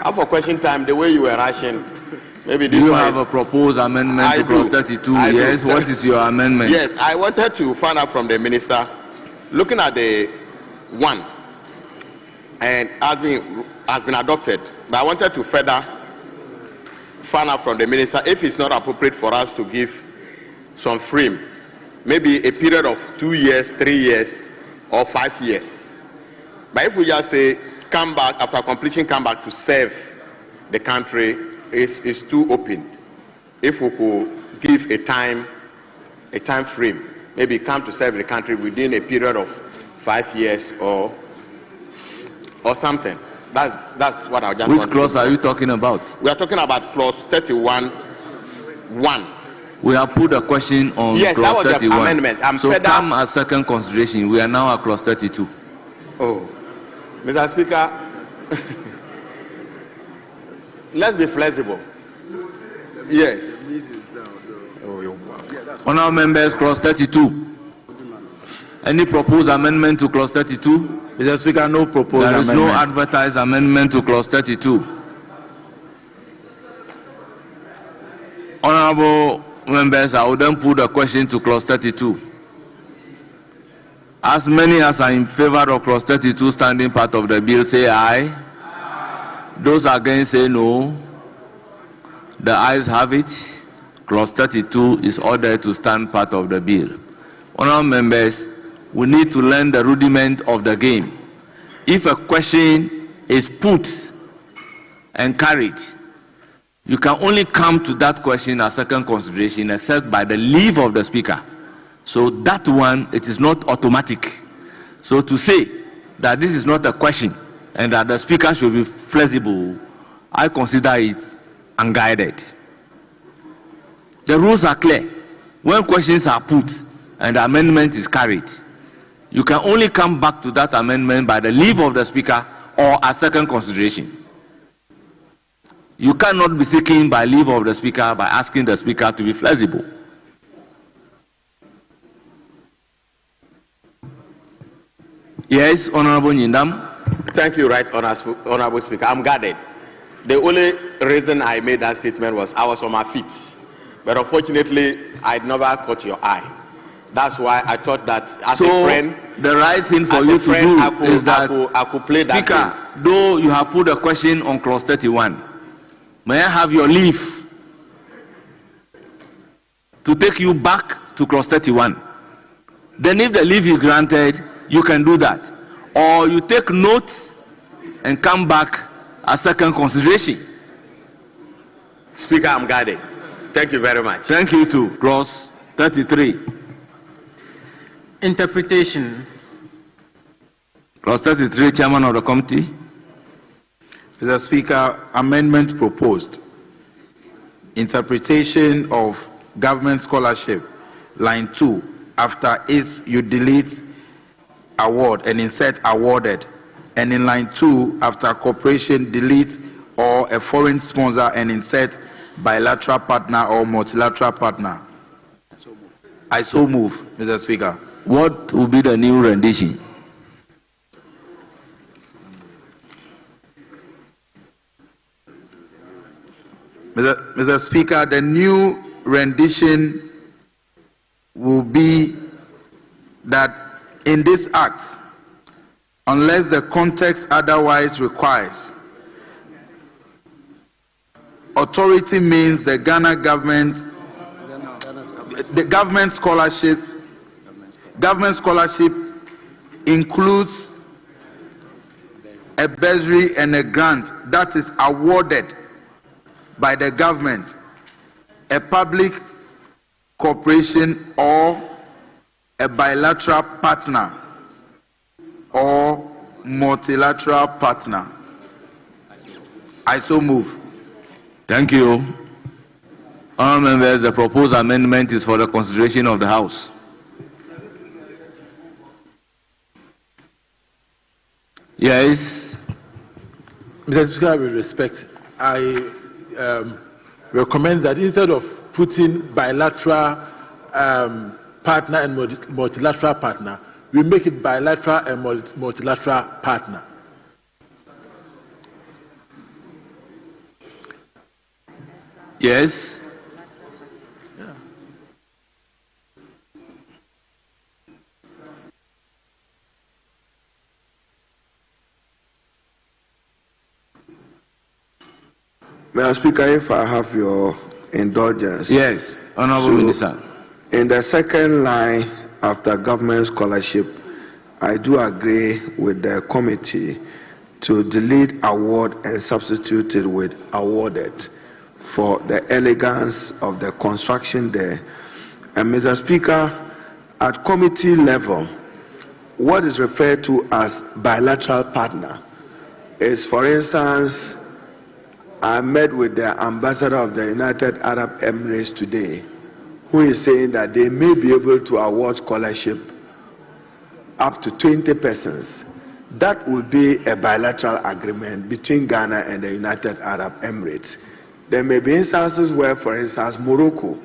And for question time, the way you were rushing, maybe this Do you one have a proposed amendment to clause 32? Yes. What is your amendment? Yes, I wanted to find out from the minister, looking at the one, and has been adopted, but I wanted to further find out from the minister if it's not appropriate for us to give some frame, maybe a period of 2 years, 3 years, or 5 years. But if we just say come back after completion, come back to serve the country, is too open. If we could give a time a time frame, maybe come to serve the country within a period of 5 years or something. That's what I just Which want clause are you talking about? We are talking about clause 31(1). We have put a question on yes, clause that was 31. The amendment. So come as second consideration. We are now at clause 32. Oh, Mr. Speaker, let's be flexible. Yes. Honourable members, clause 32. Any proposed amendment to clause 32? Mr. Speaker, no proposed amendment. There is no advertised amendment to clause 32. Honourable members, I will then put a question to clause 32. As many as are in favour of clause 32 standing part of the bill, say aye. Those against, say no. The ayes have it. Clause 32 is ordered to stand part of the bill. Honourable members, we need to learn the rudiment of the game. If a question is put and carried, you can only come to that question as second consideration except by the leave of the Speaker. So that one, it is not automatic. So to say that this is not a question and that the Speaker should be flexible, I consider it unguided. The rules are clear. When questions are put and the amendment is carried, you can only come back to that amendment by the leave of the Speaker or a second consideration. You cannot be seeking by leave of the Speaker by asking the Speaker to be flexible. Yes, Honourable Nyindam. Thank you, Right Honourable Speaker. I'm guarded. The only reason I made that statement was I was on my feet. But unfortunately, I never caught your eye. That's why I thought that as a friend, the right thing for you to do is that I could play that Speaker, though you have put a question on clause 31, may I have your leave to take you back to clause 31? Then if the leave is granted, you can do that. Or you take note and come back as second consideration. Speaker, I'm guarded. Thank you very much. Thank you too. Clause 33. Interpretation. Clause 33, Chairman of the Committee. Mr. Speaker, amendment proposed. Interpretation of government scholarship, line 2. After is, you delete award and insert awarded. And in line 2, after corporation, delete or a foreign sponsor and insert bilateral partner or multilateral partner. I so move, Mr. Speaker. What will be the new rendition? Mr. Speaker, the new rendition will be that in this act, unless the context otherwise requires, authority means the Ghana government, the government scholarship includes a bursary and a grant that is awarded by the government, a public corporation or a bilateral partner or multilateral partner. I so move. Thank you. Honourable members, the proposed amendment is for the consideration of the House. Yes. Mr. Speaker, with respect, I recommend that instead of putting bilateral partner and multilateral partner, we make it bilateral and multilateral partner. Yes. Mr. Speaker, if I have your indulgence. Yes, Honourable Minister. In the second line after government scholarship, I do agree with the committee to delete award and substitute it with awarded for the elegance of the construction there. And Mr. Speaker, at committee level, what is referred to as bilateral partner is, for instance, I met with the ambassador of the United Arab Emirates today, who is saying that they may be able to award scholarship up to 20 persons. That would be a bilateral agreement between Ghana and the United Arab Emirates. There may be instances where, for instance, Morocco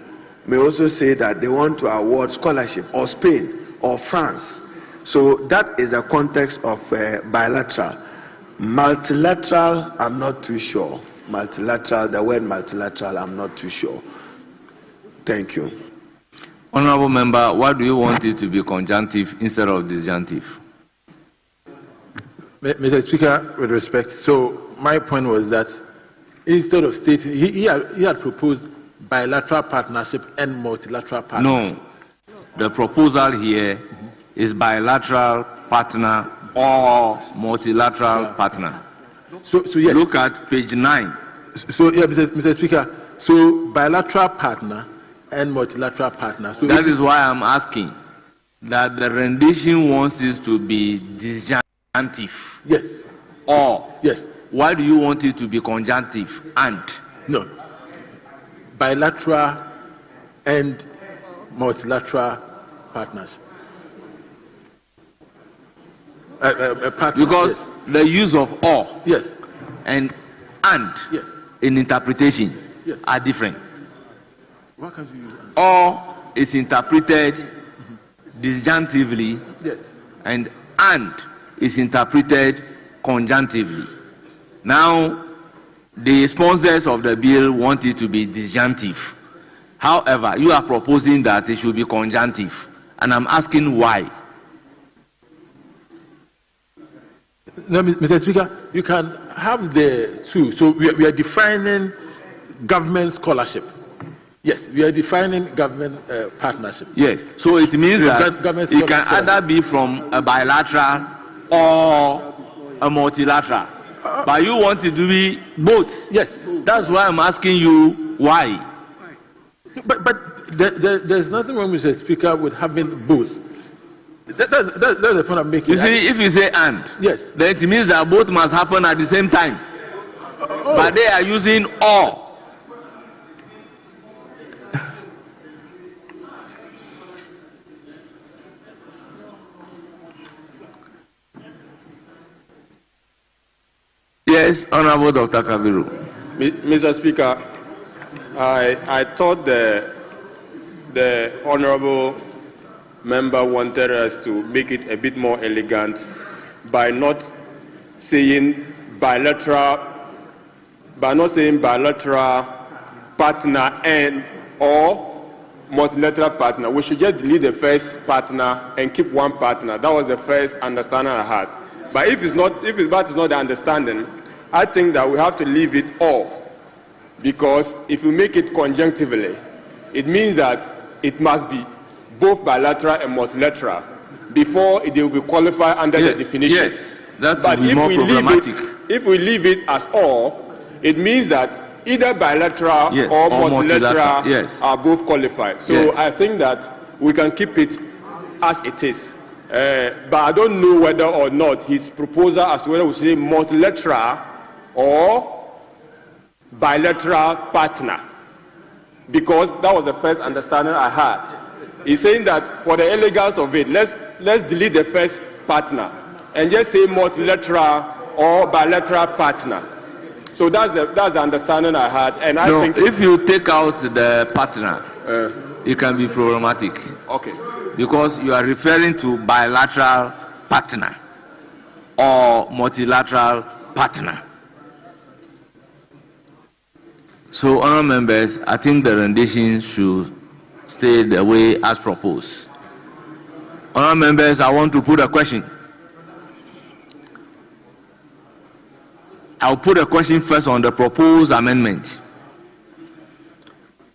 may also say that they want to award scholarship, or Spain, or France. So that is the context of bilateral. Multilateral, I'm not too sure. Multilateral, the word multilateral, I'm not too sure. Thank you. Honorable member, why do you want it to be conjunctive instead of disjunctive? Mr. Speaker, with respect, so my point was that instead of stating, he had proposed bilateral partnership and multilateral partnership. No, the proposal here is bilateral partner or multilateral partner. So yes. Look at page 9. So yeah, Mr. Speaker, so bilateral partner and multilateral partner. So that is why I'm asking that the rendition wants it to be disjunctive. Yes. Or yes. Why do you want it to be conjunctive and? No. Bilateral and multilateral partnership. Because yes. The use of or yes. and yes. in interpretation yes. are different. Why can't you use and? Or is interpreted disjunctively yes. and is interpreted conjunctively. Now, the sponsors of the bill want it to be disjunctive. However, you are proposing that it should be conjunctive, and I'm asking why. No, Mr. Speaker, you can have the two. So we are defining government scholarship. Yes, we are defining government partnership. Yes, so it means that it can either be from a bilateral or a multilateral. But you want it to be both. Yes. That's why I'm asking you why. But there's nothing wrong, Mr. Speaker, with having both. That's the point I'm making. You see, if you say and, yes, then it means that both must happen at the same time. Oh. But they are using or. Yes, Honorable Dr. Kabiru. Mr. Speaker, I thought the Honorable member wanted us to make it a bit more elegant by not saying bilateral partner and or multilateral partner. We should just delete the first partner and keep one partner. That was the first understanding I had. But if that is not the understanding, I think that we have to leave it all, because if we make it conjunctively, it means that it must be both bilateral and multilateral before it will be qualified under the definition. Yes, that will be more problematic. If we leave it as all, it means that either bilateral yes, or multilateral yes. are both qualified. So yes. I think that we can keep it as it is. But I don't know whether or not his proposal as well will say multilateral or bilateral partner, because that was the first understanding I had. He's saying that for the elegance of it, let's delete the first partner and just say multilateral or bilateral partner. So that's the understanding I had. And I think if you take out the partner, it can be problematic. Okay. Because you are referring to bilateral partner or multilateral partner. So, honourable members, I think the rendition should stay the way as proposed. Honourable members, I want to put a question. I'll put a question first on the proposed amendment.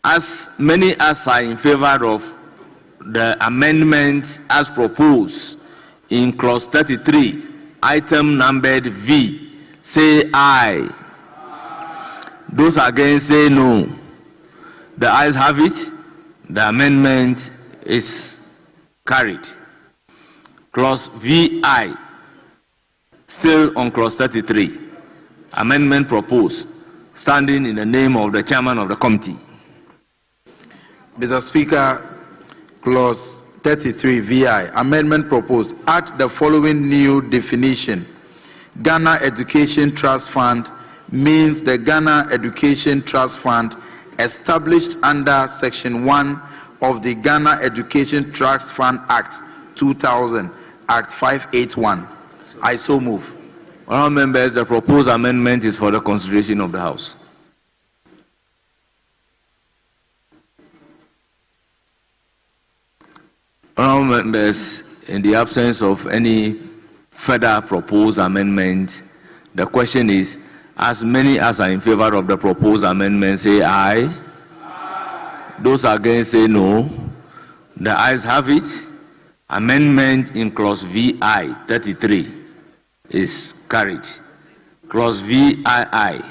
As many as are in favor of the amendment as proposed in clause 33, item numbered V, say aye. Those against say no. The ayes have it. The amendment is carried. Clause VI, still on clause 33. Amendment proposed, standing in the name of the chairman of the committee. Mr. Speaker, clause 33 VI, amendment proposed. Add the following new definition. Ghana Education Trust Fund means the Ghana Education Trust Fund established under Section 1 of the Ghana Education Trust Fund Act 2000, Act 581. I so move. Honourable members, the proposed amendment is for the consideration of the House. Honourable members, in the absence of any further proposed amendment, the question is, as many as are in favor of the proposed amendment say aye. Those against say no. The ayes have it. Amendment in clause VI 33 is carried. Clause VII.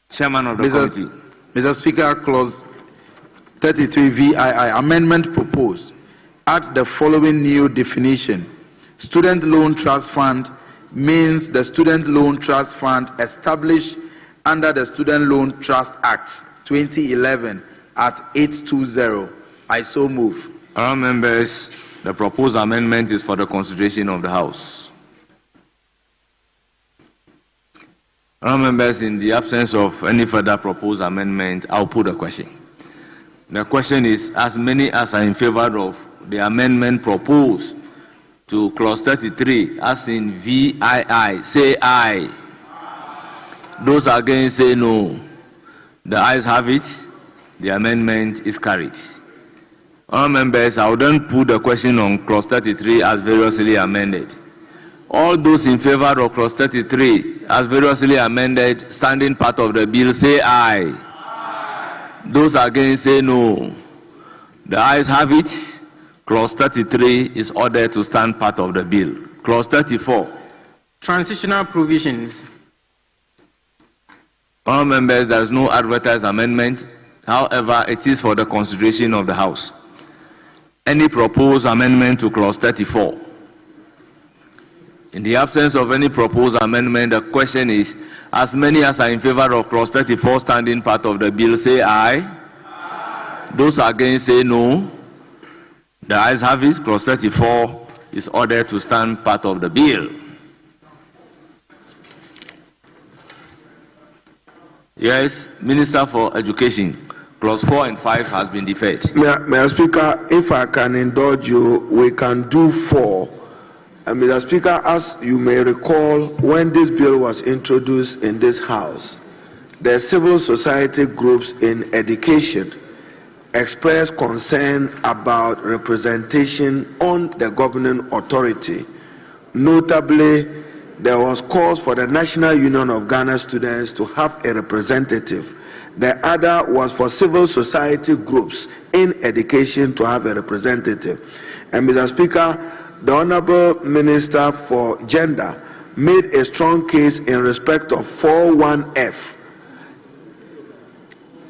Chairman of the committee. Mr. Speaker, clause 33 VII, amendment proposed. Add the following new definition. Student Loan Trust Fund means the Student Loan Trust Fund established under the Student Loan Trust Act 2011 at 820. I so move. Honourable members, the proposed amendment is for the consideration of the House. Honourable members, in the absence of any further proposed amendment, I'll put a question. The question is, as many as are in favor of the amendment proposed to clause 33, as in VII, say aye. Those against say no. The ayes have it. The amendment is carried. Honourable members, I will then put the question on clause 33 as variously amended. All those in favor of clause 33 as variously amended, standing part of the bill, say aye. Those against say no. The ayes have it. Clause 33 is ordered to stand part of the bill. Clause 34. Transitional provisions. Honourable members, there is no advertised amendment. However, it is for the consideration of the House. Any proposed amendment to clause 34? In the absence of any proposed amendment, the question is, as many as are in favor of clause 34 standing part of the bill, say aye. Those against say no. The ayes have it. Clause 34 is ordered to stand part of the bill. Yes, Minister for Education. Clause 4 and 5 has been deferred. Mr. Speaker, if I can indulge you, we can do 4. Mr. Speaker, as you may recall, when this bill was introduced in this House, the civil society groups in education expressed concern about representation on the governing authority. Notably, there was calls for the National Union of Ghana Students to have a representative. The other was for civil society groups in education to have a representative. And Mr. Speaker, the Honorable Minister for Gender made a strong case in respect of 41F.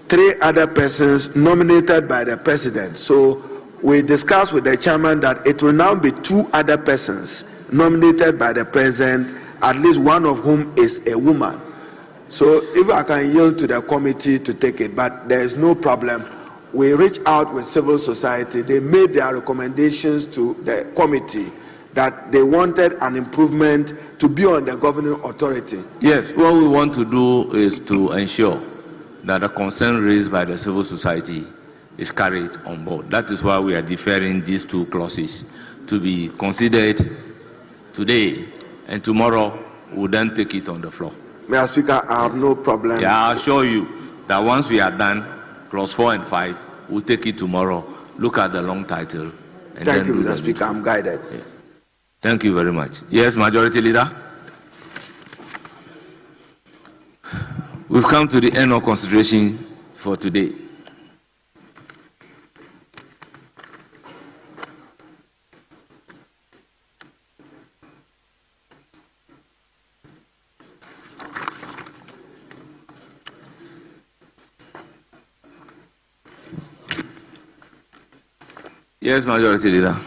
3 other persons nominated by the President. So we discussed with the chairman that it will now be 2 other persons nominated by the President, at least one of whom is a woman. So if I can yield to the committee to take it, but there is no problem. We reached out with civil society. They made their recommendations to the committee that they wanted an improvement to be on the governing authority. Yes, what we want to do is to ensure that the concern raised by the civil society is carried on board. That is why we are deferring these 2 clauses to be considered today, and tomorrow we'll then take it on the floor. Mr. Speaker, I have no problem. Yeah, I'll assure you that once we are done, clause 4 and 5, we'll take it tomorrow, look at the long title. And Thank you, Mr. Speaker. I'm guided. Yes. Thank you very much. Yes, Majority Leader? We've come to the end of consideration for today. Yes, Majority Leader.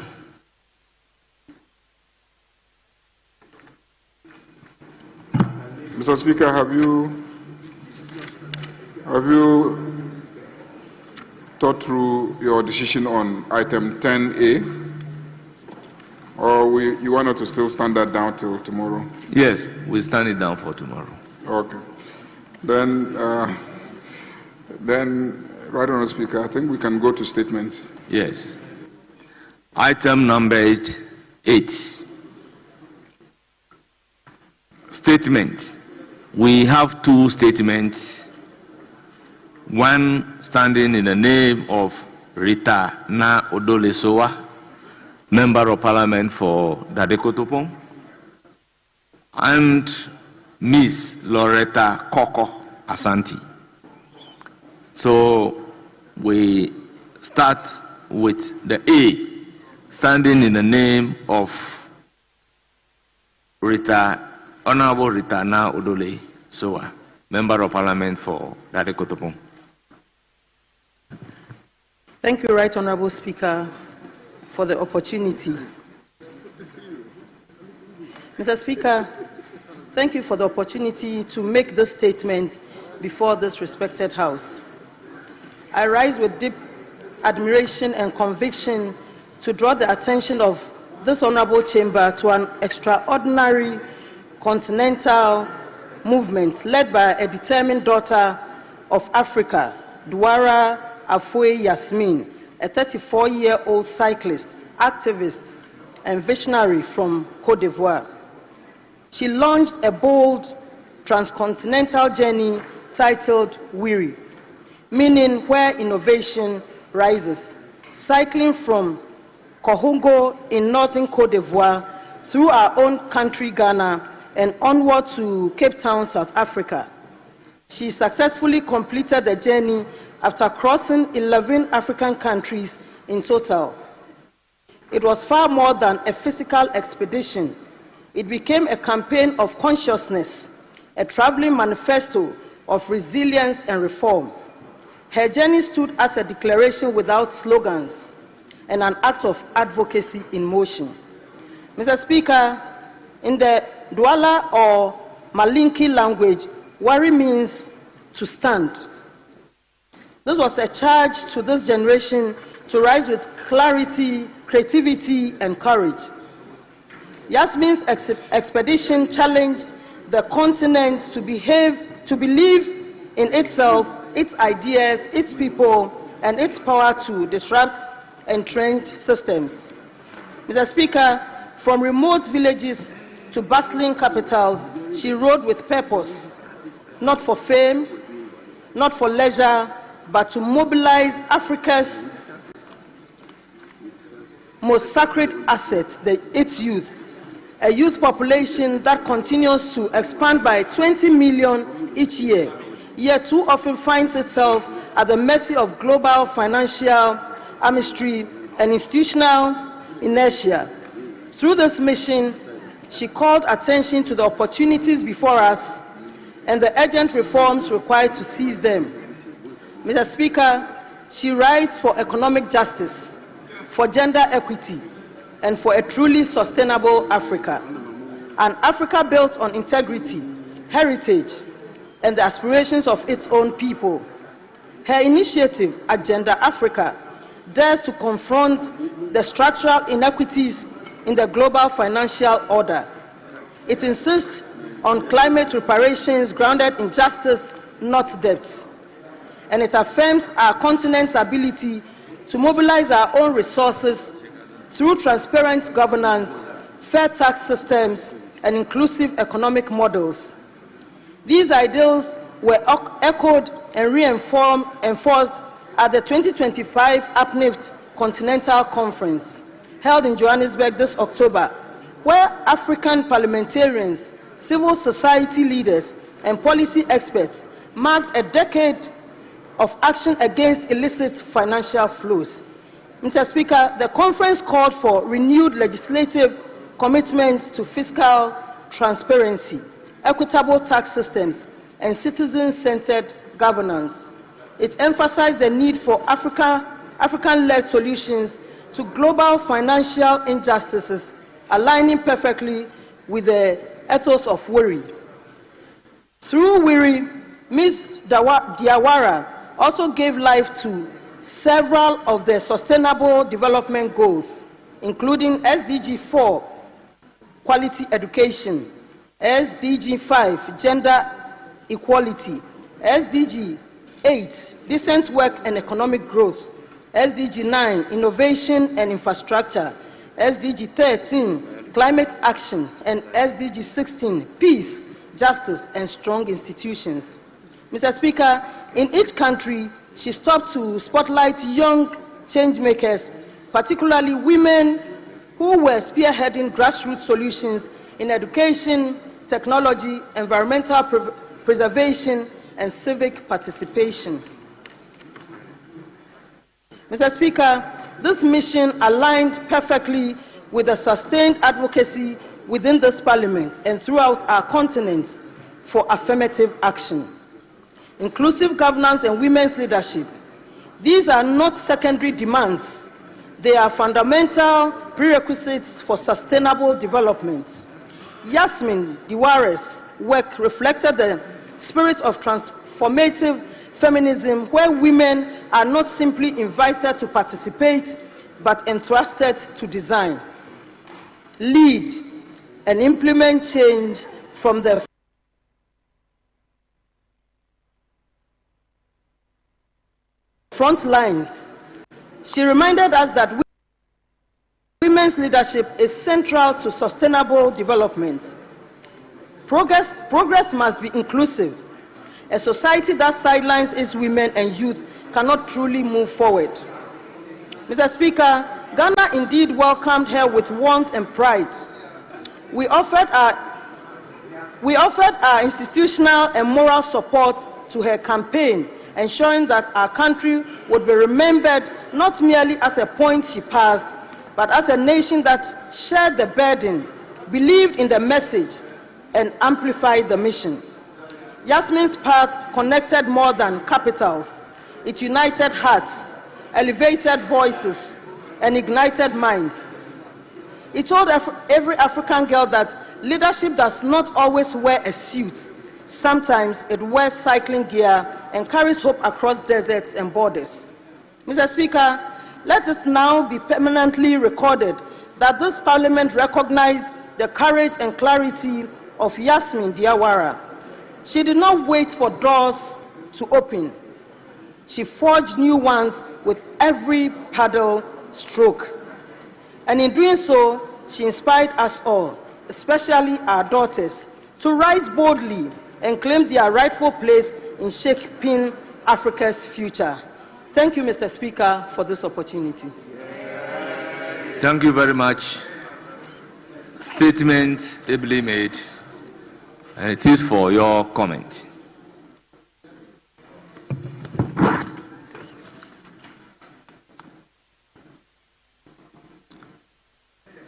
Mr. Speaker, have you thought through your decision on item 10A? Or you want us to still stand that down till tomorrow? Yes, we'll stand it down for tomorrow. Okay. Then, right on, Speaker, I think we can go to statements. Yes. Item number 8. Statement. We have 2 statements. One standing in the name of Rita Na Odolesowa, Member of Parliament for Dadekotopon, and Miss Loretta Koko Asante. So we start with the A, standing in the name of Honorable Rita Na Odolesowa, Member of Parliament for Dadekotopon. Thank you, Right Honorable Speaker, for the opportunity. Mr. Speaker, thank you for the opportunity to make this statement before this respected House. I rise with deep admiration and conviction to draw the attention of this honorable chamber to an extraordinary continental movement led by a determined daughter of Africa, Douara Afue Yasmin, a 34-year-old cyclist, activist, and visionary from Côte d'Ivoire. She launched a bold transcontinental journey titled Weary, meaning where innovation rises, cycling from Kohongo in northern Côte d'Ivoire through our own country, Ghana, and onward to Cape Town, South Africa. She successfully completed the journey after crossing 11 African countries in total. It was far more than a physical expedition. It became a campaign of consciousness, a traveling manifesto of resilience and reform. Her journey stood as a declaration without slogans and an act of advocacy in motion. Mr. Speaker, in the Douala or Malinki language, Wari means to stand. This was a charge to this generation to rise with clarity, creativity, and courage. Yasmin's expedition challenged the continent to believe in itself, its ideas, its people, and its power to disrupt entrenched systems. Mr. Speaker, from remote villages to bustling capitals, she rode with purpose, not for fame, not for leisure, but to mobilize Africa's most sacred asset, its youth, a youth population that continues to expand by 20 million each year, yet too often finds itself at the mercy of global financial armistry and institutional inertia. Through this mission, she called attention to the opportunities before us and the urgent reforms required to seize them. Mr. Speaker, she writes for economic justice, for gender equity, and for a truly sustainable Africa. An Africa built on integrity, heritage, and the aspirations of its own people. Her initiative, Agenda Africa, dares to confront the structural inequities in the global financial order. It insists on climate reparations grounded in justice, not debts. And it affirms our continent's ability to mobilize our own resources through transparent governance, fair tax systems, and inclusive economic models. These ideals were echoed and reinforced at the 2025 UPNIFT Continental Conference, held in Johannesburg this October, where African parliamentarians, civil society leaders, and policy experts marked a decade of action against illicit financial flows. Mr. Speaker, the conference called for renewed legislative commitments to fiscal transparency, equitable tax systems, and citizen-centered governance. It emphasized the need for African-led solutions to global financial injustices, aligning perfectly with the ethos of WIRI. Through WIRI, Ms. Diawara also gave life to several of the Sustainable Development Goals, including SDG 4, Quality Education, SDG 5, Gender Equality, SDG 8, Decent Work and Economic Growth, SDG 9, Innovation and Infrastructure, SDG 13, Climate Action, and SDG 16, Peace, Justice, and Strong Institutions. Mr. Speaker, in each country, she stopped to spotlight young change makers, particularly women who were spearheading grassroots solutions in education, technology, environmental preservation, and civic participation. Mr. Speaker, this mission aligned perfectly with the sustained advocacy within this Parliament and throughout our continent for affirmative action. Inclusive governance and women's leadership. These are not secondary demands. They are fundamental prerequisites for sustainable development. Yasmin Diware's work reflected the spirit of transformative feminism, where women are not simply invited to participate, but entrusted to design, lead, and implement change from the front lines. She reminded us that women's leadership is central to sustainable development. Progress must be inclusive. A society that sidelines its women and youth cannot truly move forward. Mr. Speaker, Ghana indeed welcomed her with warmth and pride. We offered our institutional and moral support to her campaign, ensuring that our country would be remembered not merely as a point she passed, but as a nation that shared the burden, believed in the message, and amplified the mission. Yasmin's path connected more than capitals. It united hearts, elevated voices, and ignited minds. It told every African girl that leadership does not always wear a suit. Sometimes it wears cycling gear and carries hope across deserts and borders. Mr. Speaker, let it now be permanently recorded that this Parliament recognized the courage and clarity of Yasmin Diawara. She did not wait for doors to open. She forged new ones with every paddle stroke. And in doing so, she inspired us all, especially our daughters, to rise boldly and claim their rightful place in shaping Africa's future. Thank you, Mr. Speaker, for this opportunity. Thank you very much. Statement ably made, and it is for your comment.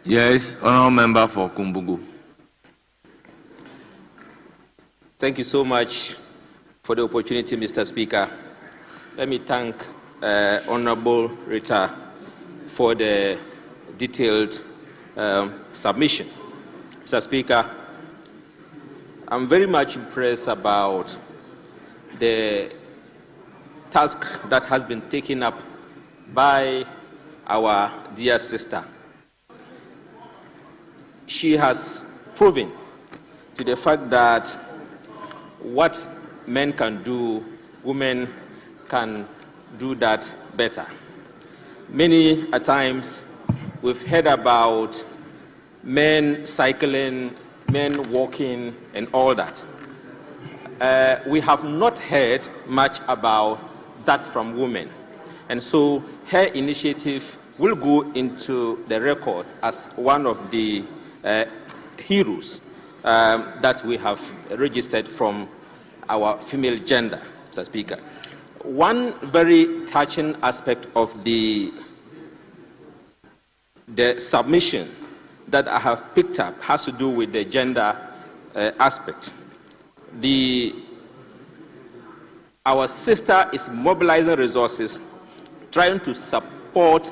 Yes, honourable member for Kumbugu. Thank you so much for the opportunity, Mr. Speaker. Let me thank Honourable Rita for the detailed submission. Mr. Speaker, I'm very much impressed about the task that has been taken up by our dear sister. She has proven to the fact that what men can do, women can do that better. Many a times we've heard about men cycling, men walking, and all that. We have not heard much about that from women. And so her initiative will go into the record as one of the heroes that we have registered from our female gender, Mr. Speaker. One very touching aspect of the submission that I have picked up has to do with the gender aspect. Our sister is mobilizing resources, trying to support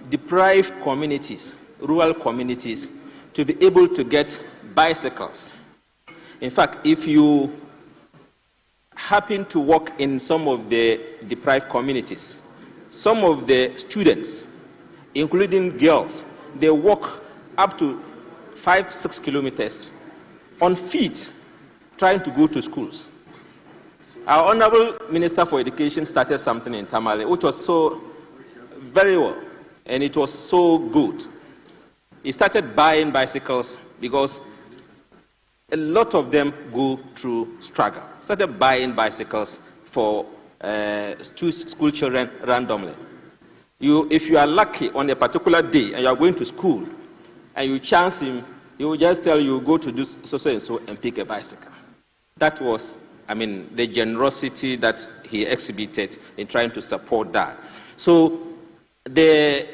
deprived communities, rural communities, to be able to get bicycles. In fact, if you happen to walk in some of the deprived communities, some of the students, including girls, they walk up to 5-6 kilometers on feet trying to go to schools. Our Honorable Minister for Education started something in Tamale, which was so very well, and it was so good. He started buying bicycles because a lot of them go through struggle. Started buying bicycles for school children randomly. If you are lucky on a particular day and you are going to school and you chance him, he will just tell you, go to do so and so and pick a bicycle. That was, the generosity that he exhibited in trying to support that. So the